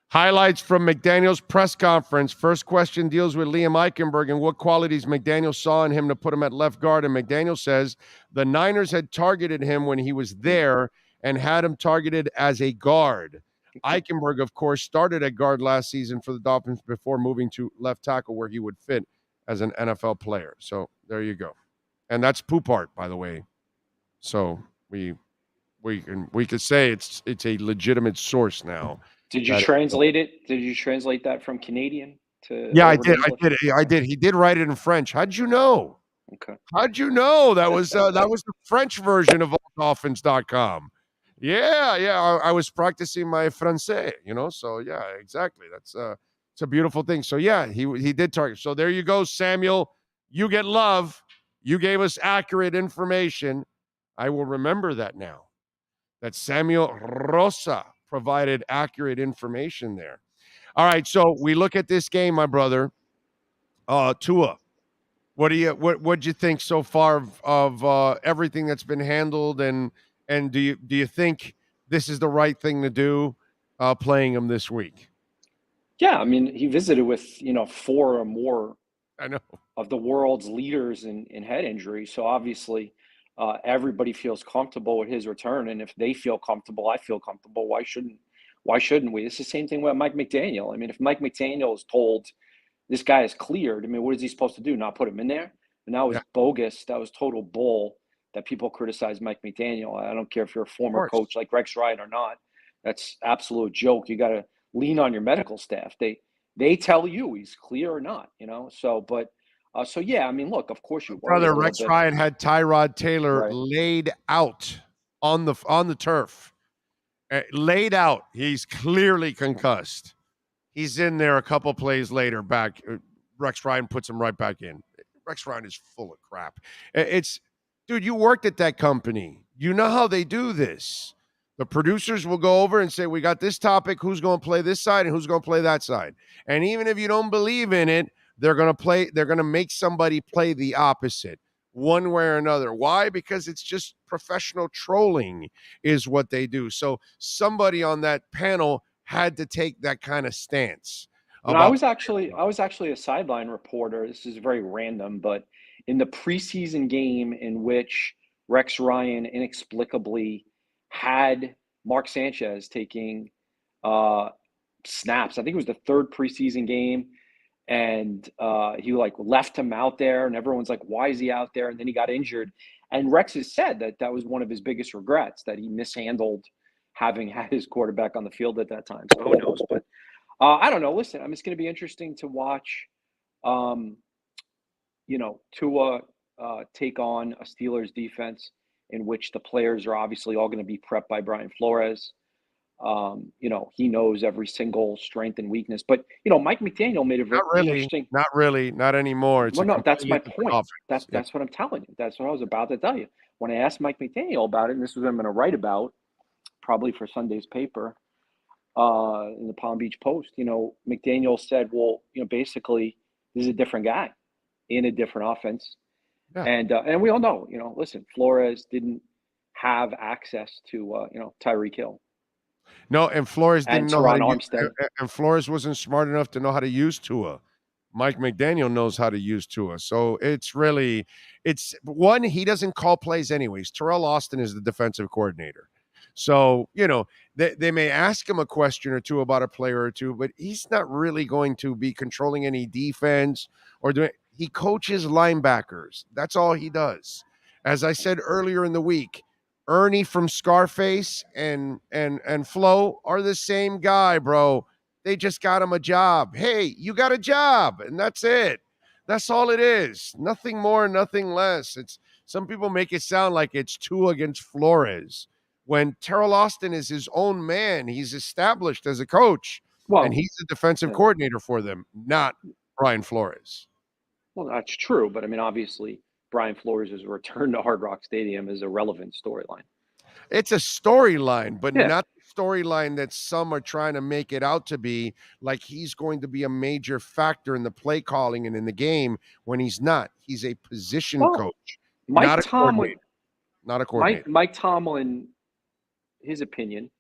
Highlights from McDaniel's press conference. First question deals with Liam Eichenberg and what qualities McDaniel saw in him to put him at left guard. And McDaniel says the Niners had targeted him when he was there and had him targeted as a guard. Eichenberg, of course, started at guard last season for the Dolphins before moving to left tackle, where he would fit as an NFL player. So there you go. And that's poop art, by the way. So we could say it's a legitimate source now. Did you translate it? Did you translate that from Canadian to? Yeah, I did. He did write it in French. How'd you know? Okay. How'd you know? That was the French version of Dolphins.com. Yeah. I was practicing my Francais, So yeah, exactly. That's it's a beautiful thing. So yeah, he did target. So there you go, Samuel. You get love. You gave us accurate information. I will remember that now. That Samuel Rosa provided accurate information there. All right, so we look at this game, my brother. Tua, what'd you think so far of everything that's been handled, and do you think this is the right thing to do, playing him this week? Yeah, I mean, he visited with, 4 or more I know. of the world's leaders in head injury. So obviously, everybody feels comfortable with his return, and if they feel comfortable, I feel comfortable. Why shouldn't we? It's the same thing with Mike McDaniel. I mean, if Mike McDaniel is told this guy is cleared, I mean, what is he supposed to do? Not put him in there? And that was Yeah, bogus. That was total bull that people criticize Mike McDaniel. I don't care if you're a of former course. coach like Rex Ryan or not. That's absolute joke. You got to lean on your medical staff. They tell you he's clear or not, so yeah, I mean, look, of course you worry a Brother, little Rex bit, Ryan had Tyrod Taylor right? laid out on the turf. Laid out. He's clearly concussed. He's in there a couple plays later back. Rex Ryan puts him right back in. Rex Ryan is full of crap. It's, dude, you worked at that company. You know how they do this. The producers will go over and say, we got this topic. Who's going to play this side and who's going to play that side? And even if you don't believe in it, they're going to make somebody play the opposite one way or another. Why? Because it's just professional trolling is what they do. So somebody on that panel had to take that kind of stance And I about. was actually a sideline reporter. This is very random, but in the preseason game in which Rex Ryan inexplicably had Mark Sanchez taking snaps, I think it was the third preseason game, and he like left him out there, and everyone's like, "Why is he out there?" And then he got injured, and Rex has said that was one of his biggest regrets, that he mishandled having had his quarterback on the field at that time. So who knows? But I don't know. Listen, I mean, it's going to be interesting to watch, um, Tua take on a Steelers defense in which the players are obviously all going to be prepped by Brian Flores. He knows every single strength and weakness. But Mike McDaniel made a very Not really, interesting. not really, not anymore. It's Well, a no, that's completely my different point. offense. Yeah. That's what I'm telling you. That's what I was about to tell you. When I asked Mike McDaniel about it, and this is what I'm going to write about, probably for Sunday's paper, in the Palm Beach Post, McDaniel said, well, basically, this is a different guy in a different offense. Yeah. And we all know, listen, Flores didn't have access to, Tyreek Hill No, and Flores and didn't know how Teron to Armstead. and Flores wasn't smart enough to know how to use Tua. Mike McDaniel knows how to use Tua. So it's one, he doesn't call plays anyways. Terrell Austin is the defensive coordinator. So, they may ask him a question or two about a player or two, but he's not really going to be controlling any defense or doing. He coaches linebackers. That's all he does. As I said earlier in the week, Ernie from Scarface and Flo are the same guy, bro. They just got him a job. Hey, you got a job, and that's it. That's all it is. Nothing more, nothing less. It's some people make it sound like it's two against Flores. When Terrell Austin is his own man, he's established as a coach, and he's the defensive coordinator for them, not Brian Flores. Well, that's true, but I mean, obviously, Brian Flores' return to Hard Rock Stadium is a relevant storyline. It's a storyline, but not the storyline that some are trying to make it out to be, like he's going to be a major factor in the play calling and in the game when he's not. He's a position coach, not a coordinator. Not a coordinator. Mike Tomlin, his opinion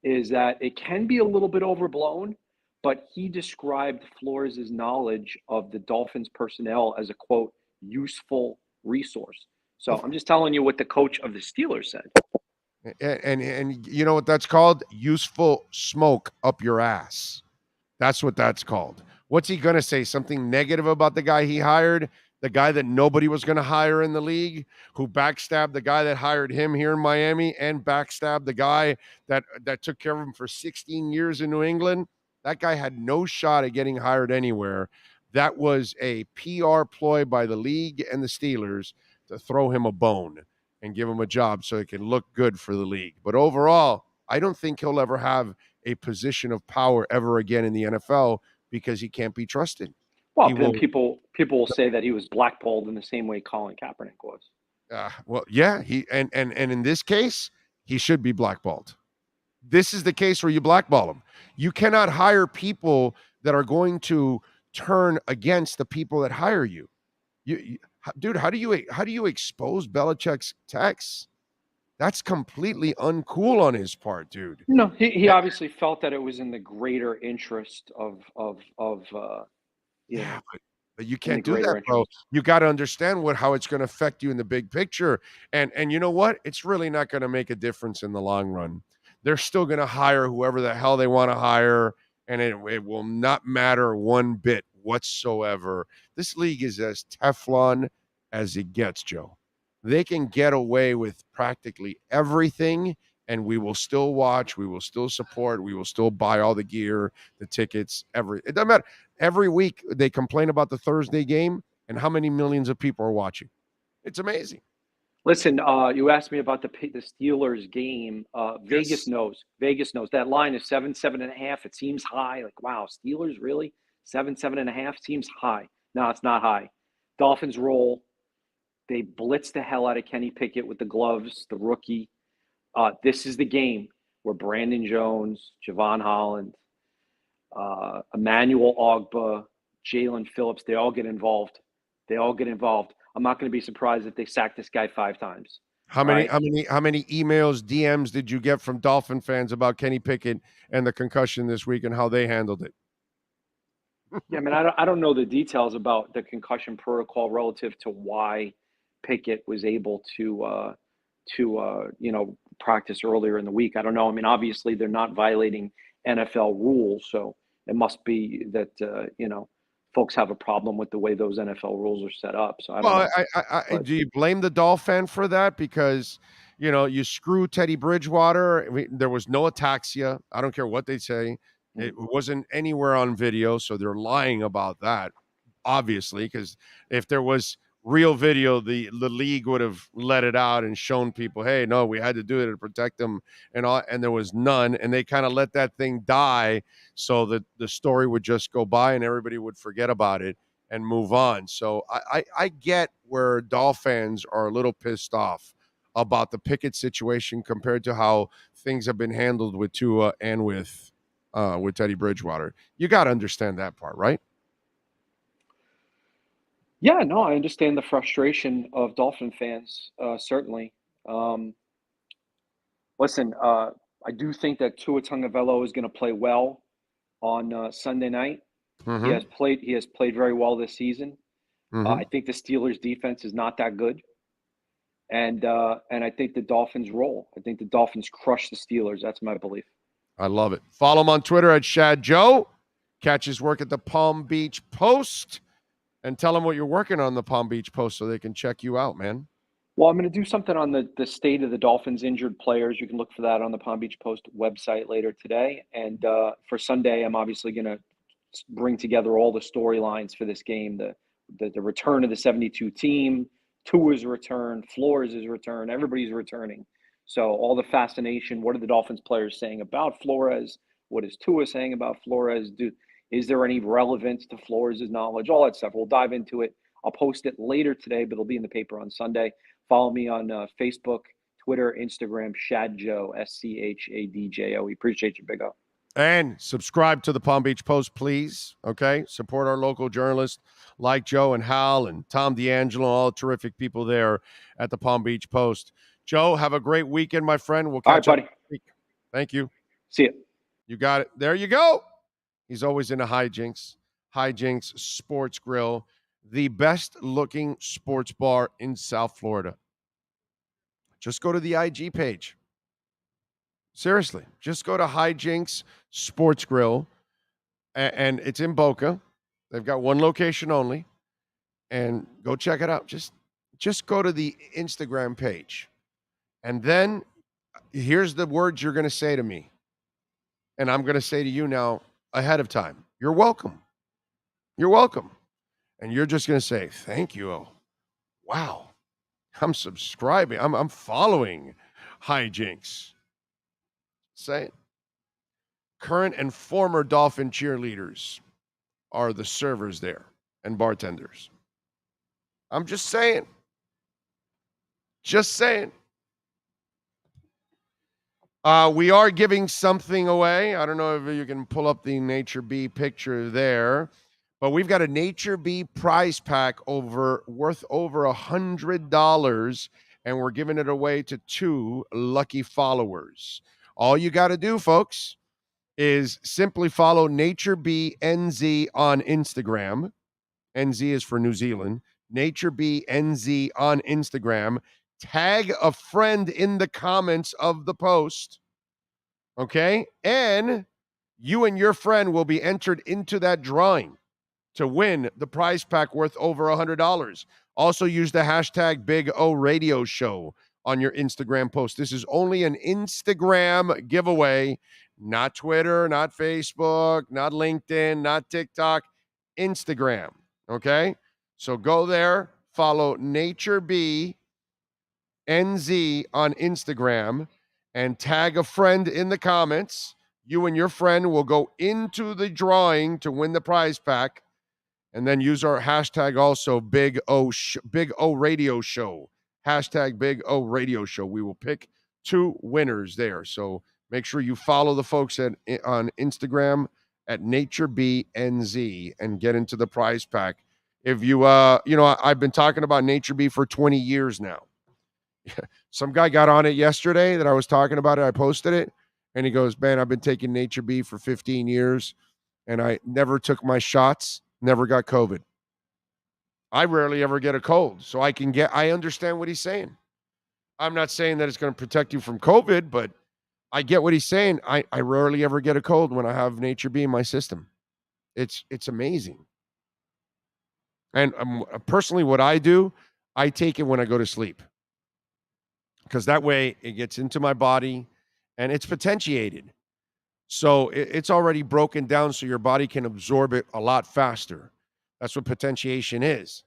is that it can be a little bit overblown, but he described Flores' knowledge of the Dolphins personnel as a, quote, useful resource. So I'm just telling you what the coach of the Steelers said. And you know what that's called? Useful smoke up your ass. That's what that's called. What's he going to say? Something negative about the guy he hired? The guy that nobody was going to hire in the league, who backstabbed the guy that hired him here in Miami and backstabbed the guy that took care of him for 16 years in New England? That guy had no shot at getting hired anywhere. That was a PR ploy by the league and the Steelers to throw him a bone and give him a job so it can look good for the league. But overall, I don't think he'll ever have a position of power ever again in the NFL because he can't be trusted. Well, then people will say that he was blackballed in the same way Colin Kaepernick was. Well, yeah, he and in this case, he should be blackballed. This is the case where you blackball him. You cannot hire people that are going to turn against the people that hire you. Dude, how do you expose Belichick's texts? That's completely uncool on his part, dude. No, he obviously felt that it was in the greater interest of Yeah, but you in the can't do greater that, bro. interest. You got to understand how it's going to affect you in the big picture. And you know what? It's really not going to make a difference in the long run. They're still going to hire whoever the hell they want to hire, and it will not matter one bit whatsoever. This league is as Teflon as it gets, Joe. They can get away with practically everything, and we will still watch, we will still support, we will still buy all the gear, the tickets, it doesn't matter. Every week they complain about the Thursday game and how many millions of people are watching. It's amazing. Listen, you asked me about the Steelers game. Vegas knows. Vegas knows that line is 7.5. It seems high. Like, wow, Steelers really 7.5 seems high. No, it's not high. Dolphins roll. They blitz the hell out of Kenny Pickett with the gloves, the rookie. This is the game where Brandon Jones, Javon Holland, Emmanuel Ogbah, Jalen Phillips, they all get involved. I'm not going to be surprised if they sack this guy 5 times. How many emails, DMs did you get from Dolphin fans about Kenny Pickett and the concussion this week and how they handled it? Yeah, I mean, I don't know the details about the concussion protocol relative to why Pickett was able to practice earlier in the week. I don't know. I mean, obviously they're not violating NFL rules, so it must be that folks have a problem with the way those NFL rules are set up. So I don't know. Do you blame the Dolphin for that? Because you screw Teddy Bridgewater. I mean, there was no ataxia. I don't care what they say. It wasn't anywhere on video, so they're lying about that, obviously, because if there was real video, the league would have let it out and shown people, hey, no, we had to do it to protect them and there was none. And they kind of let that thing die so that the story would just go by and everybody would forget about it and move on. So I get where Dolphins are a little pissed off about the Pickett situation compared to how things have been handled with Tua and with Teddy Bridgewater. You got to understand that part, right? Yeah, no, I understand the frustration of Dolphin fans, certainly. Listen, I do think that Tua Tagovailoa is going to play well on Sunday night. Mm-hmm. He has played very well this season. Mm-hmm. I think the Steelers' defense is not that good, and I think the Dolphins roll. I think the Dolphins crush the Steelers. That's my belief. I love it. Follow him on Twitter at Shad Joe. Catch his work at the Palm Beach Post. And tell them what you're working on the Palm Beach Post so they can check you out, man. Well, I'm going to do something on the state of the Dolphins' injured players. You can look for that on the Palm Beach Post website later today. And for Sunday, I'm obviously going to bring together all the storylines for this game, the return of the 72 team, Tua's return, Flores' return, everybody's returning. So all the fascination, what are the Dolphins players saying about Flores? What is Tua saying about Flores? Is there any relevance to Flores' knowledge? All that stuff. We'll dive into it. I'll post it later today, but it'll be in the paper on Sunday. Follow me on Facebook, Twitter, Instagram, Shadjo, SCHADJO. We appreciate you, Big O. And subscribe to the Palm Beach Post, please. Okay? Support our local journalists like Joe and Hal and Tom D'Angelo, all the terrific people there at the Palm Beach Post. Joe, have a great weekend, my friend. We'll catch up next week. Thank you. See you. You got it. There you go. He's always into Hijinks. Hijinks Sports Grill, the best looking sports bar in South Florida. Just go to the IG page. Seriously, just go to Hijinks Sports Grill, and it's in Boca. They've got one location only, and go check it out. Just go to the Instagram page, and then here's the words you're going to say to me, and I'm going to say to you now ahead of time. You're welcome. You're welcome. And you're just going to say, thank you. Oh, wow. I'm subscribing. I'm following Hijinks. Say it. Current and former Dolphin cheerleaders are the servers there and bartenders. I'm just saying. Just saying. We are giving something away. I don't know if you can pull up the Nature Bee picture there, but we've got a Nature Bee prize pack worth over $100, and we're giving it away to 2 lucky followers. All you got to do, folks, is simply follow NatureBNZ on Instagram. NZ is for New Zealand. NatureBNZ on Instagram. Tag a friend in the comments of the post. Okay? And you and your friend will be entered into that drawing to win the prize pack worth over $100. Also use the hashtag Big O Radio Show on your Instagram post. This is only an Instagram giveaway, not Twitter, not Facebook, not LinkedIn, not TikTok, Instagram. Okay? So go there, follow NatureBNZ on Instagram, and tag a friend in the comments. You and your friend will go into the drawing to win the prize pack. And then use our hashtag also Big O Radio Show. Hashtag Big O Radio Show. We will pick 2 winners there. So make sure you follow the folks on Instagram at NatureBNZ and get into the prize pack. If you, I've been talking about NatureB for 20 years now. Some guy got on it yesterday that I was talking about it. I posted it, and he goes, man, I've been taking NatureB for 15 years, and I never took my shots. Never got COVID. I rarely ever get a cold, so I understand what he's saying. I'm not saying that it's going to protect you from COVID, but I get what he's saying. I rarely ever get a cold when I have NatureB in my system. It's amazing. And personally, what I do, I take it when I go to sleep, because that way it gets into my body and it's potentiated. So it's already broken down so your body can absorb it a lot faster. That's what potentiation is.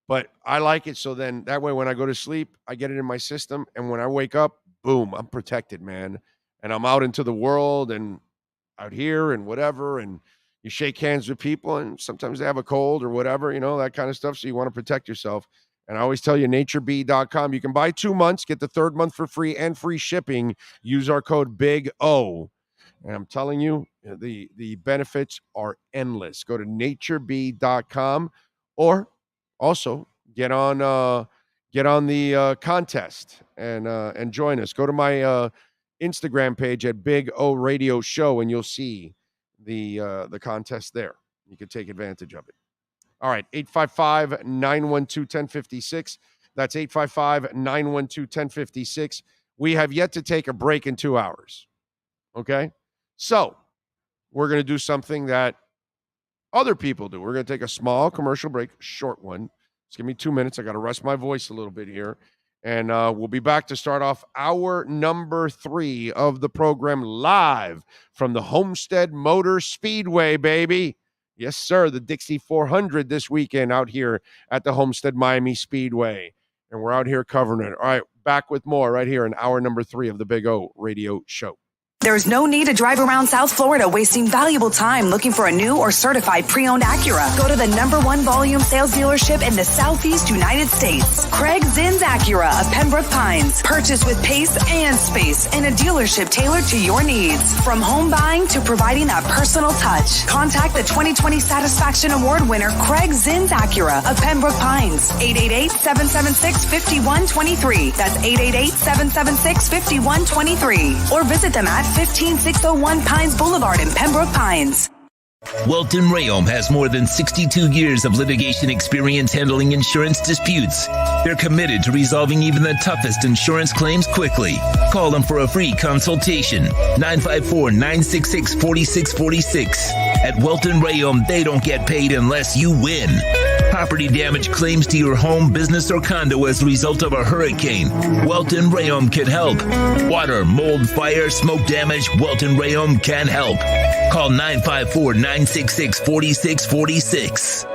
But I like it so then that way when I go to sleep, I get it in my system. And when I wake up, boom, I'm protected, man. And I'm out into the world and out here and whatever. And you shake hands with people and sometimes they have a cold or whatever, that kind of stuff. So you want to protect yourself. And I always tell you, natureb.com. You can buy 2 months, get the 3rd month for free and free shipping. Use our code Big O. And I'm telling you, the benefits are endless. Go to natureb.com or also get on the contest and join us. Go to my Instagram page at Big O Radio Show, and you'll see the contest there. You can take advantage of it. All right, 855-912-1056. That's 855-912-1056. We have yet to take a break in 2 hours. Okay? So we're going to do something that other people do. We're going to take a small commercial break, short one. Just give me 2 minutes. I got to rest my voice a little bit here. And we'll be back to start off hour number 3 of the program live from the Homestead Motor Speedway, baby. Yes, sir. The Dixie 400 this weekend out here at the Homestead Miami Speedway. And we're out here covering it. All right, back with more right here in hour number 3 of the Big O Radio Show. There's no need to drive around South Florida wasting valuable time looking for a new or certified pre-owned Acura. Go to the #1 volume sales dealership in the Southeast United States. Craig Zinn's Acura of Pembroke Pines. Purchase with pace and space in a dealership tailored to your needs. From home buying to providing that personal touch. Contact the 2020 Satisfaction Award winner Craig Zinn's Acura of Pembroke Pines. 888-776-5123. That's 888-776-5123. Or visit them at 15601 Pines Boulevard in Pembroke Pines. Welton Rayom has more than 62 years of litigation experience handling insurance disputes. They're committed to resolving even the toughest insurance claims quickly. Call them for a free consultation. 954-966-4646. At Welton Rayom, they don't get paid unless you win. Property damage claims to your home, business, or condo as a result of a hurricane. Welton Rayom can help. Water, mold, fire, smoke damage, Welton Rayom can help. Call 954-966-4646.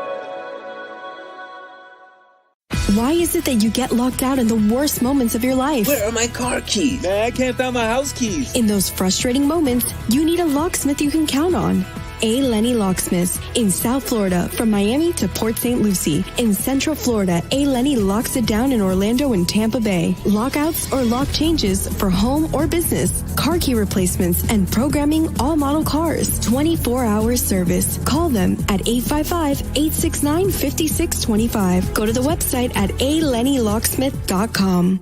Why is it that you get locked out in the worst moments of your life? Where are my car keys? Man, I can't find my house keys. In those frustrating moments, you need a locksmith you can count on. A. Lenny Locksmiths in South Florida, from Miami to Port St. Lucie. In Central Florida, A. Lenny locks it down in Orlando and Tampa Bay. Lockouts or lock changes for home or business. Car key replacements and programming all model cars. 24-hour service. Call them at 855-869-5625. Go to the website at alennylocksmith.com.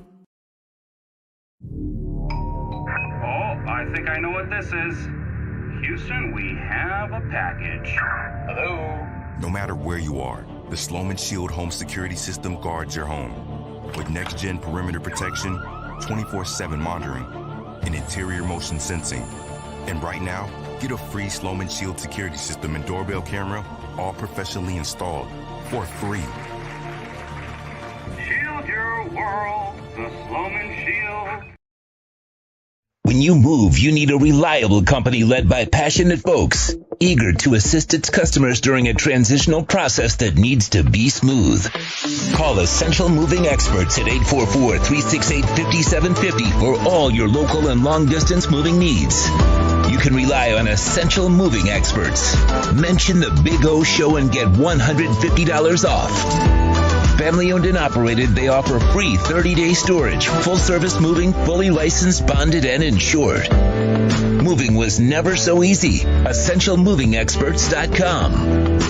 think I know what this is. Houston, we have a package. Hello? No matter where you are, the Sloman Shield home security system guards your home. With next-gen perimeter protection, 24/7 monitoring, and interior motion sensing. And right now, get a free Sloman Shield security system and doorbell camera, all professionally installed, for free. Shield your world, the Sloman Shield. When you move, you need a reliable company led by passionate folks, eager to assist its customers during a transitional process that needs to be smooth. Call Essential Moving Experts at 844-368-5750 for all your local and long-distance moving needs. You can rely on Essential Moving Experts. Mention the Big O Show and get $150 off. Family owned and operated, they offer free 30-day storage, full service moving, fully licensed, bonded, and insured. Moving was never so easy. EssentialMovingExperts.com.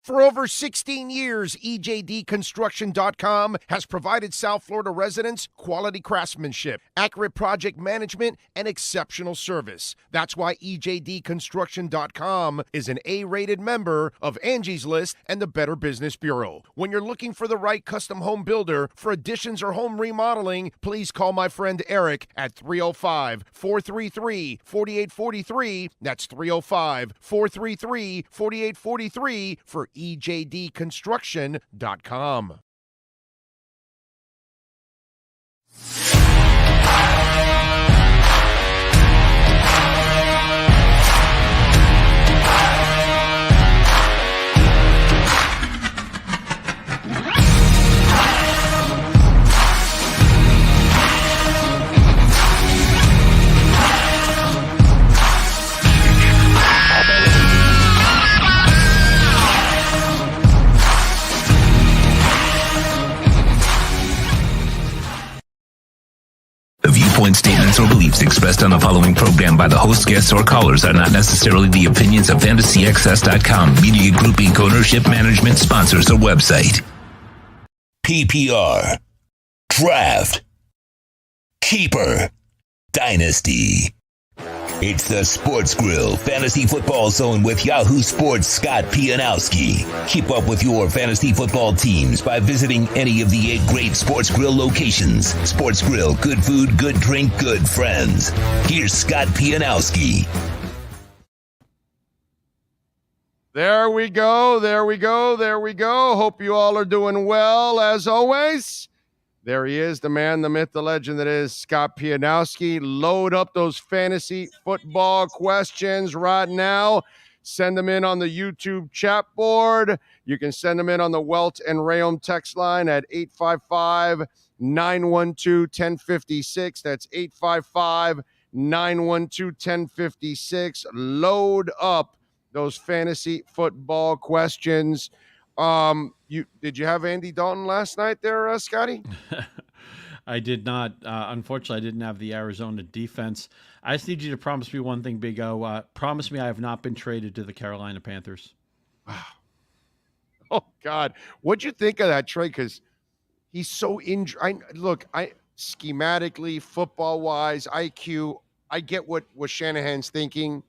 For over 16 years, EJDConstruction.com has provided South Florida residents quality craftsmanship, accurate project management, and exceptional service. That's why EJDConstruction.com is an A-rated member of Angie's List and the Better Business Bureau. When you're looking for the right custom home builder for additions or home remodeling, please call my friend Eric at 305-433-4843. That's 305-433-4843 for EJDConstruction.com. The viewpoints, statements, or beliefs expressed on the following program by the host, guests, or callers are not necessarily the opinions of FantasyAccess.com, Media Group Inc. ownership, management, sponsors, or website. PPR, Draft, Keeper, Dynasty. It's the Sports Grill Fantasy Football Zone with Yahoo Sports' Scott Pianowski. Keep up with your fantasy football teams by visiting any of the 8 great Sports Grill locations. Sports Grill, good food, good drink, good friends. Here's Scott Pianowski. There we go. Hope you all are doing well, as always. There he is, the man, the myth, the legend that is Scott Pianowski. Load up those fantasy football questions right now. Send them in on the YouTube chat board. You can send them in on the Welt and Rayom text line at 855-912-1056. That's 855-912-1056. Load up those fantasy football questions. Did you have Andy Dalton last night there, Scotty? I did not. Unfortunately, I didn't have the Arizona defense. I just need you to promise me one thing, Big O. Promise me I have not been traded to the Carolina Panthers. Wow. Oh, God. What'd you think of that trade? Because he's so injured. Schematically, football-wise, IQ, I get what Shanahan's thinking,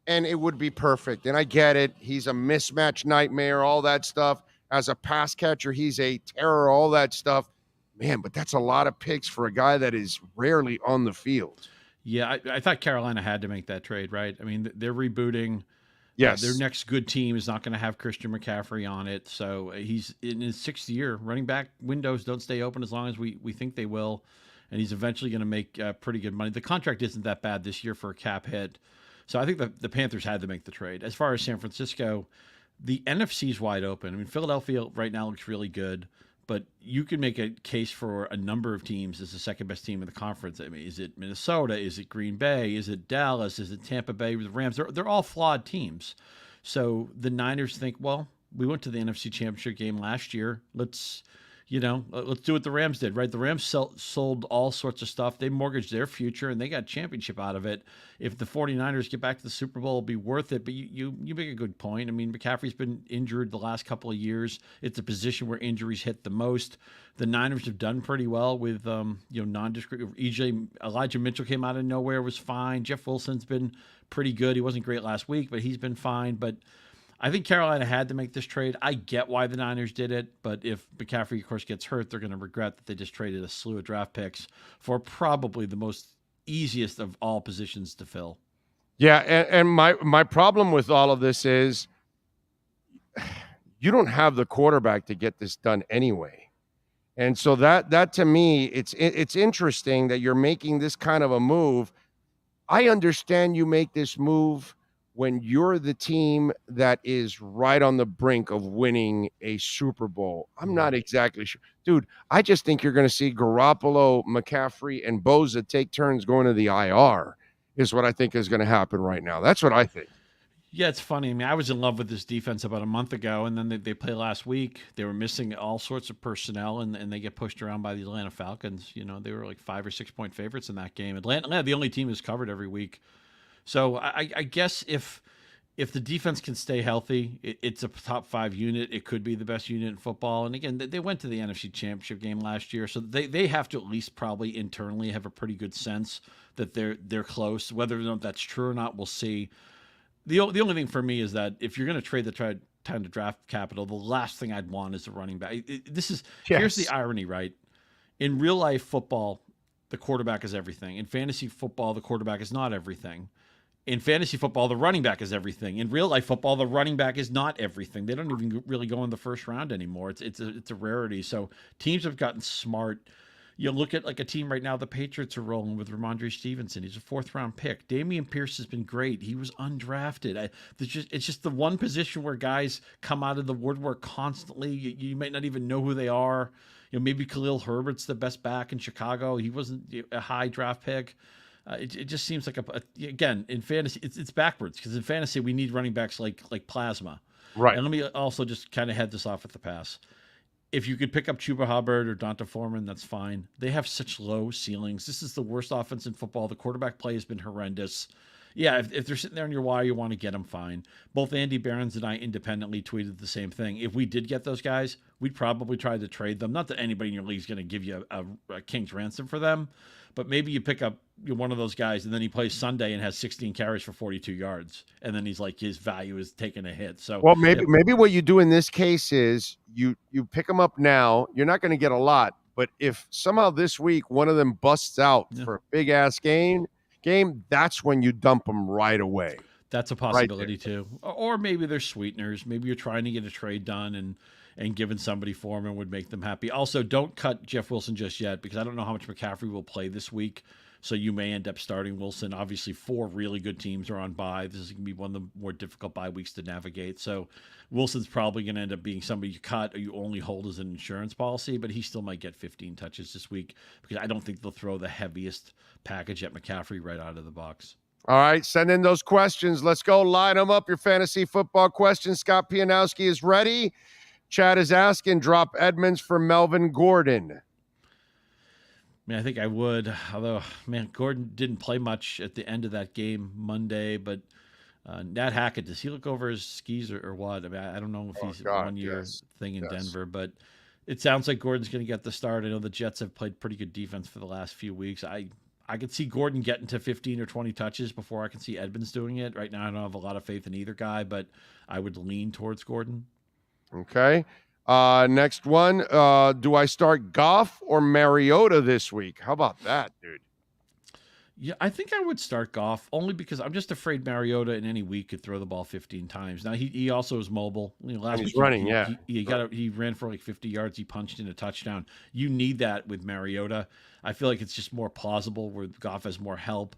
and it would be perfect. And I get it. He's a mismatch nightmare, all that stuff. As a pass catcher, he's a terror, all that stuff. Man, but that's a lot of picks for a guy that is rarely on the field. Yeah, I thought Carolina had to make that trade, right? I mean, they're rebooting. Yes. Their next good team is not going to have Christian McCaffrey on it. So he's in his 6th year. Running back windows don't stay open as long as we think they will. And he's eventually going to make pretty good money. The contract isn't that bad this year for a cap hit. So I think the Panthers had to make the trade. As far as San Francisco, the NFC is wide open. I mean, Philadelphia right now looks really good, but you can make a case for a number of teams as the second best team in the conference. I mean, is it Minnesota? Is it Green Bay? Is it Dallas? Is it Tampa Bay with the Rams? They're all flawed teams. So the Niners think, well, we went to the NFC Championship game last year. Let's let's do what the Rams did, right? The Rams sold all sorts of stuff. They mortgaged their future, and they got a championship out of it. If the 49ers get back to the Super Bowl, it'll be worth it. But you make a good point. I mean, McCaffrey's been injured the last couple of years. It's a position where injuries hit the most. The Niners have done pretty well with, nondescript. Elijah Mitchell came out of nowhere, was fine. Jeff Wilson's been pretty good. He wasn't great last week, but he's been fine. But I think Carolina had to make this trade. I get why the Niners did it, but if McCaffrey, of course, gets hurt, they're going to regret that they just traded a slew of draft picks for probably the most easiest of all positions to fill. Yeah, and my problem with all of this is you don't have the quarterback to get this done anyway. And so that to me, it's interesting that you're making this kind of a move. I understand you make this move when you're the team that is right on the brink of winning a Super Bowl. I'm not exactly sure. Dude, I just think you're going to see Garoppolo, McCaffrey, and Boza take turns going to the IR is what I think is going to happen right now. That's what I think. Yeah, it's funny. I mean, I was in love with this defense about a month ago, and then they play last week. They were missing all sorts of personnel, and they get pushed around by the Atlanta Falcons. They were like 5 or 6 point favorites in that game. Atlanta, the only team who's covered every week. So I guess if the defense can stay healthy, it's a top 5 unit. It could be the best unit in football. And again, they went to the NFC Championship game last year, so they have to at least probably internally have a pretty good sense that they're close. Whether or not that's true or not, we'll see. The only thing for me is that if you're going to trade the time to draft capital, the last thing I'd want is a running back. Here's the irony, right? In real life football, the quarterback is everything. In fantasy football, the quarterback is not everything. In fantasy football, the running back is everything. In real life football, the running back is not everything. They don't even really go in the first round anymore. It's a rarity. So teams have gotten smart. You look at like a team right now, the Patriots are rolling with Ramondre Stevenson. He's a 4th-round pick. Dameon Pierce has been great. He was undrafted. It's just the one position where guys come out of the woodwork constantly. You might not even know who they are. Maybe Khalil Herbert's the best back in Chicago. He wasn't a high draft pick. It just seems like again in fantasy it's backwards, because in fantasy we need running backs like plasma, right? And let me also just kind of head this off at the pass. If you could pick up Chuba Hubbard or Donta Foreman, that's fine. They have such low ceilings. This is the worst offense in football. The quarterback play has been horrendous. Yeah, if they're sitting there in your wire, you want to get them, fine. Both Andy Behrens and I independently tweeted the same thing. If we did get those guys, we'd probably try to trade them. Not that anybody in your league is going to give you a king's ransom for them, but maybe you pick up one of those guys and then he plays Sunday and has 16 carries for 42 yards. And then he's like, his value is taking a hit. So, well, maybe what you do in this case is you pick them up now. You're not going to get a lot, but if somehow this week one of them busts out for a big ass game, that's when you dump them right away. That's a possibility too. Or maybe they're sweeteners. Maybe you're trying to get a trade done and giving somebody Foreman would make them happy. Also, don't cut Jeff Wilson just yet, because I don't know how much McCaffrey will play this week. So you may end up starting Wilson. Obviously, 4 really good teams are on bye. This is going to be one of the more difficult bye weeks to navigate. So Wilson's probably going to end up being somebody you cut or you only hold as an insurance policy, but he still might get 15 touches this week, because I don't think they'll throw the heaviest package at McCaffrey right out of the box. All right, send in those questions. Let's go. Line them up, your fantasy football questions. Scott Pianowski is ready. Chad is asking, drop Edmonds for Melvin Gordon. I think I would. Although, Gordon didn't play much at the end of that game Monday. But Nat Hackett, does he look over his skis or what? I don't know if he's a one-year thing in Denver. But it sounds like Gordon's going to get the start. I know the Jets have played pretty good defense for the last few weeks. I could see Gordon getting to 15 or 20 touches before I can see Edmonds doing it. Right now, I don't have a lot of faith in either guy, but I would lean towards Gordon. Okay. Next one. Do I start Goff or Mariota this week? How about that, dude? Yeah, I think I would start Goff, only because I'm just afraid Mariota in any week could throw the ball 15 times. Now, he also is mobile. Last week, running, he ran for like 50 yards. He punched in a touchdown. You need that with Mariota. I feel like it's just more plausible where Goff has more help.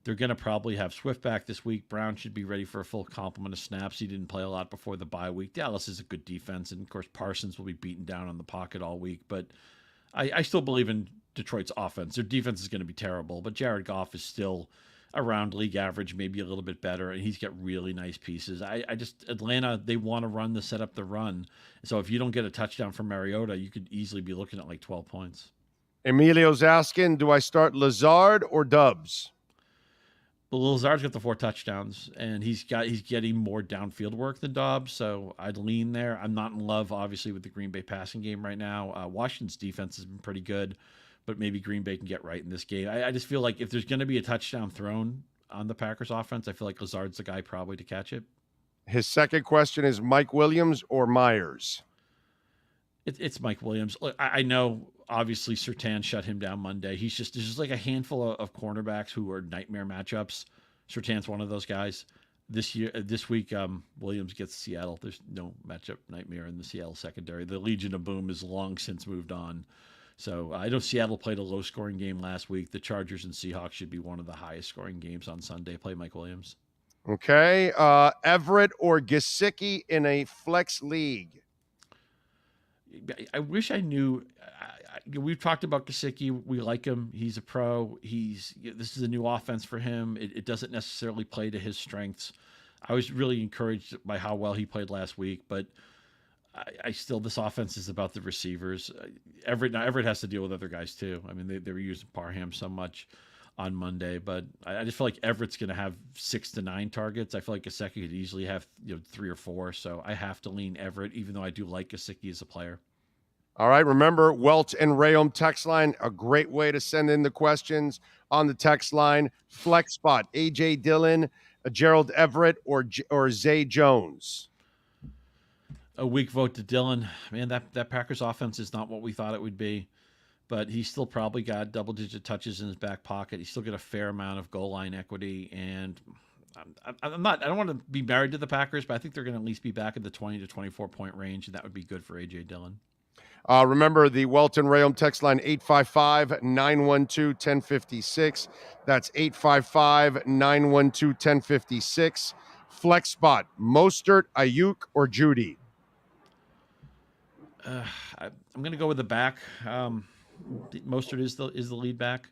They're going to probably have Swift back this week. Brown should be ready for a full complement of snaps. He didn't play a lot before the bye week. Dallas is a good defense, and of course Parsons will be beaten down on the pocket all week. But I still believe in Detroit's offense. Their defense is going to be terrible, but Jared Goff is still around league average, maybe a little bit better, and he's got really nice pieces. I just Atlanta, they want to run to set up the run. So if you don't get a touchdown from Mariota, you could easily be looking at like 12 points. Emilio's asking, do I start Lazard or Dubs? But Lazard's got the 4 touchdowns, and he's getting more downfield work than Dobbs, so I'd lean there. I'm not in love, obviously, with the Green Bay passing game right now. Washington's defense has been pretty good, but maybe Green Bay can get right in this game. I just feel like if there's going to be a touchdown thrown on the Packers offense, I feel like Lazard's the guy probably to catch it. His second question is Mike Williams or Myers? It's Mike Williams. Look, I know, obviously, Surtain shut him down Monday. There's just like a handful of cornerbacks who are nightmare matchups. Surtain's one of those guys. This week, Williams gets Seattle. There's no matchup nightmare in the Seattle secondary. The Legion of Boom has long since moved on. So I know Seattle played a low-scoring game last week. The Chargers and Seahawks should be one of the highest-scoring games on Sunday. Play Mike Williams. Okay. Everett or Gesicki in a flex league? I wish I knew. We've talked about Gesicki. We like him. He's a pro. This is a new offense for him. It doesn't necessarily play to his strengths. I was really encouraged by how well he played last week, but I still, this offense is about the receivers. Everett has to deal with other guys too. I mean, they were using Parham so much on Monday, but I just feel like Everett's going to have 6 to 9 targets. I feel like Gesicki could easily have 3 or 4, so I have to lean Everett, even though I do like Gesicki as a player. All right, remember, Welt and Rayom text line, a great way to send in the questions on the text line. Flex spot, A.J. Dillon, Gerald Everett, or Zay Jones? A weak vote to Dillon. Man, that Packers offense is not what we thought it would be. But he's still probably got double-digit touches in his back pocket. He's still got a fair amount of goal line equity, and I don't want to be married to the Packers, but I think they're going to at least be back in the 20 to 24 point range, and that would be good for A.J. Dillon. Remember the Welton Rayom text line, 855-912-1056. That's 855-912-1056. Flex spot, Mostert, Ayuk, or Judy? I'm going to go with the back. Mostert is the lead back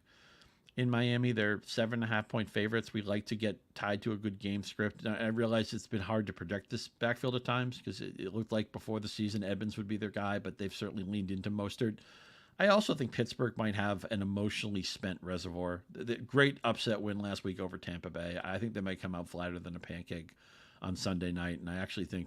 in Miami. They're 7.5 point favorites. We like to get tied to a good game script. I realize it's been hard to predict this backfield at times because it looked like before the season Evans would be their guy, but they've certainly leaned into Mostert. I also think Pittsburgh might have an emotionally spent reservoir. The great upset win last week over Tampa Bay. I think they might come out flatter than a pancake on Sunday night, and I actually think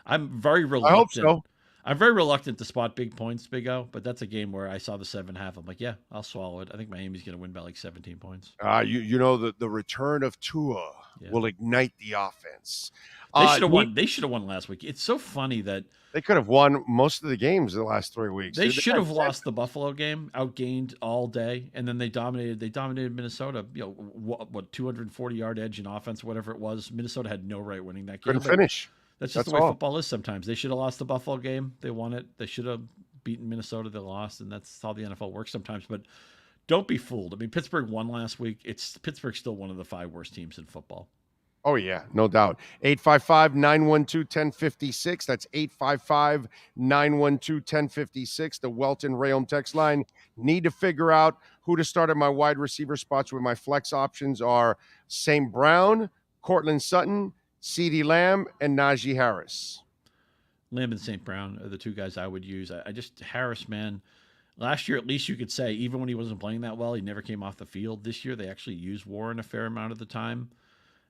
I'm very reluctant. I hope so. I'm very reluctant to spot big points, Big O, but that's a game where I saw the 7.5. I'm like, yeah, I'll swallow it. I think Miami's going to win by like 17 points. You know the return of Tua will ignite the offense. They should have won. They should have won last week. It's so funny that they could have won most of the games in the last 3 weeks. They should have lost the Buffalo game, outgained all day, and then they dominated. They dominated Minnesota. 240-yard edge in offense, whatever it was. Minnesota had no right winning that game. Couldn't finish. That's just the way football is sometimes. They should have lost the Buffalo game. They won it. They should have beaten Minnesota. They lost, and that's how the NFL works sometimes. But don't be fooled. I mean, Pittsburgh won last week. Pittsburgh's still one of the 5 worst teams in football. Oh, yeah, no doubt. 855-912-1056. That's 855-912-1056. The Welton Rayom text line. Need to figure out who to start at my wide receiver spots with my flex options are St. Brown, Cortland Sutton, CeeDee Lamb, and Najee Harris. Lamb and St. Brown are the 2 guys I would use. Harris, man, last year at least you could say, even when he wasn't playing that well, he never came off the field. This year they actually used Warren a fair amount of the time.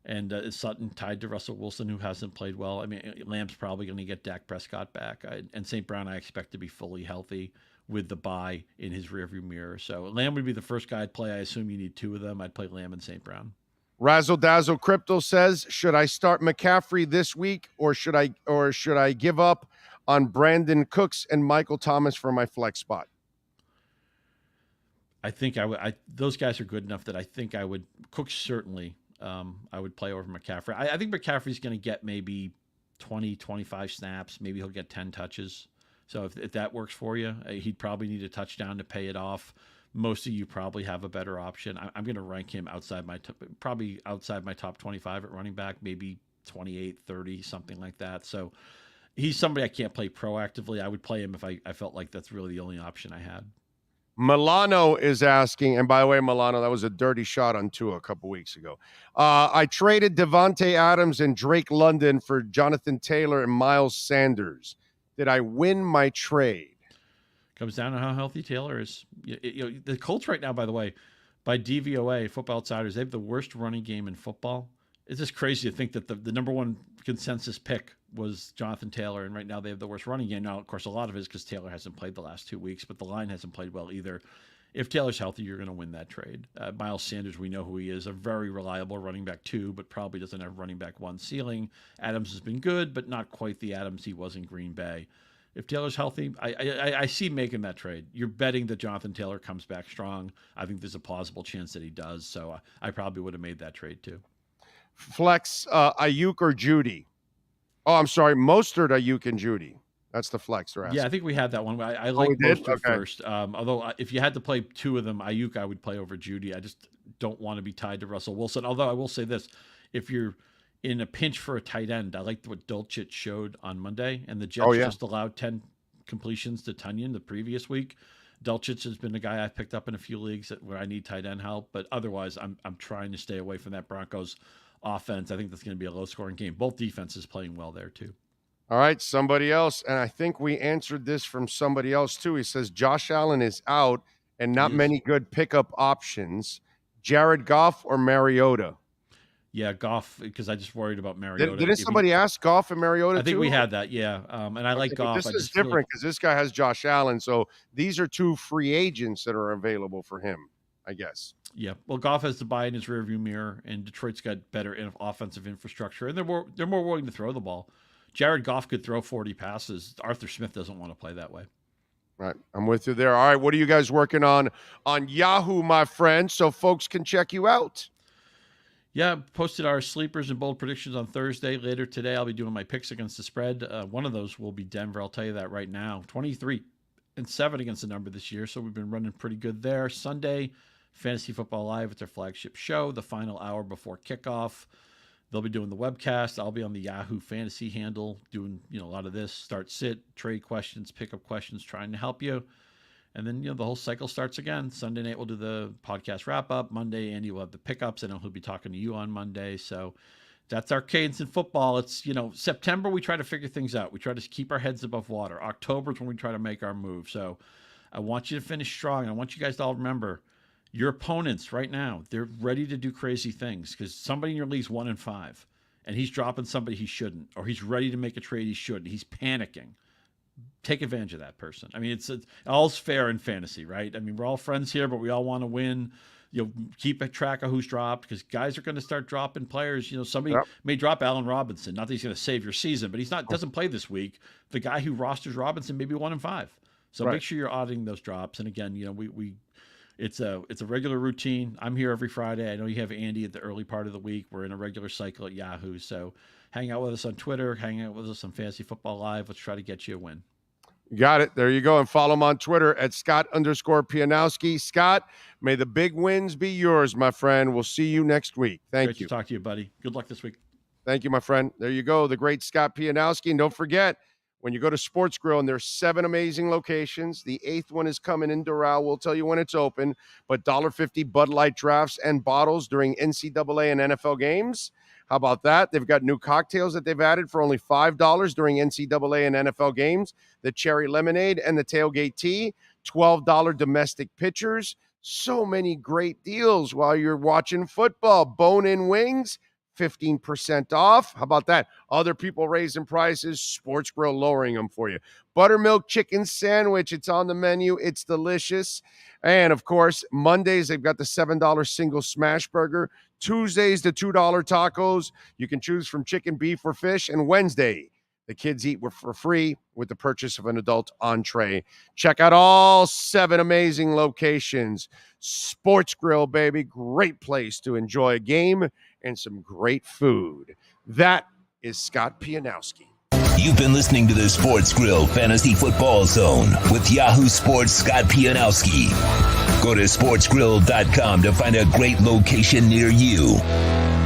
And Sutton tied to Russell Wilson, who hasn't played well. I mean, Lamb's probably going to get Dak Prescott back. And St. Brown I expect to be fully healthy with the bye in his rearview mirror. So Lamb would be the first guy I'd play. I assume you need 2 of them. I'd play Lamb and St. Brown. Razzle Dazzle Crypto says, should I start McCaffrey this week or should I give up on Brandon Cooks and Michael Thomas for my flex spot? I think I would. Those guys are good enough that I think I would. Cooks certainly. I would play over McCaffrey. I think McCaffrey's going to get maybe 20, 25 snaps. Maybe he'll get 10 touches. So if that works for you, he'd probably need a touchdown to pay it off. Most of you probably have a better option. I'm going to rank him probably outside my top 25 at running back, maybe 28, 30, something like that. So he's somebody I can't play proactively. I would play him if I felt like that's really the only option I had. Milano is asking, and by the way, Milano, that was a dirty shot on Tua a couple weeks ago. I traded Devontae Adams and Drake London for Jonathan Taylor and Miles Sanders. Did I win my trade? Comes down to how healthy Taylor is. The Colts right now, by the way, by DVOA, Football Outsiders, they have the worst running game in football. It's just crazy to think that the number one consensus pick was Jonathan Taylor, and right now they have the worst running game. Now, of course, a lot of it is because Taylor hasn't played the last 2 weeks, but the line hasn't played well either. If Taylor's healthy, you're going to win that trade. Miles Sanders, we know who he is, a very reliable running back 2, but probably doesn't have running back 1 ceiling. Adams has been good, but not quite the Adams he was in Green Bay. If Taylor's healthy, I see making that trade. You're betting that Jonathan Taylor comes back strong. I think there's a plausible chance that he does, so I probably would have made that trade too. Flex Ayuk or Judy? Oh, I'm sorry, Mostert, Ayuk, and Judy. That's the flex they're asking. Yeah, I think we had that one. I like Mostert first. Although if you had to play 2 of them, Ayuk I would play over Judy. I just don't want to be tied to Russell Wilson. Although I will say this, if you're in a pinch for a tight end, I liked what Dulcich showed on Monday, and the Jets just allowed 10 completions to Tunyon the previous week. Dulcich has been the guy I've picked up in a few leagues where I need tight end help, but otherwise I'm trying to stay away from that Broncos offense. I think that's going to be a low-scoring game. Both defenses playing well there too. All right, somebody else, and I think we answered this from somebody else too. He says Josh Allen is out and not many good pickup options. Jared Goff or Mariota? Yeah, Goff, because I just worried about Mariota. Didn't somebody ask Goff and Mariota I think too? we had that, yeah. And I like Goff. This is different because this guy has Josh Allen, so these are 2 free agents that are available for him, I guess. Yeah, well, Goff has to buy in his rearview mirror, and Detroit's got better offensive infrastructure, and they're more willing to throw the ball. Jared Goff could throw 40 passes. Arthur Smith doesn't want to play that way. Right, I'm with you there. All right, what are you guys working on Yahoo, my friend, so folks can check you out? Yeah, posted our sleepers and bold predictions on Thursday. Later today, I'll be doing my picks against the spread. One of those will be Denver. I'll tell you that right now. 23-7 against the number this year, so we've been running pretty good there. Sunday, Fantasy Football Live. It's our flagship show, the final hour before kickoff. They'll be doing the webcast. I'll be on the Yahoo Fantasy handle doing a lot of this, start, sit, trade questions, pickup questions, trying to help you. And then, the whole cycle starts again. Sunday night, we'll do the podcast wrap-up. Monday, Andy will have the pickups. I know he'll be talking to you on Monday. So that's our cadence in football. It's, September, we try to figure things out. We try to keep our heads above water. October is when we try to make our move. So I want you to finish strong. I want you guys to all remember, your opponents right now, they're ready to do crazy things because somebody in your league's 1-5, and he's dropping somebody he shouldn't, or he's ready to make a trade he shouldn't. He's panicking. Take advantage of that person. I mean, it's all's fair in fantasy, right? I mean, we're all friends here, but we all want to win. Keep a track of who's dropped because guys are going to start dropping players. Somebody may drop Allen Robinson. Not that he's going to save your season, but doesn't play this week. The guy who rosters Robinson may be 1-5. So make sure you're auditing those drops. And again, it's a regular routine. I'm here every Friday. I know you have Andy at the early part of the week. We're in a regular cycle at Yahoo. So hang out with us on Twitter. Hang out with us on Fantasy Football Live. Let's try to get you a win. Got it. There you go. And follow him on Twitter at Scott_Pianowski. Scott, may the big wins be yours, my friend. We'll see you next week. Thank you. To talk to you, buddy. Good luck this week. Thank you, my friend. There you go. The great Scott Pianowski. And don't forget, when you go to Sports Grill, and there's 7 amazing locations, the 8th one is coming in Doral. We'll tell you when it's open. But $1.50 Bud Light drafts and bottles during NCAA and NFL games. How about that? They've got new cocktails that they've added for only $5 during NCAA and NFL games. The cherry lemonade and the tailgate tea, $12 domestic pitchers. So many great deals while you're watching football. Bone-in wings, 15% off. How about that? Other people raising prices, Sports Grill lowering them for you. Buttermilk chicken sandwich, it's on the menu. It's delicious. And, of course, Mondays, they've got the $7 single smash burger. Tuesdays, the $2 tacos. You can choose from chicken, beef, or fish. And Wednesday, the kids eat for free with the purchase of an adult entree. Check out all 7 amazing locations. Sports Grill, baby. Great place to enjoy a game and some great food. That is Scott Pianowski. You've been listening to the Sports Grill Fantasy Football Zone with Yahoo Sports' Scott Pianowski. Go to sportsgrill.com to find a great location near you.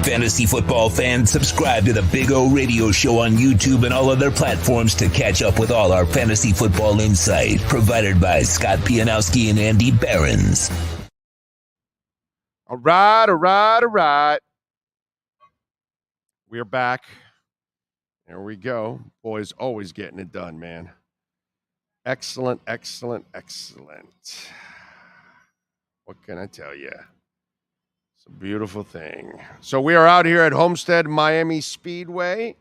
fantasy football fans, subscribe to the Big O Radio Show on YouTube and all other platforms to catch up with all our fantasy football insight, provided by Scott Pianowski and Andy Behrens. All right. We're back. There we go. Boys always getting it done, man. Excellent. What can I tell you? It's a beautiful thing. So we are out here at Homestead Miami Speedway.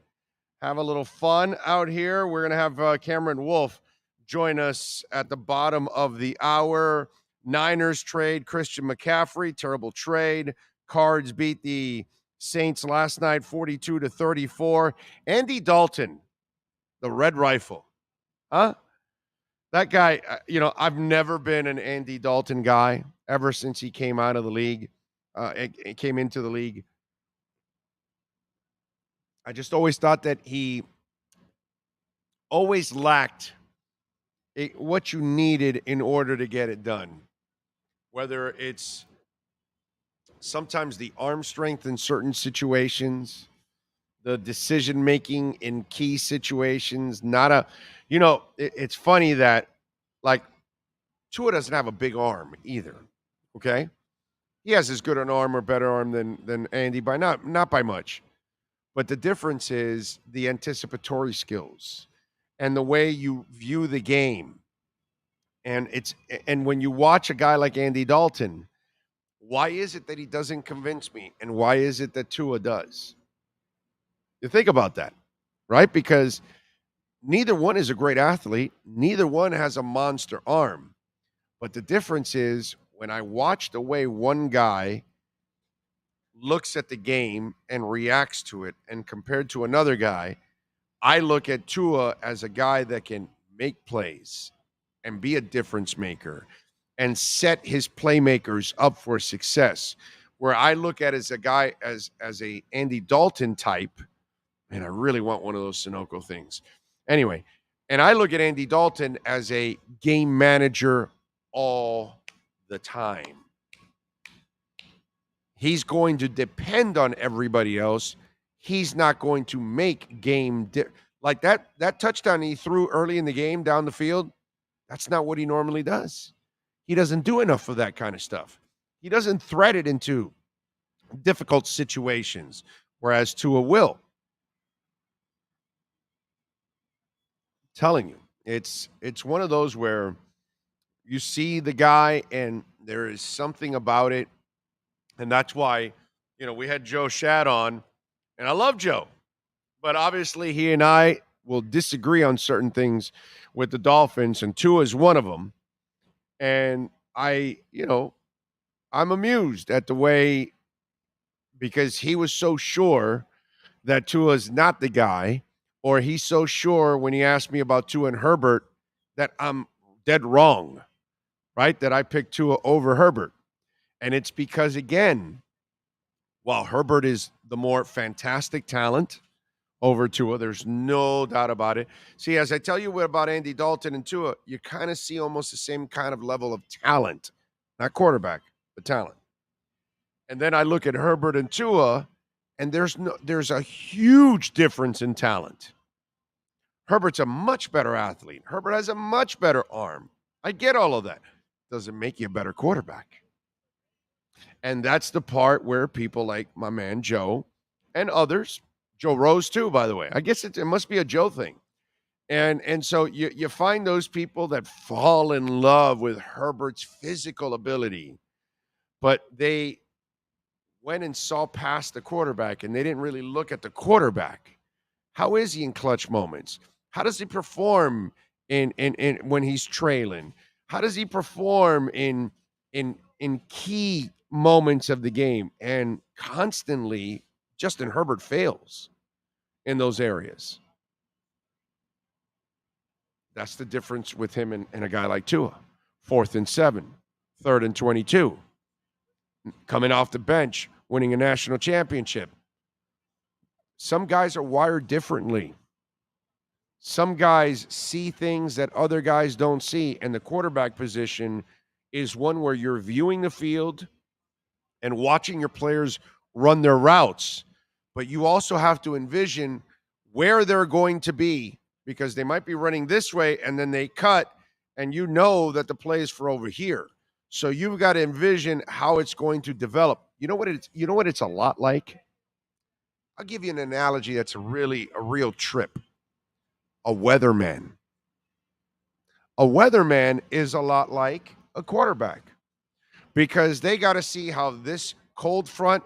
Have a little fun out here. We're going to have Cameron Wolf join us at the bottom of the hour. Niners trade Christian McCaffrey. Terrible trade. Cards beat the Saints last night 42-34. Andy Dalton, the Red Rifle. Huh? That guy, I've never been an Andy Dalton guy ever since he came out of the league. Came into the league. I just always thought that he always lacked what you needed in order to get it done. Whether it's sometimes the arm strength in certain situations, the decision-making in key situations, it's funny that, like, Tua doesn't have a big arm either, okay? He has as good an arm or better arm than Andy by not by much. But the difference is the anticipatory skills and the way you view the game. And when you watch a guy like Andy Dalton, why is it that he doesn't convince me? And why is it that Tua does? You think about that, right? Because neither one is a great athlete. Neither one has a monster arm. But the difference is when I watch the way one guy looks at the game and reacts to it, and compared to another guy, I look at Tua as a guy that can make plays and be a difference maker and set his playmakers up for success. Where I look at as a guy, as a Andy Dalton type, and I really want one of those Sunoco things. Anyway, and I look at Andy Dalton as a game manager all the time. He's going to depend on everybody else. He's not going to make game like that touchdown he threw early in the game down the field. That's not what he normally does. He doesn't do enough of that kind of stuff. He doesn't thread it into difficult situations, whereas Tua will. I'm telling you, it's one of those where you see the guy and there is something about it. And that's why, we had Joe Shad on, and I love Joe, but obviously he and I will disagree on certain things with the Dolphins, and Tua is one of them. And I'm amused at the way, because he was so sure that Tua is not the guy, or he's so sure when he asked me about Tua and Herbert that I'm dead wrong, right? That I picked Tua over Herbert. And it's because, again, while Herbert is the more fantastic talent over Tua, there's no doubt about it. See, as I tell you about Andy Dalton and Tua, you kind of see almost the same kind of level of talent. Not quarterback, but talent. And then I look at Herbert and Tua, and there's a huge difference in talent. Herbert's a much better athlete. Herbert has a much better arm. I get all of that. Doesn't make you a better quarterback. And that's the part where people like my man Joe and others, Joe Rose too, by the way. I guess it must be a Joe thing. And so you find those people that fall in love with Herbert's physical ability, but they went and saw past the quarterback and they didn't really look at the quarterback. How is he in clutch moments? How does he perform in when he's trailing? How does he perform in key moments of the game? And constantly Justin Herbert fails in those areas. That's the difference with him and a guy like Tua. 4th and 7, 3rd and 22. Coming off the bench, winning a national championship. Some guys are wired differently. Some guys see things that other guys don't see, and the quarterback position is one where you're viewing the field and watching your players run their routes. But you also have to envision where they're going to be, because they might be running this way and then they cut, and you know that the play is for over here. So you've got to envision how it's going to develop. You know what it's a lot like? I'll give you an analogy that's a real trip. A weatherman. A weatherman is a lot like a quarterback, because they got to see how this cold front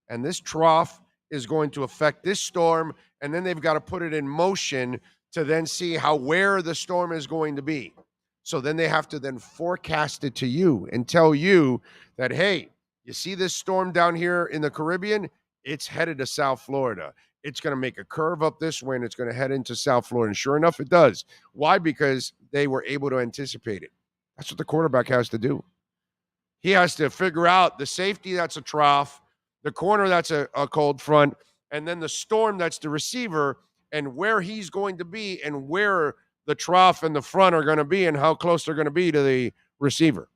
and this trough is going to affect this storm, and then they've got to put it in motion to then see where the storm is going to be. So then they have to then forecast it to you and tell you that, hey, you see this storm down here in the Caribbean? It's headed to South Florida. It's going to make a curve up this way, and it's going to head into South Florida. And sure enough, it does. Why? Because they were able to anticipate it. That's what the quarterback has to do. He has to figure out the safety that's a trough, the corner that's a cold front, and then the storm that's the receiver, and where he's going to be and where the trough and the front are going to be and how close they're going to be to the receiver.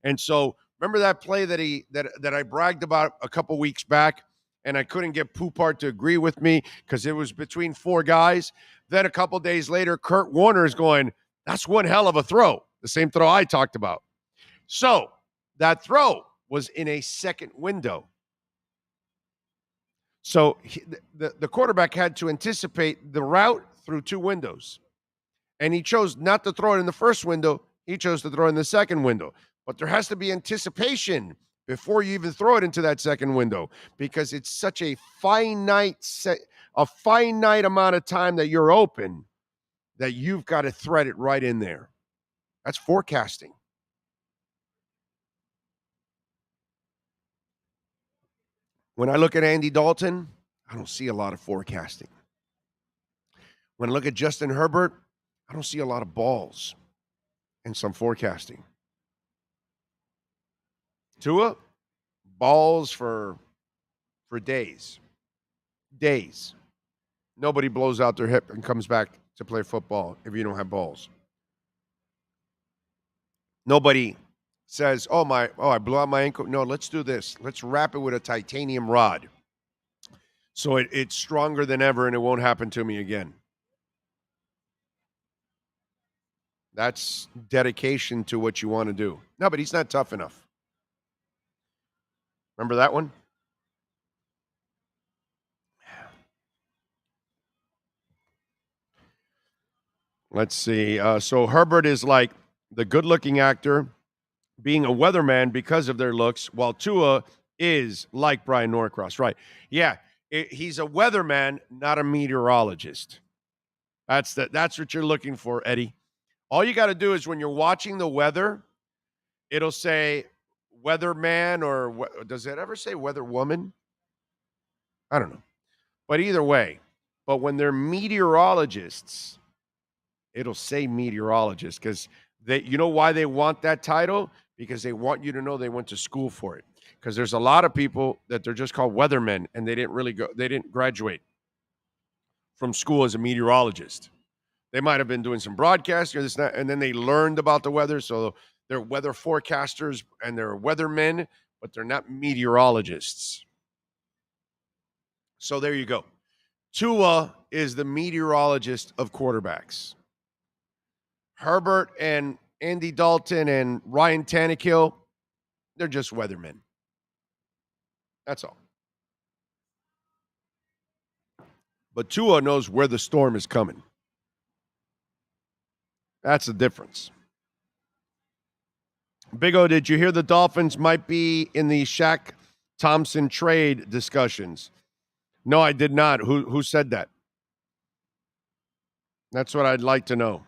And so remember that play that I bragged about a couple weeks back, and I couldn't get Poupart to agree with me because it was between four guys. Then a couple days later, Kurt Warner is going, that's one hell of a throw. The same throw I talked about. So that throw was in a second window. So the quarterback had to anticipate the route through two windows. And he chose not to throw it in the first window. He chose to throw it in the second window. But there has to be anticipation before you even throw it into that second window, because it's such a finite amount of time that you're open that you've got to thread it right in there. That's forecasting. When I look at Andy Dalton, I don't see a lot of forecasting. When I look at Justin Herbert, I don't see a lot of balls and some forecasting. Tua, balls for days. Days. Nobody blows out their hip and comes back to play football if you don't have balls. Nobody says, I blew out my ankle. No, let's do this. Let's wrap it with a titanium rod so it's stronger than ever and it won't happen to me again. That's dedication to what you want to do. No, but he's not tough enough. Remember that one? Let's see. So Herbert is like the good-looking actor being a weatherman because of their looks, while Tua is like Brian Norcross, right? Yeah, he's a weatherman, not a meteorologist. That's what you're looking for, Eddie. All you got to do is when you're watching the weather, it'll say weatherman, or does it ever say weatherwoman? I don't know. But either way, but when they're meteorologists, it'll say meteorologist, because you know why they want that title? Because they want you to know they went to school for it. Because there's a lot of people that they're just called weathermen, and they didn't graduate from school as a meteorologist. They might have been doing some broadcasting or this and that, and then they learned about the weather. So they're weather forecasters and they're weathermen, but they're not meteorologists. So there you go. Tua is the meteorologist of quarterbacks. Herbert and Andy Dalton and Ryan Tannehill, they're just weathermen. That's all. But Tua knows where the storm is coming. That's the difference. Big O, did you hear the Dolphins might be in the Shaq Thompson trade discussions? No, I did not. Who said that? That's what I'd like to know.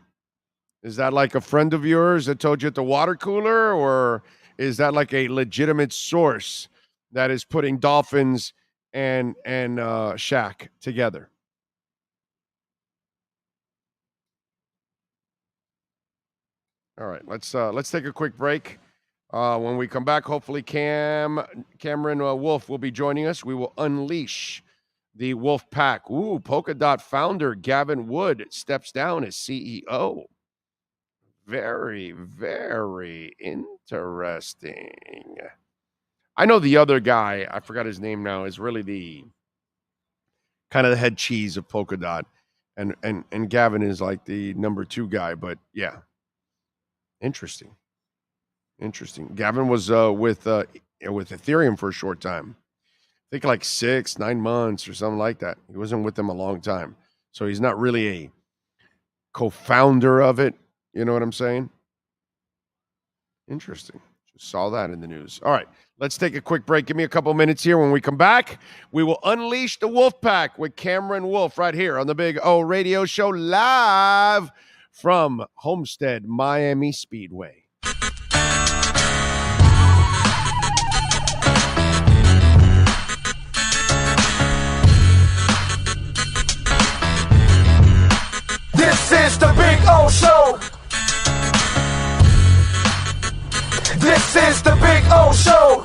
Is that like a friend of yours that told you at the water cooler, or is that like a legitimate source that is putting Dolphins and Shaq together? All right, let's take a quick break. When we come back, hopefully Cameron Wolf will be joining us. We will unleash the Wolf Pack. Ooh, Polkadot founder Gavin Wood steps down as CEO. Very, very interesting. I know the other guy, I forgot his name now, is really the kind of the head cheese of Polka Dot. And Gavin is like the number 2 guy, but yeah. Interesting. Gavin was with Ethereum for a short time. I think like 6-9 months or something like that. He wasn't with them a long time. So he's not really a co-founder of it. You know what I'm saying? Interesting. Just saw that in the news. All right, let's take a quick break. Give me a couple minutes here. When we come back, we will unleash the Wolf Pack with Cameron Wolf right here on the Big O Radio Show live from Homestead, Miami Speedway. This is the Big O Show. This is the Big O Show.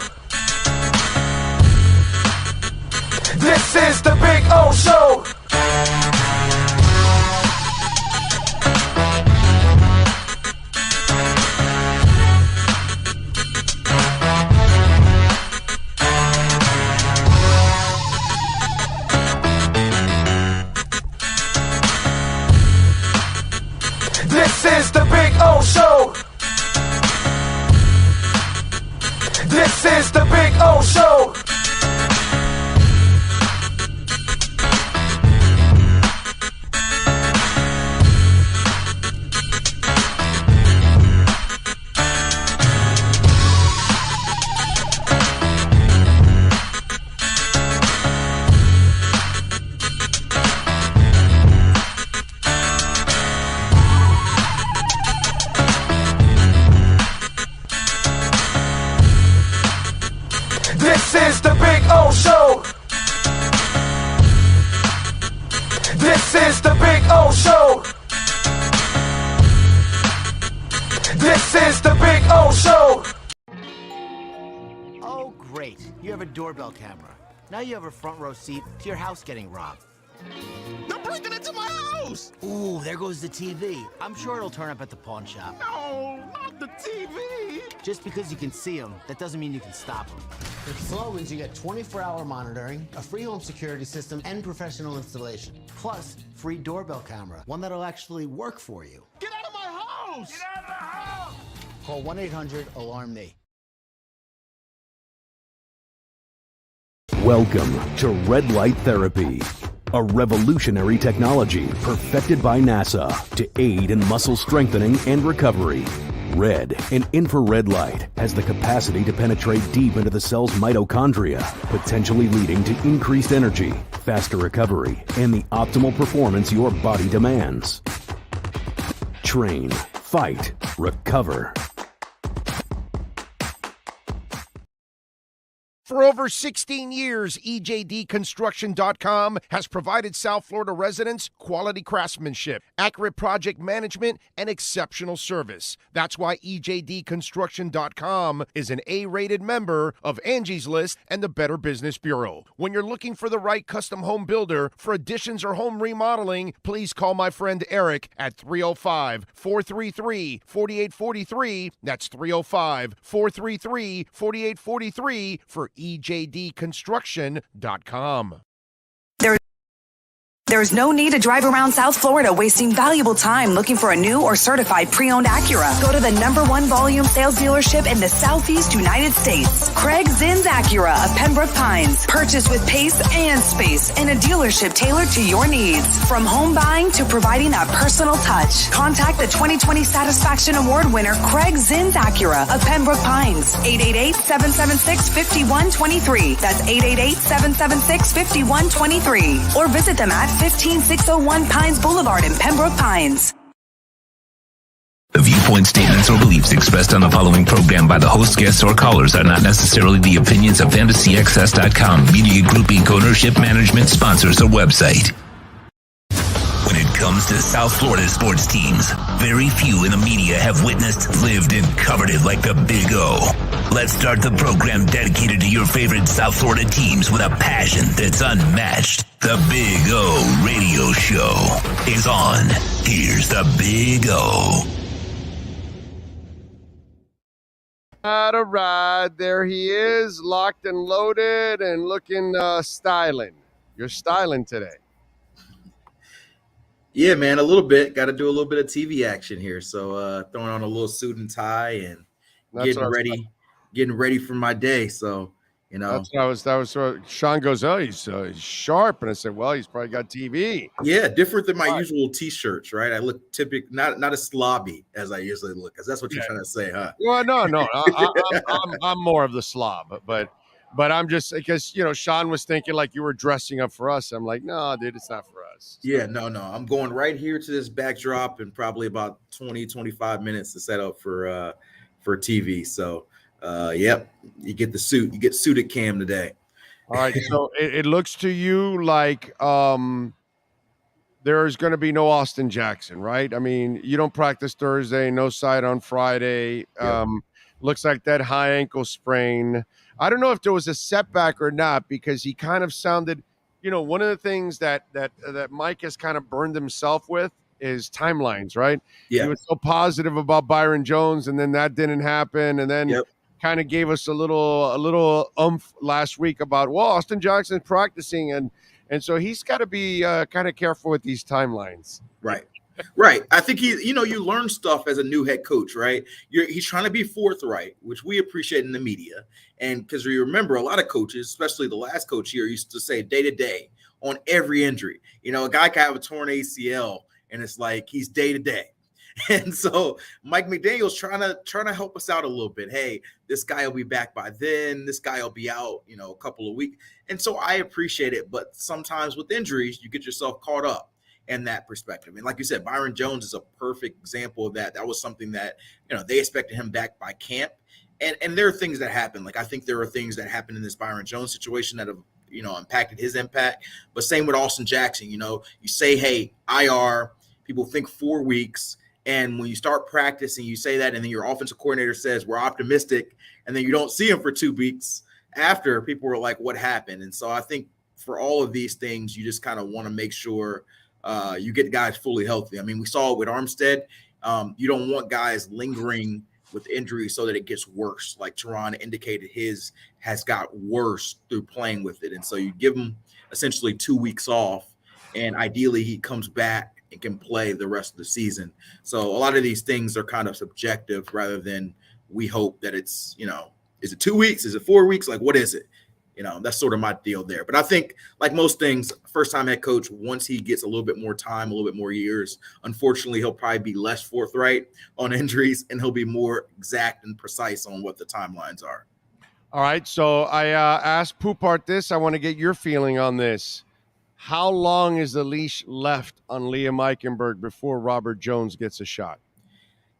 This is the Big O Show. This is the Big O Show. This is the Big O Show. This is the Big O Show. This is the Big O Show. This is the Big O Show. Oh, great. You have a doorbell camera. Now you have a front row seat to your house getting robbed. They're breaking into my house! Ooh, there goes the TV. I'm sure it'll turn up at the pawn shop. No, not the TV! Just because you can see them, that doesn't mean you can stop them. With Slogans, you get 24-hour monitoring, a free home security system, and professional installation. Plus, free doorbell camera, one that'll actually work for you. Get out of my house! Get out of the house! Call 1-800-ALARM-ME. Welcome to Red Light Therapy, a revolutionary technology perfected by NASA to aid in muscle strengthening and recovery. Red and infrared light has the capacity to penetrate deep into the cell's mitochondria, potentially leading to increased energy, faster recovery, and the optimal performance your body demands. Train, fight, recover. For over 16 years, EJDconstruction.com has provided South Florida residents quality craftsmanship, accurate project management, and exceptional service. That's why EJDconstruction.com is an A-rated member of Angie's List and the Better Business Bureau. When you're looking for the right custom home builder for additions or home remodeling, please call my friend Eric at 305-433-4843. That's 305-433-4843 for EJDconstruction.com. There's no need to drive around South Florida wasting valuable time looking for a new or certified pre-owned Acura. Go to the #1 volume sales dealership in the Southeast United States. Craig Zinn's Acura of Pembroke Pines. Purchase with pace and space in a dealership tailored to your needs. From home buying to providing that personal touch. Contact the 2020 Satisfaction Award winner Craig Zinn's Acura of Pembroke Pines. 888-776-5123. That's 888-776-5123. Or visit them at 15601 Pines Boulevard in Pembroke Pines. The viewpoints, statements, or beliefs expressed on the following program by the host, guests, or callers are not necessarily the opinions of FantasyXS.com, Media Group Inc. ownership, management, sponsors, or website. When it comes to South Florida sports teams, very few in the media have witnessed, lived, and covered it like the Big O. Let's start the program dedicated to your favorite South Florida teams with a passion that's unmatched. The Big O Radio Show is on. Here's the Big O. All right, there he is, locked and loaded and looking styling. You're styling today. Yeah, man, a little bit. Got to do a little bit of TV action here. So throwing on a little suit and tie and getting ready for my day. So, That was Sean goes, oh, he's sharp. And I said, well, he's probably got TV. Yeah, different than my usual t-shirts, right? I look typical, not as slobby as I usually look, because that's what you're trying to say, huh? Well, no. I'm more of the slob, but I'm just because Sean was thinking like you were dressing up for us. I'm like, no, dude, it's not for us. Yeah, no. I'm going right here to this backdrop in probably about 20-25 minutes to set up for TV. So yep, you get the suit, you get suited cam today. All right, so it looks to you like there's going to be no Austin Jackson, right? I mean, you don't practice Thursday, no side on Friday. Looks like that high ankle sprain. I don't know if there was a setback or not, because he kind of sounded, one of the things that Mike has kind of burned himself with is timelines, right? Yeah. He was so positive about Byron Jones, and then that didn't happen, and then kind of gave us a little oomph last week about, well, Austin Jackson's practicing, and so he's got to be kind of careful with these timelines. Right. I think you learn stuff as a new head coach, right? He's trying to be forthright, which we appreciate in the media. And because you remember, a lot of coaches, especially the last coach here, used to say day to day on every injury. A guy can have a torn ACL, and it's like he's day to day. And so Mike McDaniel's trying to help us out a little bit. Hey, this guy will be back by then. This guy will be out, a couple of weeks. And so I appreciate it. But sometimes with injuries, you get yourself caught up in that perspective. And like you said, Byron Jones is a perfect example of that. That was something that, they expected him back by camp. And there are things that happen. Like, I think there are things that happened in this Byron Jones situation that have, impacted his impact. But same with Austin Jackson. You say, hey, IR, people think 4 weeks. And when you start practicing, you say that, and then your offensive coordinator says, we're optimistic, and then you don't see him for 2 weeks after, people were like, what happened? And so I think for all of these things, you just kind of want to make sure you get guys fully healthy. I mean, we saw it with Armstead. You don't want guys lingering with injuries so that it gets worse. Like Teron indicated, his has got worse through playing with it. And so you give him essentially 2 weeks off, and ideally he comes back and can play the rest of the season. So a lot of these things are kind of subjective rather than we hope that it's, is it 2 weeks? Is it 4 weeks? Like, what is it? That's sort of my deal there. But I think, like most things, first-time head coach, once he gets a little bit more time, a little bit more years, unfortunately, he'll probably be less forthright on injuries, and he'll be more exact and precise on what the timelines are. All right, so I asked Poupart this. I want to get your feeling on this. How long is the leash left on Liam Eichenberg before Robert Jones gets a shot?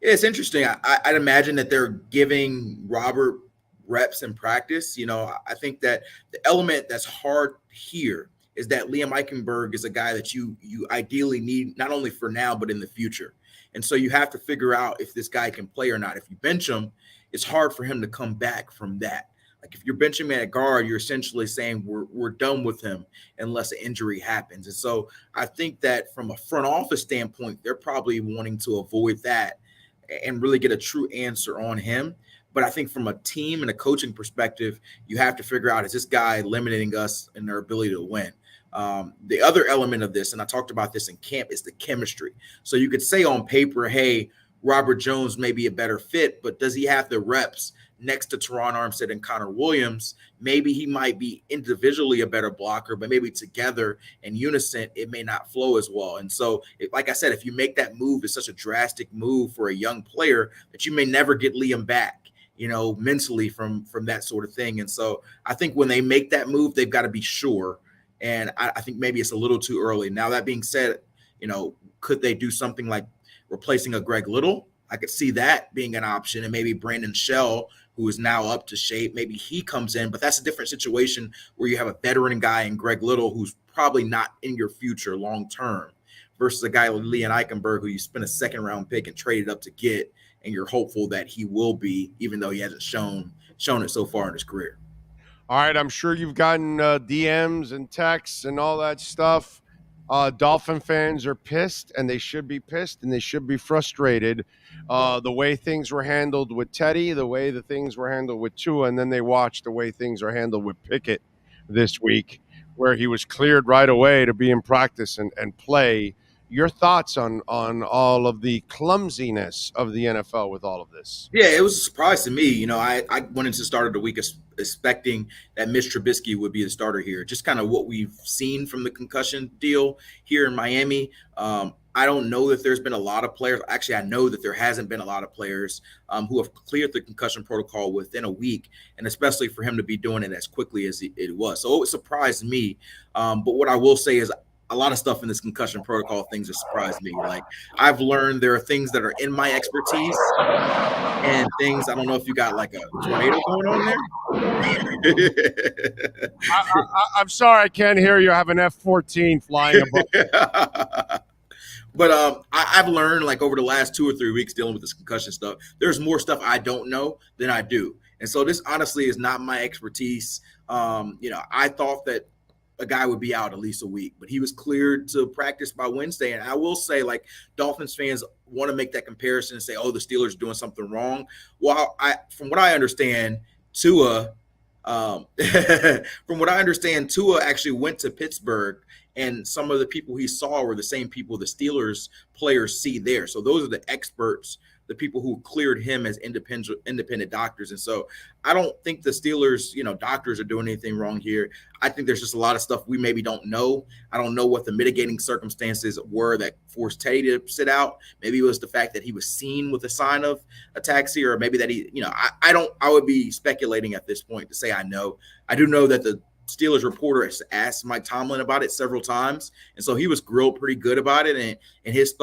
Yeah, it's interesting. I'd imagine that they're giving Robert reps in practice. I think that the element that's hard here is that Liam Eichenberg is a guy that you ideally need not only for now, but in the future. And so you have to figure out if this guy can play or not. If you bench him, it's hard for him to come back from that. Like, if you're benching him at guard, you're essentially saying we're done with him unless an injury happens. And so I think that from a front office standpoint, they're probably wanting to avoid that and really get a true answer on him. But I think from a team and a coaching perspective, you have to figure out, is this guy limiting us in their ability to win? The other element of this, and I talked about this in camp, is the chemistry. So you could say on paper, hey, Robert Jones may be a better fit, but does he have the reps next to Teron Armstead and Connor Williams? Maybe he might be individually a better blocker, but maybe together in unison, it may not flow as well. And so, like I said, if you make that move, it's such a drastic move for a young player that you may never get Liam back, mentally from that sort of thing. And so I think when they make that move, they've got to be sure. And I think maybe it's a little too early. Now, that being said, could they do something like replacing a Greg Little? I could see that being an option, and maybe Brandon Shell, who is now up to shape, maybe he comes in, but that's a different situation where you have a veteran guy in Greg Little who's probably not in your future long-term versus a guy like Liam Eichenberg, who you spent a second-round pick and traded up to get, and you're hopeful that he will be, even though he hasn't shown it so far in his career. All right, I'm sure you've gotten DMs and texts and all that stuff. Dolphin fans are pissed, and they should be pissed, and they should be frustrated. The way things were handled with Teddy, the way the things were handled with Tua, and then they watch the way things are handled with Pickett this week, where he was cleared right away to be in practice and play. Your thoughts on all of the clumsiness of the NFL with all of this? Yeah, it was a surprise to me. You know, I went into the start of the week expecting that Mitch Trubisky would be the starter here. Just kind of what we've seen from the concussion deal here in Miami. I don't know that there's been a lot of players. Actually, I know that there hasn't been a lot of players who have cleared the concussion protocol within a week, and especially for him to be doing it as quickly as it was. So it surprised me. But what I will say is a lot of stuff in this concussion protocol things have surprised me. Like, I've learned there are things that are in my expertise and things, I don't know if you got like a tornado going on there. I'm sorry, I can't hear you. I have an F-14 flying above. But I've learned, like, over the last 2 or 3 weeks dealing with this concussion stuff, there's more stuff I don't know than I do. And so this honestly is not my expertise. I thought that a guy would be out at least a week, but he was cleared to practice by Wednesday. And I will say, like, Dolphins fans want to make that comparison and say, oh, the Steelers are doing something wrong. Well, from what I understand, Tua actually went to Pittsburgh, and some of the people he saw were the same people the Steelers players see there. So those are the experts, the people who cleared him as independent doctors. And so I don't think the Steelers, doctors are doing anything wrong here. I think there's just a lot of stuff we maybe don't know. I don't know what the mitigating circumstances were that forced Teddy to sit out. Maybe it was the fact that he was seen with a sign of ataxia, or maybe that I would be speculating at this point to say I know. I do know that the Steelers reporter has asked Mike Tomlin about it several times, and so he was grilled pretty good about it, and his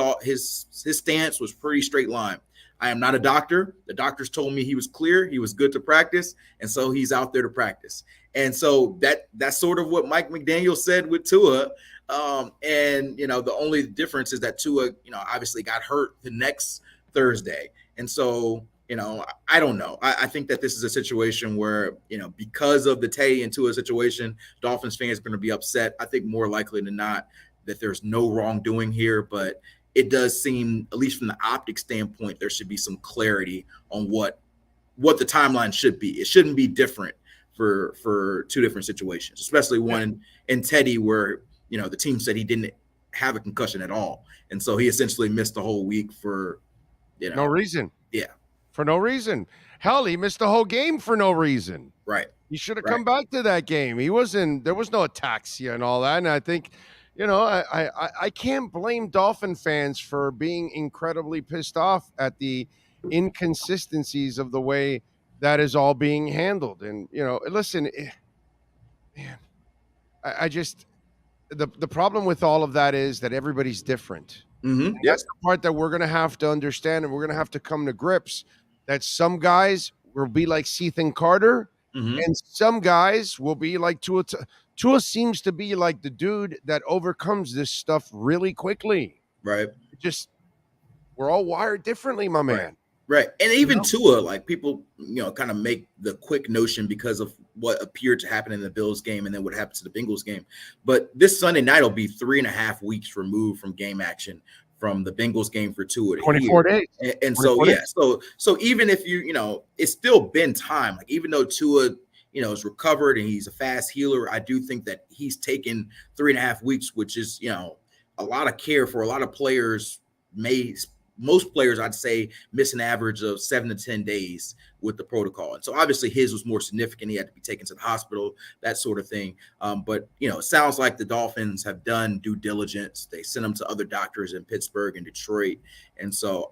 stance was pretty straight line. I am not a doctor. The doctors told me he was clear, he was good to practice, and so he's out there to practice. And so that's sort of what Mike McDaniel said with Tua. The only difference is that Tua, obviously got hurt the next Thursday. And so, I don't know. I think that this is a situation where, because of the Tay and Tua situation, Dolphins fans are going to be upset. I think more likely than not that there's no wrongdoing here, but it does seem, at least from the optic standpoint, there should be some clarity on what the timeline should be. It shouldn't be different for two different situations, especially one in Teddy where, the team said he didn't have a concussion at all. And so he essentially missed the whole week for, no reason. Yeah. For no reason. Hell, he missed the whole game for no reason. Right. He should have come back to that game. There was no ataxia and all that. And I think, I can't blame Dolphin fans for being incredibly pissed off at the inconsistencies of the way that is all being handled. And, listen, man, I just, the problem with all of that is that everybody's different. Mm-hmm. That's the part that we're going to have to understand, and we're going to have to come to grips that some guys will be like Ethan Carter, and some guys will be like Tua. Tua seems to be like the dude that overcomes this stuff really quickly. Right. We're all wired differently, my man. Right. And even Tua, like, people, kind of make the quick notion because of what appeared to happen in the Bills game and then what happened to the Bengals game. But this Sunday night will be 3.5 weeks removed from game action from the Bengals game for Tua. 24 days. And so, so even if it's still been time, like, even though Tua, is recovered and he's a fast healer, I do think that he's taken 3.5 weeks, which is, a lot of care for a lot of players. Most players, I'd say, miss an average of 7 to 10 days with the protocol. And so obviously his was more significant. He had to be taken to the hospital, that sort of thing. But, it sounds like the Dolphins have done due diligence. They sent him to other doctors in Pittsburgh and Detroit. And so,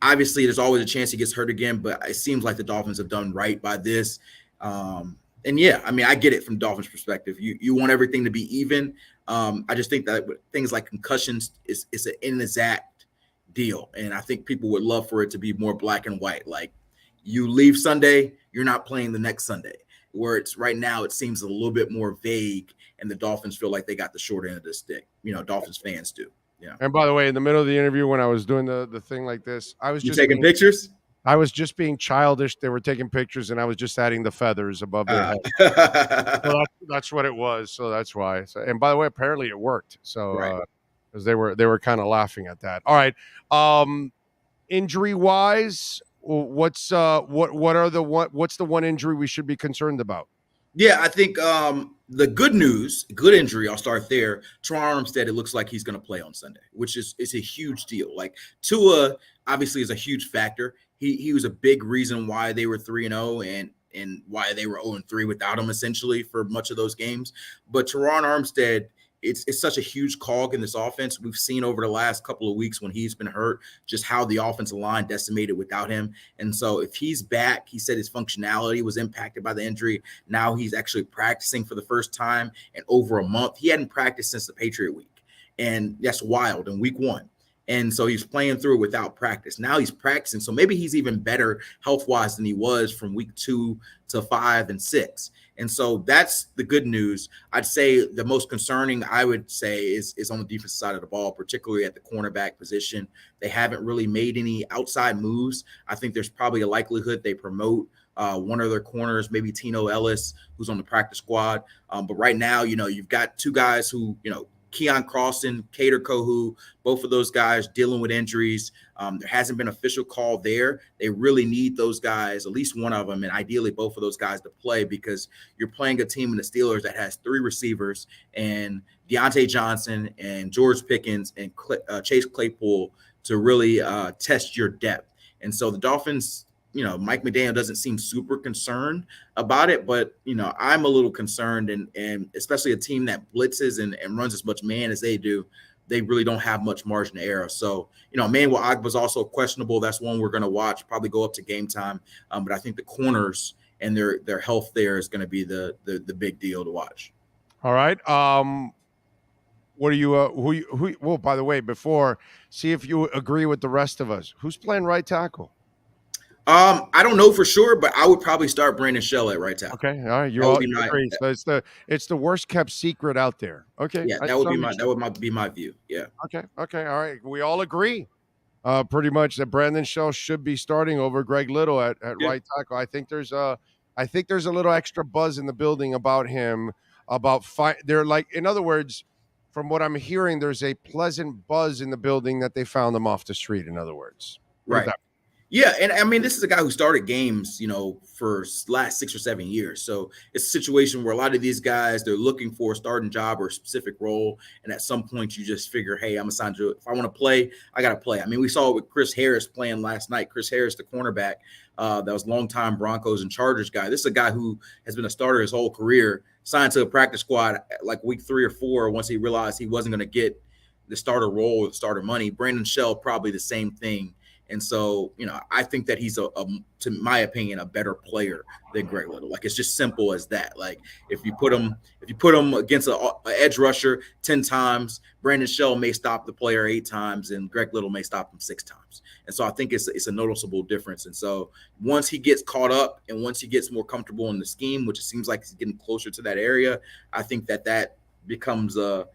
obviously there's always a chance he gets hurt again, but it seems like the Dolphins have done right by this. And yeah, I mean, I get it from Dolphins' perspective. You want everything to be even. I just think that with things like concussions, it's an inexact deal. And I think people would love for it to be more black and white. Like, you leave Sunday, you're not playing the next Sunday. Where it's right now, it seems a little bit more vague, and the Dolphins feel like they got the short end of the stick. Dolphins fans do. Yeah. And by the way, in the middle of the interview, when I was doing the thing like this, I was taking pictures. I was just being childish. They were taking pictures, and I was just adding the feathers above their head. So that's what it was. So that's why. So, and by the way, apparently it worked. So because they were kind of laughing at that. All right. Injury wise, what's the one injury we should be concerned about? Yeah, I think the good injury, I'll start there. Teron Armstead, it looks like he's going to play on Sunday, which is a huge deal. Like Tua obviously is a huge factor. He was a big reason why they were 3-0 and why they were 0-3 without him essentially for much of those games. But Teron Armstead, it's such a huge cog in this offense. We've seen over the last couple of weeks when he's been hurt, just how the offensive line decimated without him. And so if he's back, he said his functionality was impacted by the injury. Now he's actually practicing for the first time in over a month. He hadn't practiced since the Patriot week. And that's wild in week 1. And so he's playing through it without practice. Now he's practicing. So maybe he's even better health-wise than he was from week 2 to 5 and 6. And so that's the good news. I'd say the most concerning, I would say, is on the defensive side of the ball, particularly at the cornerback position. They haven't really made any outside moves. I think there's probably a likelihood they promote one of their corners, maybe Tino Ellis, who's on the practice squad. But right now, you've got two guys who, Keon Crossan, Kader Kohu, both of those guys dealing with injuries. There hasn't been an official call there. They really need those guys, at least one of them, and ideally both of those guys to play because you're playing a team in the Steelers that has 3 receivers and Deontay Johnson and George Pickens and Chase Claypool to really test your depth. And so the Dolphins, Mike McDaniel doesn't seem super concerned about it, but, I'm a little concerned and especially a team that blitzes and runs as much man as they do, they really don't have much margin of error. So, Emmanuel Ogbah's also questionable. That's one we're going to watch, probably go up to game time. But I think the corners and their health there is going to be the big deal to watch. All right. What are you, who, well, by the way, before, see if you agree with the rest of us. Who's playing right tackle? I don't know for sure, but I would probably start Brandon Shell at right tackle. Okay, all right, you all agree. So it's the worst kept secret out there. Okay, yeah, that would be my view. Yeah. Okay, all right, we all agree, pretty much that Brandon Shell should be starting over Greg Little at right tackle. I think there's a little extra buzz in the building about him. They're like, in other words, from what I'm hearing, there's a pleasant buzz in the building that they found him off the street. In other words, right. Yeah, and I mean, this is a guy who started games, for last 6 or 7 years. So it's a situation where a lot of these guys, they're looking for a starting job or a specific role. And at some point you just figure, hey, I'm assigned to it. If I want to play, I got to play. I mean, we saw it with Chris Harris playing last night. Chris Harris, the cornerback, that was longtime Broncos and Chargers guy. This is a guy who has been a starter his whole career, signed to a practice squad like week 3 or 4 once he realized he wasn't going to get the starter role or the starter money. Brandon Shell, probably the same thing. And so, I think that he's to my opinion, a better player than Greg Little. Like, it's just simple as that. Like, if you put him against an edge rusher 10 times, Brandon Shell may stop the player 8 times, and Greg Little may stop him 6 times. And so I think it's a noticeable difference. And so once he gets caught up and once he gets more comfortable in the scheme, which it seems like he's getting closer to that area, I think that becomes a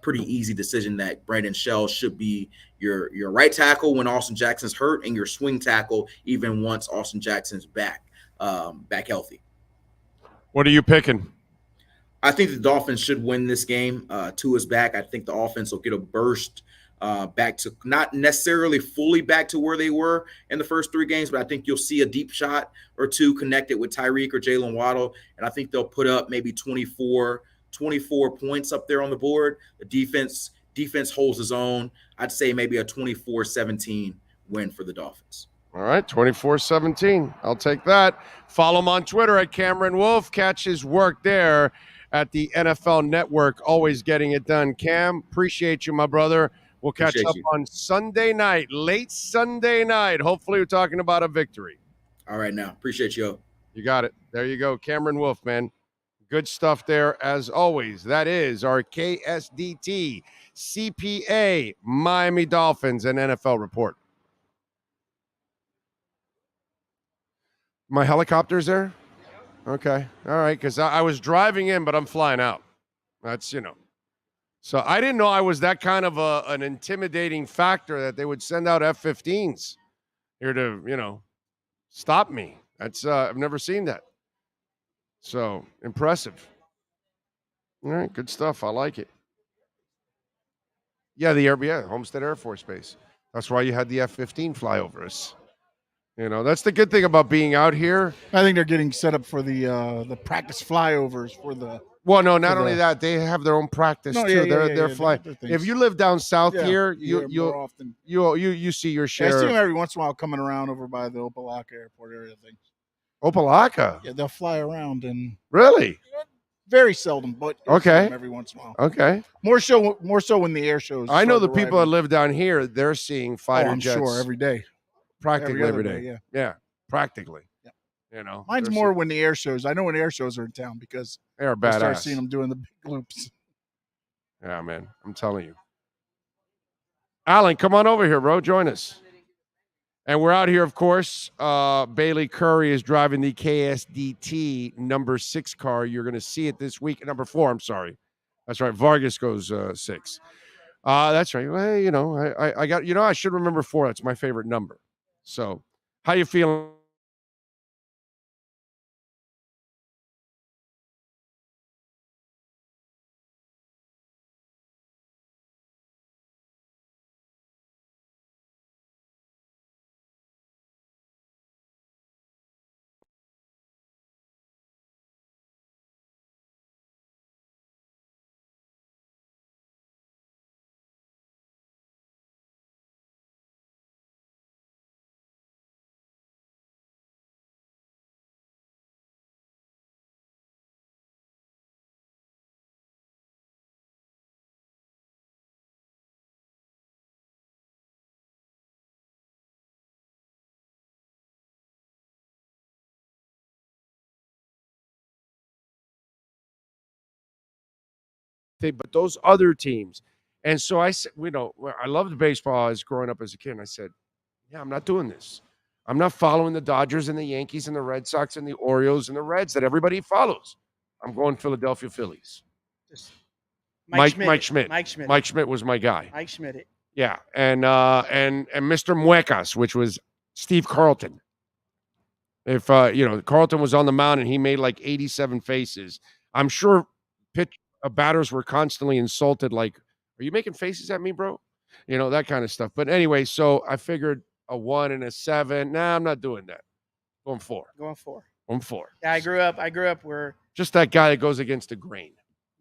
pretty easy decision that Brandon Shell should be your right tackle when Austin Jackson's hurt and your swing tackle even once Austin Jackson's back healthy. What are you picking? I think the Dolphins should win this game. Tua's back. I think the offense will get a burst back to not necessarily fully back to where they were in the first 3 games, but I think you'll see a deep shot or 2 connected with Tyreek or Jalen Waddle, and I think they'll put up maybe 24 points up there on the board. The defense holds its own. I'd say maybe a 24-17 win for the Dolphins. All right, 24-17. I'll take that. Follow him on Twitter at Cameron Wolf. Catch his work there at the NFL Network. Always getting it done. Cam, appreciate you, my brother. We'll catch up on Sunday night, late Sunday night. Hopefully we're talking about a victory. All right, now. Appreciate you. You got it. There you go. Cameron Wolf, man. Good stuff there, as always. That is our KSDT CPA Miami Dolphins and NFL report. My helicopter's there? Okay. All right, because I was driving in, but I'm flying out. That's, So I didn't know I was that kind of an intimidating factor that they would send out F-15s here to, Stop me. That's I've never seen that. So impressive. All right, good stuff. I like it. Yeah, Homestead Air Force Base. That's why you had the F-15 fly over us. That's the good thing about being out here. I think they're getting set up for the practice flyovers for the. Well, no, not only that, they have their own practice too. They're flying. If you live down south here, you see your share. I see them every once in a while coming around over by the Opelika Airport area thing. Opelika? Yeah, they'll fly around and. Really? Very seldom, but okay. Every once in a while. Okay. More so when the air shows. I know the people that live down here. They're seeing fighter jets. I'm sure every day. Practically every day. Yeah, practically. Yeah. Mine's more when the air shows. I know when air shows are in town because they are badass. I start seeing them doing the big loops. Yeah, man. I'm telling you. Alan, come on over here, bro. Join us. And we're out here, of course. Bailey Curry is driving the KSDT number 6 car. You're going to see it this week. Number 4, I'm sorry. That's right. Vargas goes 6. That's right. Well, I got, I should remember 4. That's my favorite number. So, how you feeling? But those other teams. And so I said, I loved baseball as growing up as a kid. And I said, yeah, I'm not doing this. I'm not following the Dodgers and the Yankees and the Red Sox and the Orioles and the Reds that everybody follows. I'm going Philadelphia Phillies. Mike Schmidt. Mike Schmidt was my guy. Mike Schmidt. Yeah. And Mr. Muecas, which was Steve Carlton. If Carlton was on the mound and he made like 87 faces, I'm sure batters were constantly insulted, like, are you making faces at me, bro? That kind of stuff. But anyway, so I figured a 1 and a 7. Nah, I'm not doing that. Going 4. Going 4. Going 4. Yeah, I grew up where just that guy that goes against the grain.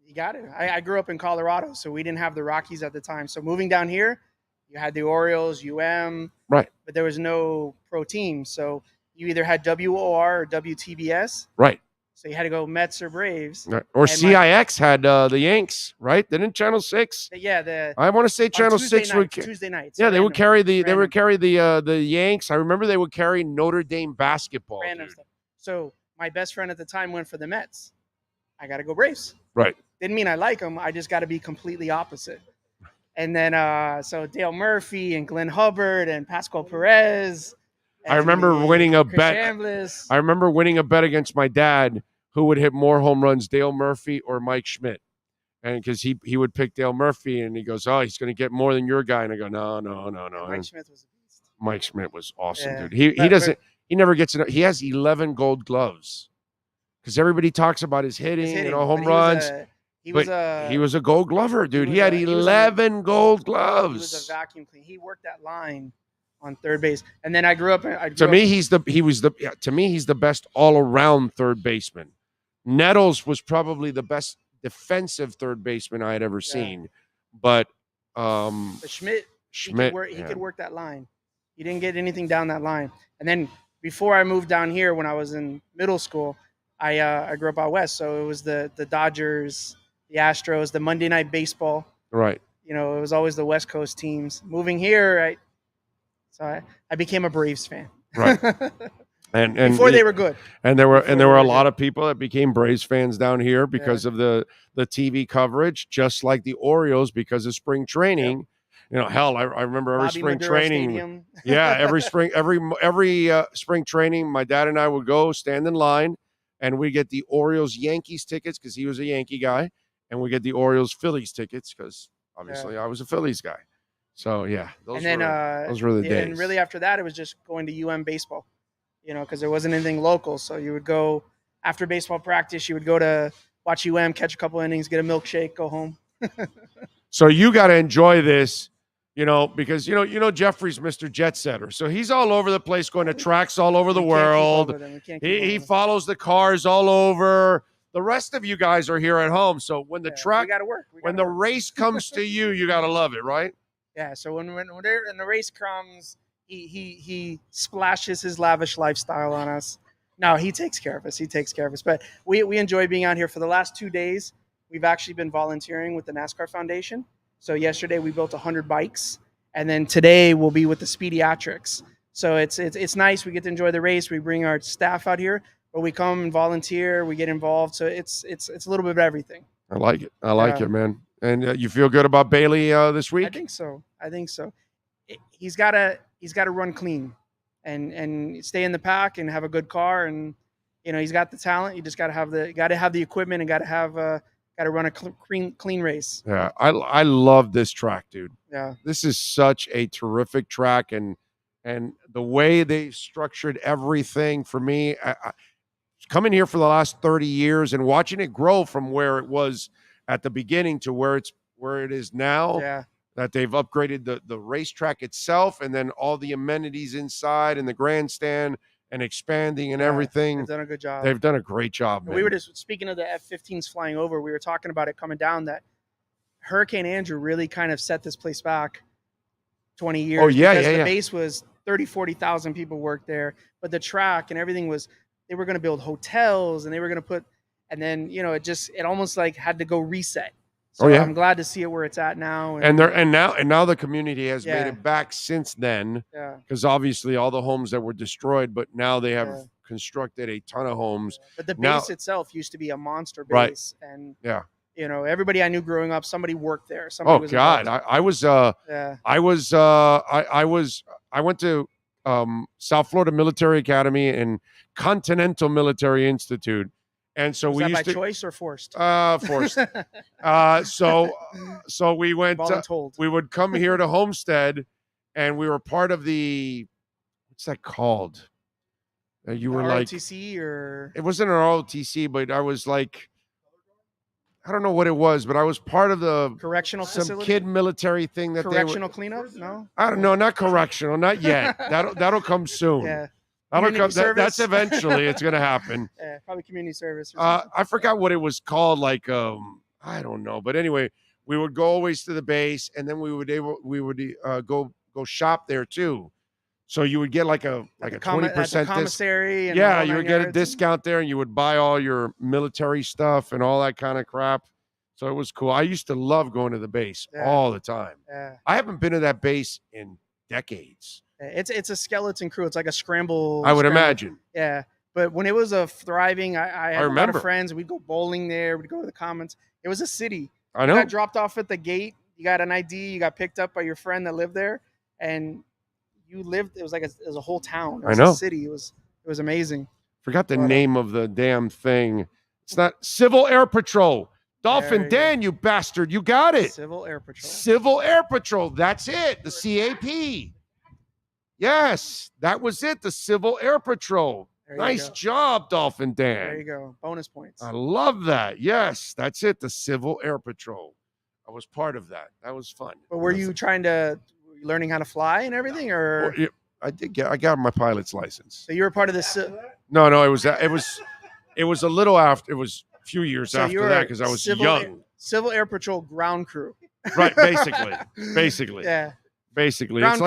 You got it. I grew up in Colorado, so we didn't have the Rockies at the time. So moving down here, you had the Orioles, right? But there was no pro team, so you either had WOR or WTBS, right? So you had to go Mets or Braves. Right. Or CIX had the Yanks, right? Didn't Channel 6? Yeah, I want to say Channel 6 would Tuesday nights. Yeah, they would carry the Yanks. I remember they would carry Notre Dame basketball. Random stuff. So my best friend at the time went for the Mets. I got to go Braves. Right. Didn't mean I like them. I just got to be completely opposite. And then so Dale Murphy and Glenn Hubbard and Pascual Perez. I remember winning a bet. I remember winning a bet against my dad who would hit more home runs, Dale Murphy or Mike Schmidt. And because he would pick Dale Murphy and he goes, oh, he's going to get more than your guy. And I go, no. Mike Schmidt was a beast. Mike Schmidt was awesome, dude. He never gets it. He has 11 gold gloves because everybody talks about his hitting, home runs. He was a gold glover, dude. He had 11 gold gloves. He was a vacuum cleaner. He worked that line on third base. And then I grew up. To me, he's the best all-around third baseman. Nettles was probably the best defensive third baseman I had ever seen. But Schmidt, he could work that line. He didn't get anything down that line. And then before I moved down here when I was in middle school, I grew up out west. So it was the Dodgers, the Astros, the Monday Night Baseball. Right. It was always the West Coast teams. Moving here, I became a Braves fan. Right. And before they were good. And there were a lot of people that became Braves fans down here because of the TV coverage, just like the Orioles because of spring training. Yeah. Hell, I remember every spring training. Stadium. Yeah, every spring spring training, my dad and I would go stand in line, and we get the Orioles Yankees tickets because he was a Yankee guy, and we get the Orioles Phillies tickets because obviously I was a Phillies guy. So yeah, those were the days. And really after that, it was just going to UM baseball. because there wasn't anything local. So you would go after baseball practice, you would go to watch UM, catch a couple innings, get a milkshake, go home. So you got to enjoy this, because Jeffrey's Mr. Jet Setter. So he's all over the place, going to tracks all over the world. He follows the cars all over. The rest of you guys are here at home. So when the track, when the race comes to you, you got to love it, right? Yeah. So when the race comes, he splashes his lavish lifestyle on us. No, he takes care of us. But we enjoy being out here. For the last 2 days, we've actually been volunteering with the NASCAR Foundation. So yesterday we built 100 bikes, and then today we'll be with the Speediatrics. So it's nice. We get to enjoy the race. We bring our staff out here, but we come and volunteer. We get involved. So it's a little bit of everything. I like it. I like it, man. And you feel good about Bailey this week? I think so. He's got to run clean, and stay in the pack and have a good car. And he's got the talent. You just got to have the equipment, and got to run a clean race. Yeah, I love this track, dude. Yeah, this is such a terrific track, and the way they structured everything for me. I coming here for the last 30 years and watching it grow from where it was at the beginning to where it is now. Yeah. That they've upgraded the racetrack itself, and then all the amenities inside and the grandstand and expanding and everything. They've done a good job. They've done a great job, man. We were just speaking of the F-15s flying over. We were talking about it coming down, that Hurricane Andrew really kind of set this place back 20 years. Oh, yeah, because yeah, the base was 40,000 people worked there, but the track and everything they were going to build hotels, and they were going to put, and then, it almost like had to go reset. So I'm glad to see it where it's at now. And now the community has made it back since then. Yeah. Because obviously all the homes that were destroyed, but now they have constructed a ton of homes. But the base itself used to be a monster base, and everybody I knew growing up, somebody worked there. Somebody was God, I went to South Florida Military Academy and Continental Military Institute. And so was we that used by to choice or forced? Forced. So we went. We would come here to Homestead, and we were part of the. What's that called? You were like ROTC, or it wasn't an ROTC, but I was like, I don't know what it was, but I was part of the correctional some facility? kid military thing that Correctional cleanup? No, I don't know, not correctional, not yet. That'll come soon. Yeah. That'll come. Service? That's eventually. It's gonna happen. Yeah, probably community service. I forgot what it was called. Like I don't know, but anyway, we would go always to the base, and then we would go shop there too. So you would get like a 20% commissary. And yeah, you would get a discount there, and you would buy all your military stuff and all that kind of crap. So it was cool. I used to love going to the base all the time. Yeah. I haven't been to that base in decades. It's a skeleton crew. It's like a scramble. I would imagine. Yeah. But when it was a thriving, I had a lot remember. of friends. We'd go bowling there. We'd go to the Commons. It was a city. I know. You got dropped off at the gate. You got an ID. You got picked up by your friend that lived there. And you lived, it was like it was a whole town. It was a city. It was amazing. Forgot the name of the damn thing. It's not Civil Air Patrol. Dolphin Dan, you bastard. You got it. Civil Air Patrol. Civil Air Patrol. That's it. The CAP. Yes, that was it. The Civil Air Patrol. Nice job, Dolphin Dan. There you go. Bonus points. I love that. Yes, that's it. The Civil Air Patrol. I was part of that. That was fun. But were you learning how to fly and everything, or? I got my pilot's license. So you were part of this. No, it was a little after. It was a few years after that because I was young. Civil Air Patrol ground crew. Right, basically. Yeah. Basically, Ground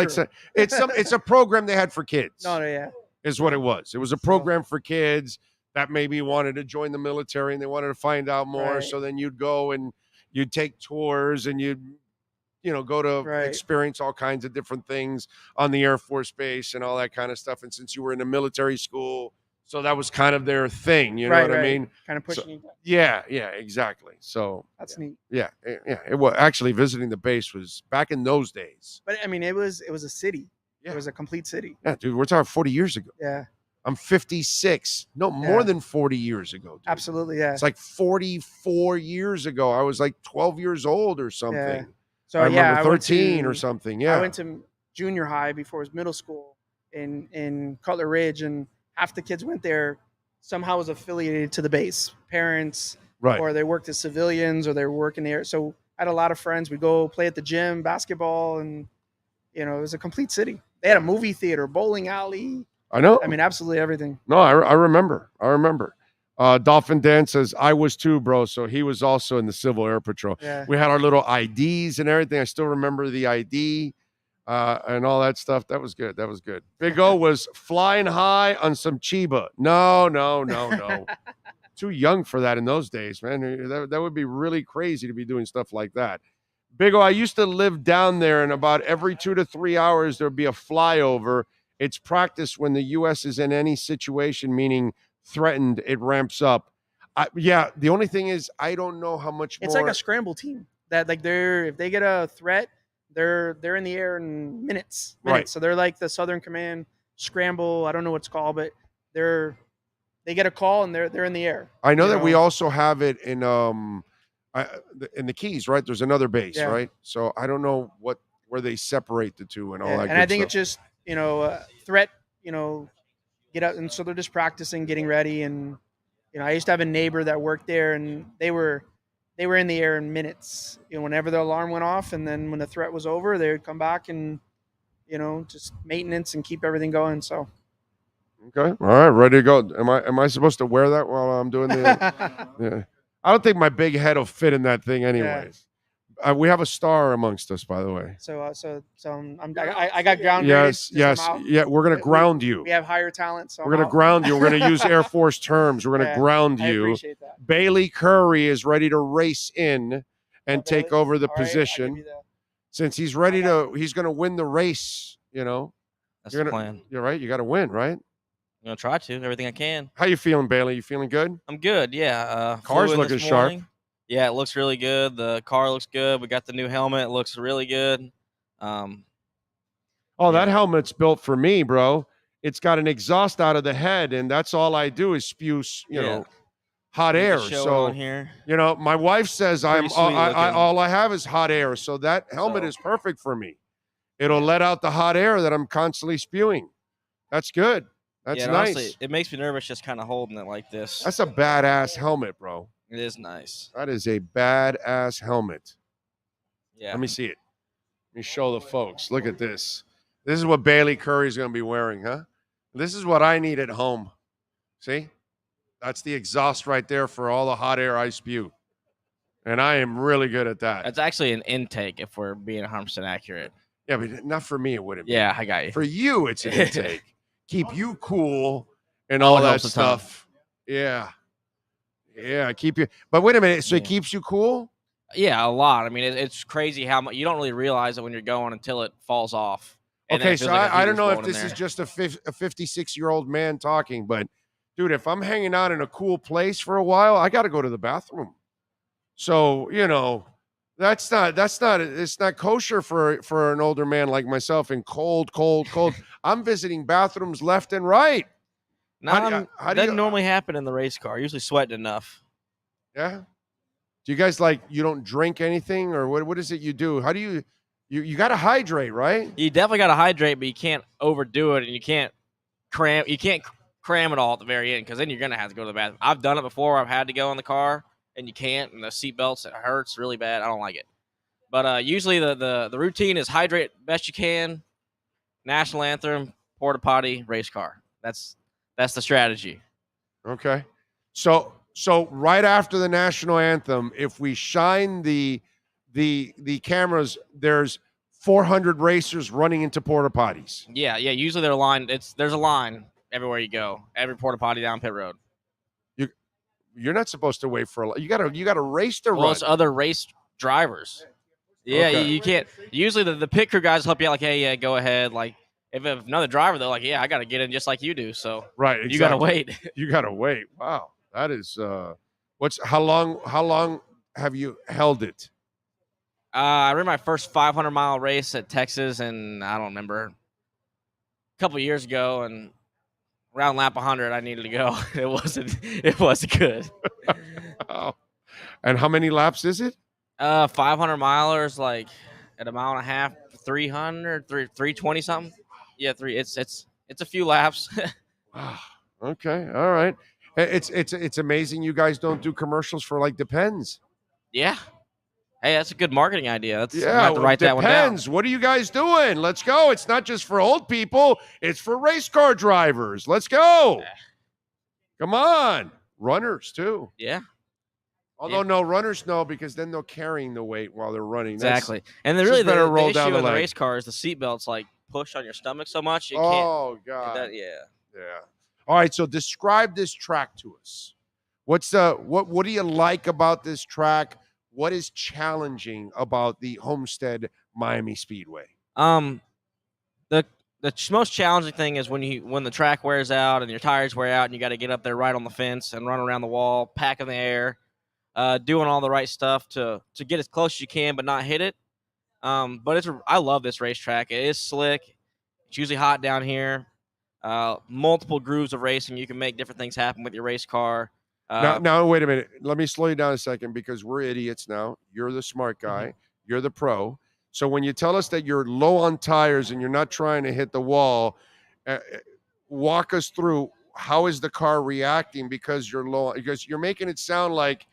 it's a program they had for kids. No, yeah. Is what it was. It was a program for kids that maybe wanted to join the military and they wanted to find out more. Right. So then you'd go and you'd take tours and you'd go to experience all kinds of different things on the Air Force Base and all that kind of stuff. And since you were in a military school, so that was kind of their thing. You know what I mean? Kind of pushing you. Yeah, exactly. So that's neat. Yeah. It was actually visiting the base was back in those days. But I mean, it was a city. Yeah. It was a complete city. Yeah, dude, we're talking 40 years ago. Yeah. I'm 56. No, more than 40 years ago. Dude. Absolutely, yeah. It's like 44 years ago. I was like 12 years old or something. Yeah. So I remember 13 went to, or something. Yeah. I went to junior high before it was middle school in Cutler Ridge and half the kids went there somehow was affiliated to the base, parents, Right. or they worked as civilians, or they were working there. So I had a lot of friends. We go play at the gym, basketball, and it was a complete city. They had a movie theater, bowling alley. I know. I mean, absolutely everything. No, I remember. I remember. Dolphin Dan says, I was too, bro. So he was also in the Civil Air Patrol. Yeah. We had our little IDs and everything. I still remember the ID and all that stuff. That was good. That was good. Big O was flying high on some Chiba. No. Too young for that in those days, man. That would be really crazy to be doing stuff like that. Big O, I used to live down there, and about every 2 to 3 hours, there'd be a flyover. It's practice when the U.S. is in any situation, meaning threatened, it ramps up. Yeah, the only thing is I don't know how much It's more. like a scramble team that if they get a threat, they're in the air in minutes. Right. So they're like the Southern Command scramble. I don't know what it's called, but they get a call and they're in the air. I know that we also have it in the Keys, right? There's another base, Yeah. right? So I don't know where they separate the two and all that. And good I think stuff. it's just threat. Get out, and so they're just practicing, getting ready. And I used to have a neighbor that worked there, and they were in the air in minutes. Whenever the alarm went off, and then when the threat was over, they would come back and just maintenance and keep everything going. So. Okay. All right. Ready to go. Am I supposed to wear that while I'm doing the? Yeah. I don't think my big head will fit in that thing, anyways. We have a star amongst us, by the way. So I got ground. Yes. Yeah. We're gonna ground you. We have higher talent. So We're gonna ground you. We're gonna use Air Force terms. We're gonna ground I you. appreciate that. Bailey Curry is ready to race in and take over the All right, I'll position. give you that. Since he's ready to, he's gonna win the race. That's the plan. You're right. You got to win, right? I'm gonna try to everything I can. How you feeling, Bailey? You feeling good? I'm good. Yeah. Car's flew in looking this sharp. morning. Yeah, it looks really good. The car looks good. We got the new helmet. It looks really good. That helmet's built for me, bro. It's got an exhaust out of the head, and that's all I do is spew, hot We can air. show it So, on here. my wife says Pretty sweet looking. all I have is hot air. So that helmet is perfect for me. It'll let out the hot air that I'm constantly spewing. That's good. That's and nice. honestly, it makes me nervous just kind of holding it like this. That's a badass helmet, bro. It is nice. That is a badass helmet. Yeah. Let me see it. Let me show the folks. Look at this. This is what Bailey Curry's going to be wearing, huh? This is what I need at home. See? That's the exhaust right there for all the hot air I spew. And I am really good at that. That's actually an intake if we're being 100% accurate. Yeah, but not for me, it wouldn't be. Yeah, I got you. For you, it's an intake. Keep you cool and all that helps a ton. stuff. Yeah. Yeah, keep you. But wait a minute. So it keeps you cool? Yeah, a lot. I mean, it's crazy how much you don't really realize it when you're going until it falls off. And then Okay, it feels so like a I don't heater's know if blowing in this is there. just a 56-year-old man talking, but dude, if I'm hanging out in a cool place for a while, I got to go to the bathroom. So, it's not kosher for an older man like myself in cold. I'm visiting bathrooms left and right. Doesn't normally happen in the race car. Usually sweating enough. Yeah. Do you guys you don't drink anything, or what is it you do? How do you got to hydrate, right? You definitely got to hydrate, but you can't overdo it, and you can't cram. You can't cram it all at the very end because then you're gonna have to go to the bathroom. I've done it before. I've had to go in the car, and you can't. And the seatbelts, it hurts really bad. I don't like it. But usually the routine is hydrate best you can, national anthem, porta potty, race car. That's the strategy. Okay. So right after the national anthem, if we shine the cameras, there's 400 racers running into porta potties. Yeah. Usually they're aligned. There's a line everywhere you go. Every porta potty down pit road. You're not supposed to wait for a. You gotta race to Well, run. it's other race drivers. Yeah, Okay. you can't. Usually the pit crew guys help you out. Like, hey, yeah, go ahead. Like, if another driver, they're like, yeah, I got to get in just like you do. So Right. you got to exactly. wait. You gotta wait. Wow. That is how long have you held it? I ran my first 500-mile race at Texas, and I don't remember, a couple of years ago, and around lap 100, I needed to go. It wasn't good. Oh. And how many laps is it? 500 milers, like at a mile and a half, 320 something. Yeah, it's a few laps. Wow. Okay. All right. It's amazing you guys don't do commercials for like Depends. Yeah. Hey, that's a good marketing idea. I'm gonna Yeah, have to write that one down. Depends. What are you guys doing? Let's go. It's not just for old people. It's for race car drivers. Let's go. Come on. Runners too. Yeah. Although no runners, no, because then they're carrying the weight while they're running. Exactly. And Just really, better the roll issue down in the leg. race car is the seatbelts like push on your stomach so much you Oh can't. God. Yeah. Yeah. All right. So describe this track to us. What's what do you like about this track? What is challenging about the Homestead Miami Speedway? The most challenging thing is when the track wears out and your tires wear out and you got to get up there right on the fence and run around the wall, pack in the air, doing all the right stuff to get as close as you can but not hit it. But I love this racetrack. It is slick. It's usually hot down here. Multiple grooves of racing. You can make different things happen with your race car. Now, wait a minute. Let me slow you down a second because we're idiots now. You're the smart guy. You're the pro. So when you tell us that you're low on tires and you're not trying to hit the wall, walk us through how is the car reacting because you're low? Because you're making it sound like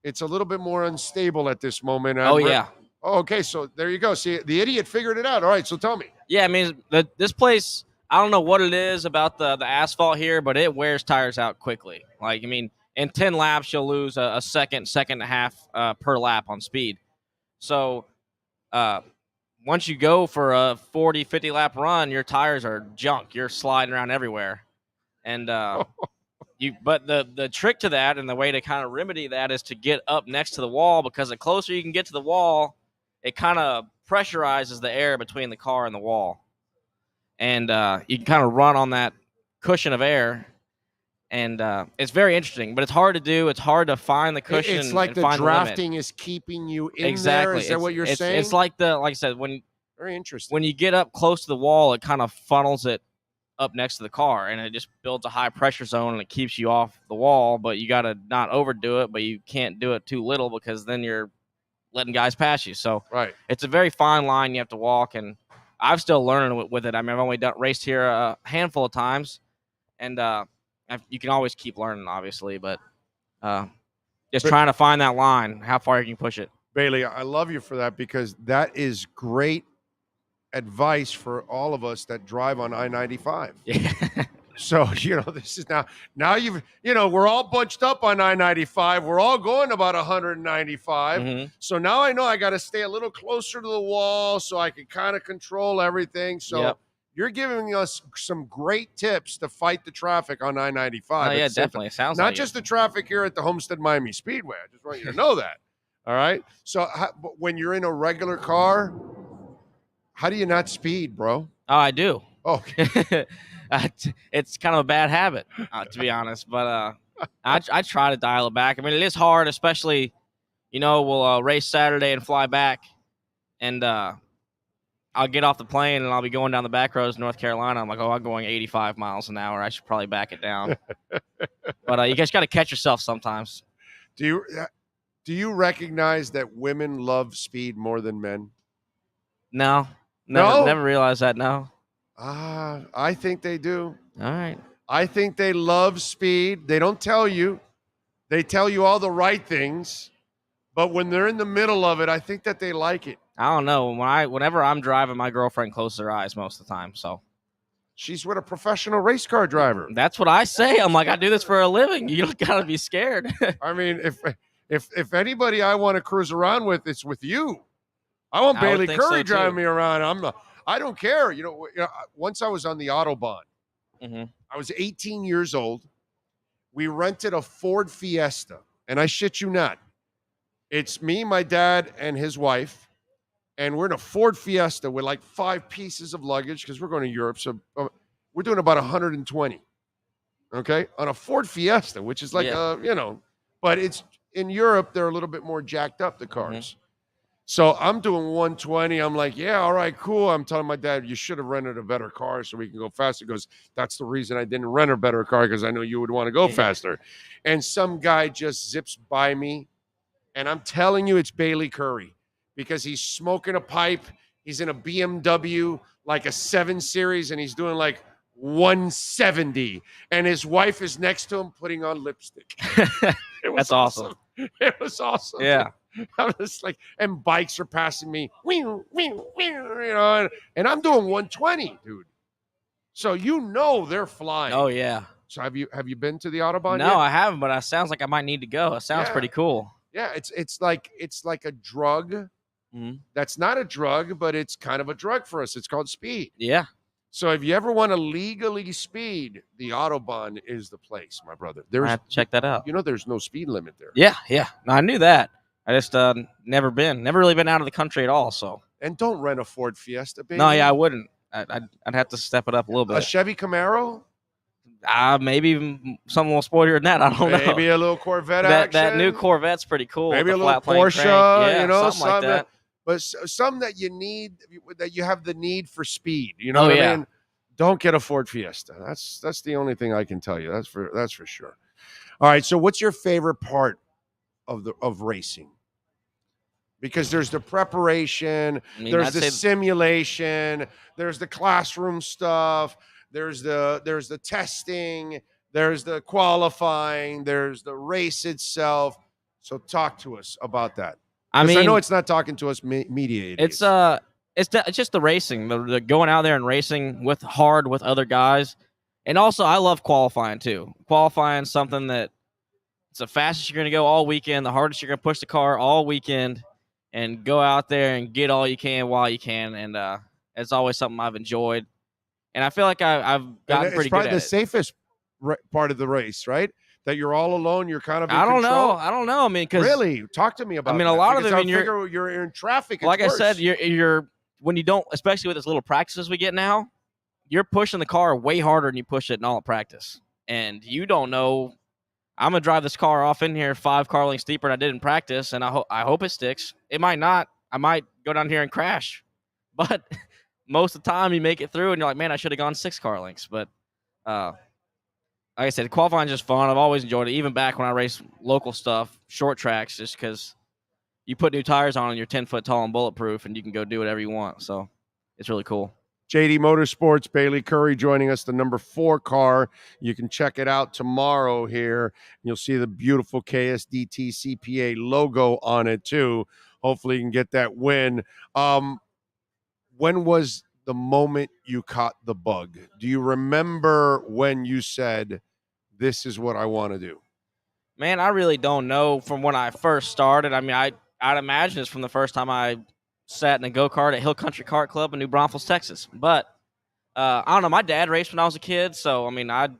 it's a little bit more unstable at this moment. Oh, yeah. Oh, okay. So there you go. See, the idiot figured it out. All right. So tell me. Yeah, I mean, this place, I don't know what it is about the asphalt here, but it wears tires out quickly. Like, I mean, in 10 laps, you'll lose a second and a half per lap on speed. So once you go for a 40, 50 lap run, your tires are junk. You're sliding around everywhere. And but the trick to that and the way to kind of remedy that is to get up next to the wall, because the closer you can get to the wall, it kind of pressurizes the air between the car and the wall. And you can kind of run on that cushion of air. And it's very interesting, but it's hard to do. It's hard to find the cushion. It's like and the find drafting is keeping you in there. Is that what you're saying? It's like like I said, very interesting. When you get up close to the wall, it kind of funnels it up next to the car, and it just builds a high pressure zone, and it keeps you off the wall. But you got to not overdo it, but you can't do it too little because then you're letting guys pass you. So it's a very fine line you have to walk, and I'm still learning with it. I mean, I've only raced here a handful of times, and you can always keep learning, obviously, but just trying to find that line, how far you can push it. Bailey, I love you for that because that is great advice for all of us that drive on I-95. Yeah. So, this is now you've, we're all bunched up on I-95. We're all going about 195. Mm-hmm. So now I know I got to stay a little closer to the wall so I can kind of control everything. So you're giving us some great tips to fight the traffic on I-95. Oh, yeah, definitely. It sounds not like just the traffic here at the Homestead Miami Speedway. I just want you to know that. All right. So but when you're in a regular car, how do you not speed, bro? Oh, I do. Oh, it's kind of a bad habit, to be honest. But I try to dial it back. I mean, it is hard, especially, we'll race Saturday and fly back, and I'll get off the plane and I'll be going down the back roads of North Carolina. I'm like, I'm going 85 miles an hour. I should probably back it down. But you guys got to catch yourself sometimes. Do you recognize that women love speed more than men? No. Never realized that. No. I think they do. All right. I think they love speed. They don't tell you. They tell you all the right things. But when they're in the middle of it, I think that they like it. I don't know. Whenever I'm driving, my girlfriend closes her eyes most of the time. So she's with a professional race car driver. That's what I say. I'm like, I do this for a living. You don't gotta be scared. I mean, if anybody I want to cruise around with, it's with you. I want Bailey Curry driving me around. I don't care. Once I was on the Autobahn. Mm-hmm. I was 18 years old. We rented a Ford Fiesta, and I shit you not. It's me, my dad, and his wife, and we're in a Ford Fiesta with like 5 pieces of luggage because we're going to Europe. So we're doing about 120, okay, on a Ford Fiesta, which is like but it's in Europe. They're a little bit more jacked up, the cars. Mm-hmm. So I'm doing 120. I'm like, yeah, all right, cool. I'm telling my dad, you should have rented a better car so we can go faster. He goes, that's the reason I didn't rent a better car because I know you would want to go faster. And some guy just zips by me. And I'm telling you, it's Bailey Curry because he's smoking a pipe. He's in a BMW, like a 7 Series, and he's doing like 170, and his wife is next to him putting on lipstick. It was That's awesome. It was awesome. Yeah. I was like, and bikes are passing me, you know, and I'm doing 120, dude. So they're flying. Oh yeah. So have you been to the Autobahn? No, yet? I haven't, but it sounds like I might need to go. It sounds pretty cool. Yeah, it's like a drug. That's not a drug, but it's kind of a drug for us. It's called speed. Yeah. So if you ever want to legally speed, the Autobahn is the place, my brother. I have to check that out. There's no speed limit there. Yeah. No, I knew that. I just never really been out of the country at all. So. And don't rent a Ford Fiesta, baby. No, yeah, I wouldn't. I'd have to step it up a little bit. A Chevy Camaro? Maybe even something a little sportier than that. I don't know. Maybe a little Corvette action. That new Corvette's pretty cool. Maybe a with the little flat plane Porsche, crank. something like that. But some that you need, that you have the need for speed. You know what I mean? Don't get a Ford Fiesta. That's the only thing I can tell you. That's for sure. All right. So what's your favorite part of racing? Because there's the preparation, there's the simulation, there's the classroom stuff, there's the testing, there's the qualifying, there's the race itself. So talk to us about that. I know it's not talking to us media idiots. It's just the racing, the going out there and racing with other guys. And also I love qualifying too. Qualifying something that it's the fastest you're going to go all weekend, the hardest you're going to push the car all weekend. And go out there and get all you can while you can. And it's always something I've enjoyed. And I feel like I've gotten pretty good at it. It's probably the safest part of the race, right? That you're all alone. You're kind of in I don't control. know. I don't know. I mean, because really, talk to me about. I mean, a lot of them. You're in traffic. Like I said, you're when you don't, especially with this little practices we get now, you're pushing the car way harder than you push it in all at practice, and you don't know. I'm gonna drive this car off in here 5 car lengths deeper than I did in practice, and I hope it sticks. It might not. I might go down here and crash, but most of the time you make it through, and you're like, man, I should have gone 6 car lengths. But like I said, qualifying is just fun. I've always enjoyed it, even back when I race local stuff, short tracks, just because you put new tires on and you're 10 foot tall and bulletproof, and you can go do whatever you want. So it's really cool. JD Motorsports, Bailey Curry joining us, the number 4 car. You can check it out tomorrow here. You'll see the beautiful KSDT CPA logo on it too. Hopefully you can get that win. When was the moment you caught the bug? Do you remember when you said, this is what I want to do? Man, I really don't know from when I first started. I mean, I'd imagine it's from the first time I sat in a go-kart at Hill Country Kart Club in New Braunfels, Texas. But I don't know. My dad raced when I was a kid, so I mean, I'd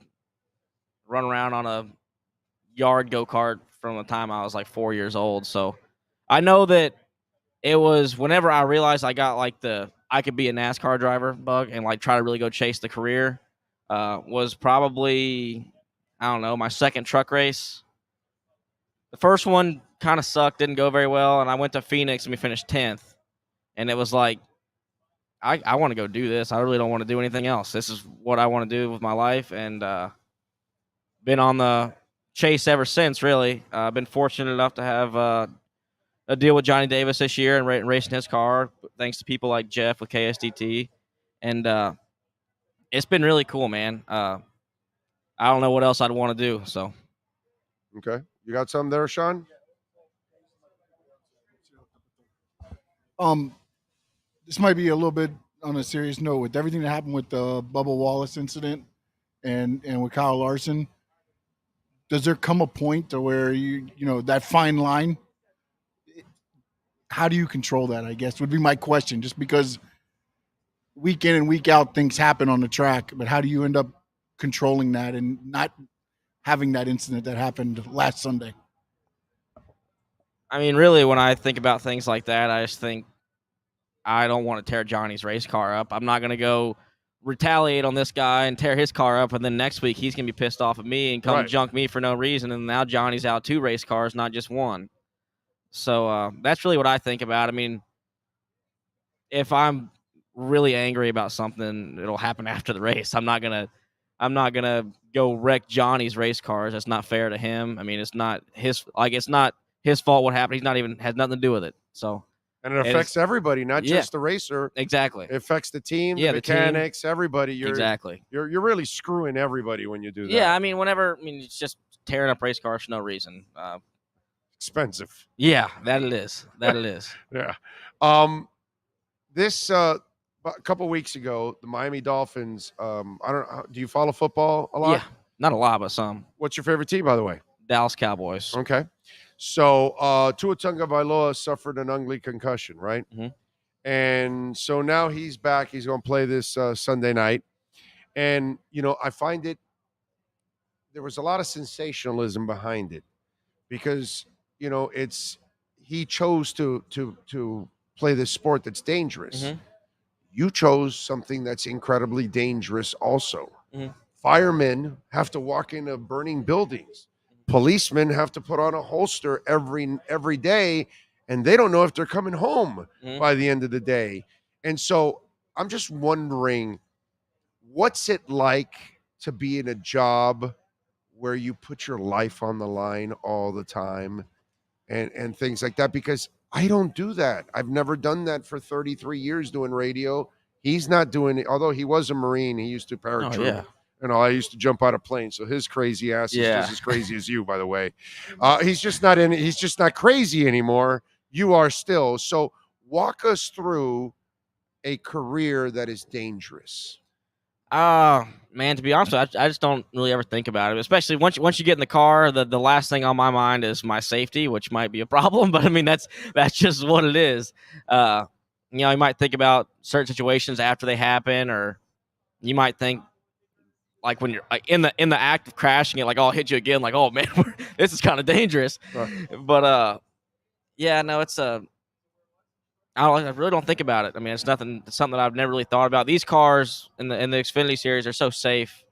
run around on a yard go-kart from the time I was like 4 years old. So I know that it was whenever I realized I got like I could be a NASCAR driver bug and like try to really go chase the career was probably, I don't know, my second truck race. The first one kind of sucked, didn't go very well, and I went to Phoenix and we finished 10th. And it was like, I want to go do this. I really don't want to do anything else. This is what I want to do with my life. And been on the chase ever since, really. I've been fortunate enough to have a deal with Johnny Davis this year and racing his car, thanks to people like Jeff with KSDT. And it's been really cool, man. I don't know what else I'd want to do. So, okay. You got something there, Sean? This might be a little bit on a serious note with everything that happened with the Bubba Wallace incident and with Kyle Larson. Does there come a point to where you know that fine line? How do you control that? I guess would be my question. Just because week in and week out things happen on the track, but how do you end up controlling that and not having that incident that happened last Sunday? I mean, really, when I think about things like that, I just think I don't want to tear Johnny's race car up. I'm not going to go retaliate on this guy and tear his car up, and then next week he's going to be pissed off at me and come junk me for no reason, and now Johnny's out 2 race cars, not just 1. So that's really what I think about. I mean, if I'm really angry about something, it'll happen after the race. I'm not gonna go wreck Johnny's race cars. That's not fair to him. I mean, it's not his fault what happened. He's not even has nothing to do with it. So And it affects everybody, not just the racer. Exactly. It affects the team, Yeah, the the team. mechanics, everybody. Exactly. You're really screwing everybody when you do that. Yeah, I mean, it's just tearing up race cars for no reason. Expensive. Yeah, that it is. That it is. Yeah. This a couple weeks ago, the Miami Dolphins. I don't know. Do you follow football a lot? Yeah, not a lot, but some. What's your favorite team, by the way? Dallas Cowboys. Okay. So Tua Tagovailoa suffered an ugly concussion, right? Mm-hmm. And so now he's back. He's going to play this Sunday night. And, I find there was a lot of sensationalism behind it because, he chose to play this sport that's dangerous. Mm-hmm. You chose something that's incredibly dangerous also. Mm-hmm. Firemen have to walk into burning buildings. Policemen have to put on a holster every day, and they don't know if they're coming home by the end of the day. And so I'm just wondering, what's it like to be in a job where you put your life on the line all the time and things like that? Because I don't do that. I've never done that for 33 years doing radio. He's not doing it, although he was a Marine. He used to paratroop. Oh, yeah. I used to jump out of planes. So his crazy ass is just as crazy as you, by the way. He's just not crazy anymore. You are still. So walk us through a career that is dangerous. Man, to be honest with you, I just don't really ever think about it. Especially once you get in the car, the last thing on my mind is my safety, which might be a problem, but I mean that's just what it is. You might think about certain situations after they happen, or you might think like when you're like in the act of crashing it, like, oh, I'll hit you again, like, oh man, this is kind of dangerous. Right. But yeah, no, it's I really don't think about it. I mean, it's something that I've never really thought about. These cars in the Xfinity series are so safe,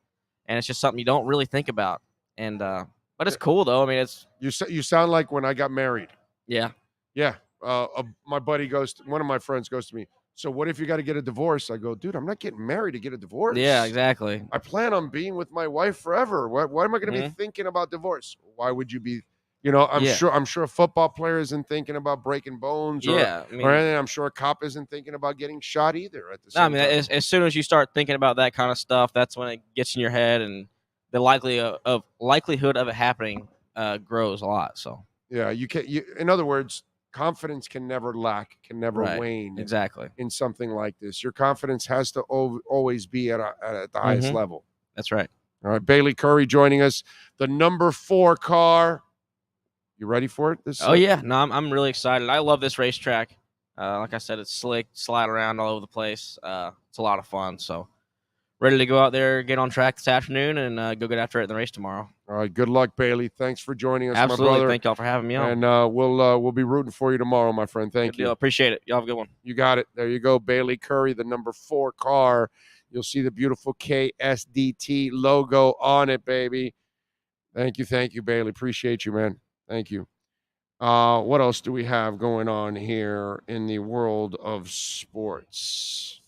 and it's just something you don't really think about. And but it's cool though. I mean, it's you sound like when I got married. Yeah. Yeah. My buddy one of my friends goes to me, so what if you got to get a divorce? I go, dude, I'm not getting married to get a divorce. Yeah, exactly. I plan on being with my wife forever. Why am I going to be thinking about divorce? Why would you be? I'm sure a football player isn't thinking about breaking bones. Or anything. I'm sure a cop isn't thinking about getting shot either. At the same time. As soon as you start thinking about that kind of stuff, that's when it gets in your head, and the likelihood of it happening grows a lot. So yeah, in other words, confidence can never lack, can never wane. Exactly. In something like this, your confidence has to always be at the highest level. That's right. All right, Bailey Curry joining us, the number 4 car. You ready for it? Yeah, no, I'm really excited. I love this racetrack. Like I said, it's slick, slide around all over the place. It's a lot of fun. So ready to go out there, get on track this afternoon, and go get after it in the race tomorrow. All right, good luck, Bailey. Thanks for joining us, Absolutely. my brother. Thank y'all for having me on. And we'll be rooting for you tomorrow, my friend. Thank you. Appreciate it. Y'all have a good one. You got it. There you go, Bailey Curry, the number 4 car. You'll see the beautiful KSDT logo on it, baby. Thank you, Bailey. Appreciate you, man. Thank you. What else do we have going on here in the world of sports?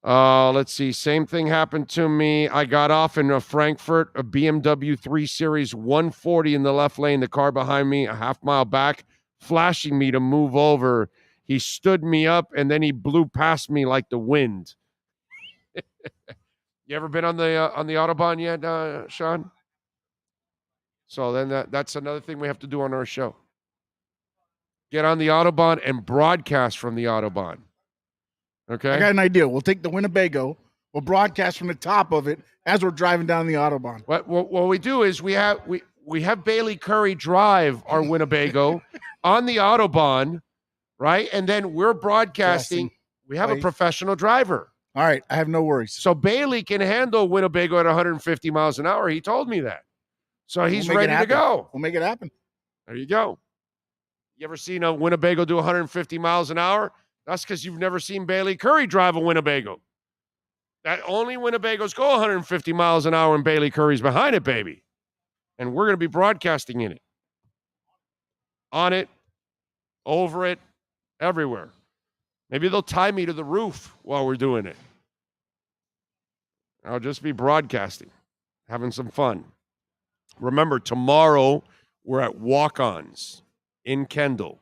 Let's see. Same thing happened to me. I got off in Frankfurt, a BMW 3 Series 140 in the left lane. The car behind me, a half mile back, flashing me to move over. He stood me up, and then he blew past me like the wind. You ever been on the Autobahn yet, Sean? So then that's another thing we have to do on our show. Get on the Autobahn and broadcast from the Autobahn. Okay? I got an idea. We'll take the Winnebago. We'll broadcast from the top of it as we're driving down the Autobahn. What we do is we have Bailey Curry drive our Winnebago on the Autobahn, right? And then we're broadcasting. We have a professional driver. All right. I have no worries. So Bailey can handle Winnebago at 150 miles an hour. He told me that. So he's ready to go. We'll make it happen. There you go. You ever seen a Winnebago do 150 miles an hour? That's because you've never seen Bailey Curry drive a Winnebago. That only Winnebagos go 150 miles an hour and Bailey Curry's behind it, baby. And we're going to be broadcasting in it. On it, over it, everywhere. Maybe they'll tie me to the roof while we're doing it. I'll just be broadcasting, having some fun. Remember, tomorrow we're at Walk-Ons in Kendall.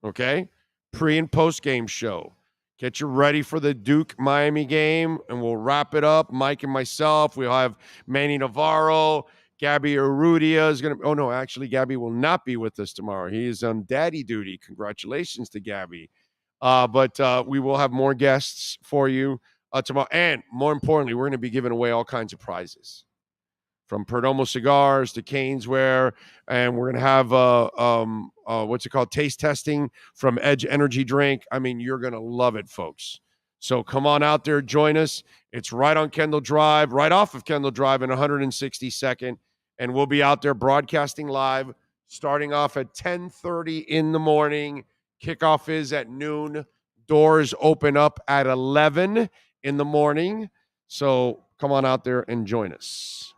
Okay? pre and post game show. Get you ready for the Duke Miami game, and we'll wrap it up. Mike and myself. We'll have Manny Navarro. Gabby Urrutia is going to. Oh, no, actually, Gabby will not be with us tomorrow. He is on daddy duty. Congratulations to Gabby. But we will have more guests for you tomorrow. And more importantly, we're going to be giving away all kinds of prizes, from Perdomo cigars to Canesware. And we're going to have, what's it called? Taste testing from Edge Energy Drink. I mean, you're going to love it, folks. So come on out there, join us. It's right on Kendall Drive, right off of Kendall Drive in 162nd. And we'll be out there broadcasting live, starting off at 10:30 in the morning. Kickoff is at noon. Doors open up at 11 in the morning. So come on out there and join us.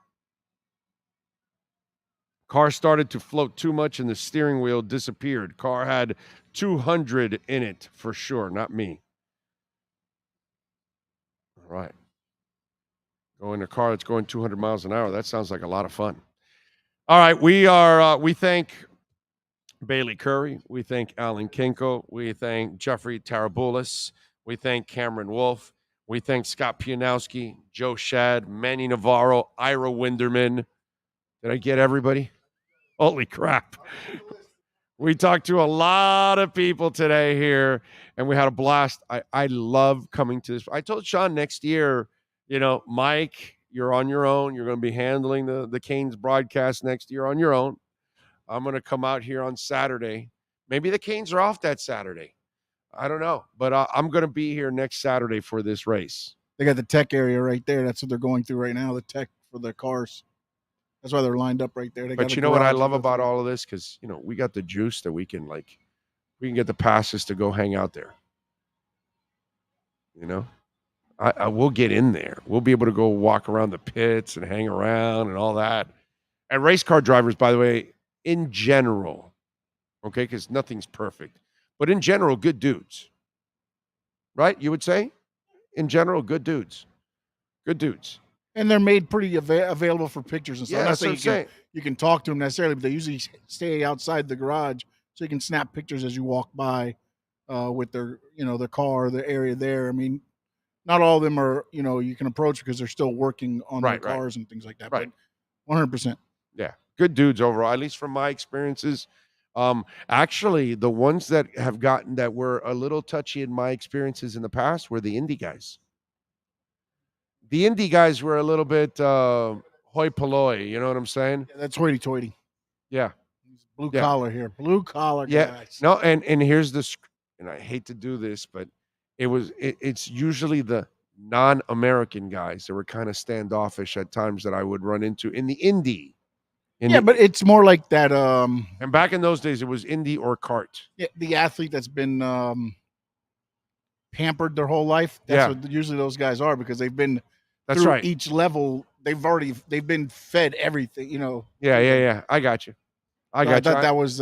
Car started to float too much and the steering wheel disappeared. Car had 200 in it for sure, not me. All right. Go in a car that's going 200 miles an hour. That sounds like a lot of fun. All right, we thank Bailey Curry. We thank Alan Kinko. We thank Jeffrey Taraboulis. We thank Cameron Wolf. We thank Scott Pianowski, Joe Shad, Manny Navarro, Ira Winderman. Did I get everybody? Holy crap. We talked to a lot of people today here, and we had a blast. I love coming to this. I told Sean next year, Mike, you're on your own. You're going to be handling the Canes broadcast next year on your own. I'm going to come out here on Saturday. Maybe the Canes are off that Saturday. I don't know. But I'm going to be here next Saturday for this race. They got the tech area right there. That's what they're going through right now, the tech for the cars. That's why they're lined up right there. But you know what I love about all of this? Because, we got the juice that we can get the passes to go hang out there. I will get in there. We'll be able to go walk around the pits and hang around and all that. And race car drivers, by the way, in general, okay, because nothing's perfect, but in general, good dudes. Right? You would say? In general, good dudes. Good dudes. And they're made pretty available for pictures and stuff. Yeah, I'm not that's saying you can talk to them necessarily, but they usually stay outside the garage so you can snap pictures as you walk by with their, their car, the area there. I mean, not all of them are, you can approach because they're still working on their cars and things like that. Right. But 100%. Yeah. Good dudes overall, at least from my experiences. Actually, the ones that were a little touchy in my experiences in the past were the indie guys. The indie guys were a little bit hoi polloi, you know what I'm saying? Yeah, that's hoity-toity. Yeah. Blue collar here. Blue collar guys. No, and here's and I hate to do this, but it's usually the non-American guys that were kind of standoffish at times that I would run into in the indie. But it's more like that. And back in those days, it was indie or kart. Yeah, the athlete that's been pampered their whole life. That's what usually those guys are, because they've been through each level. They've been fed everything, Yeah. I got you. I thought that was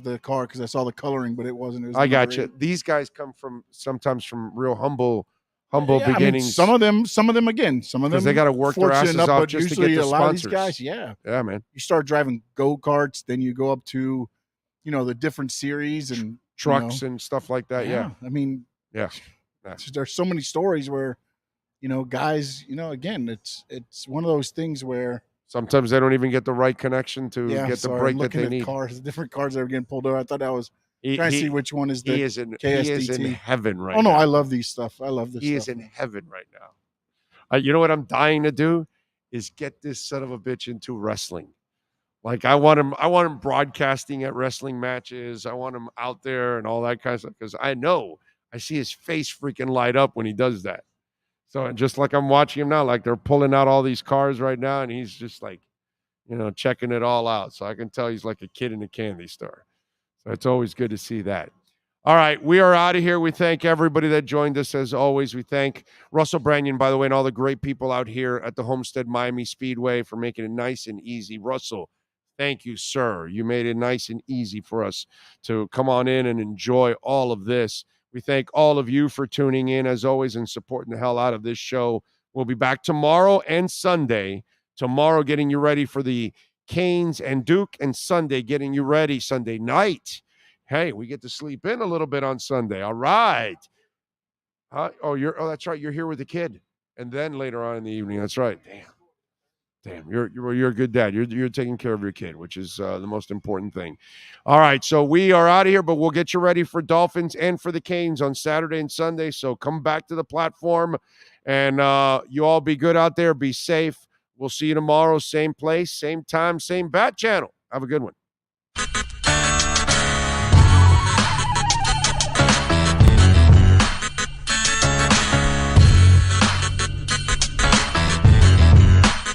the car because I saw the coloring, but it wasn't. It was I got you. These guys come sometimes from real humble beginnings. I mean, some of them because they got to work their asses off just to get the a lot sponsors. of these guys, yeah, man. You start driving go-karts, then you go up to, the different series and trucks and stuff like that. Yeah. I mean, there's so many stories where, guys, again, it's one of those things where sometimes they don't even get the right connection to get the break that they need. Cars, different cars that are getting pulled over. I thought that was trying to see which one is the he is in heaven right now. Oh no, I love these stuff. I love this. He is in heaven right now. You know what I'm dying to do is get this son of a bitch into wrestling. Like I want him broadcasting at wrestling matches. I want him out there and all that kind of stuff, because I see his face freaking light up when he does that. So just like I'm watching him now, like they're pulling out all these cars right now, and he's just like, checking it all out. So I can tell he's like a kid in a candy store. So it's always good to see that. All right, we are out of here. We thank everybody that joined us as always. We thank Russell Branyan, by the way, and all the great people out here at the Homestead Miami Speedway for making it nice and easy. Russell, thank you, sir. You made it nice and easy for us to come on in and enjoy all of this. We thank all of you for tuning in, as always, and supporting the hell out of this show. We'll be back tomorrow and Sunday. Tomorrow getting you ready for the Canes and Duke, and Sunday getting you ready Sunday night Hey, we get to sleep in a little bit on Sunday. All right. Oh, that's right. You're here with the kid, and then later on in the evening. That's right. Damn. You're a good dad. You're taking care of your kid, which is the most important thing. All right. So we are out of here, but we'll get you ready for Dolphins and for the Canes on Saturday and Sunday. So come back to the platform, and you all be good out there. Be safe. We'll see you tomorrow. Same place, same time, same bat channel. Have a good one.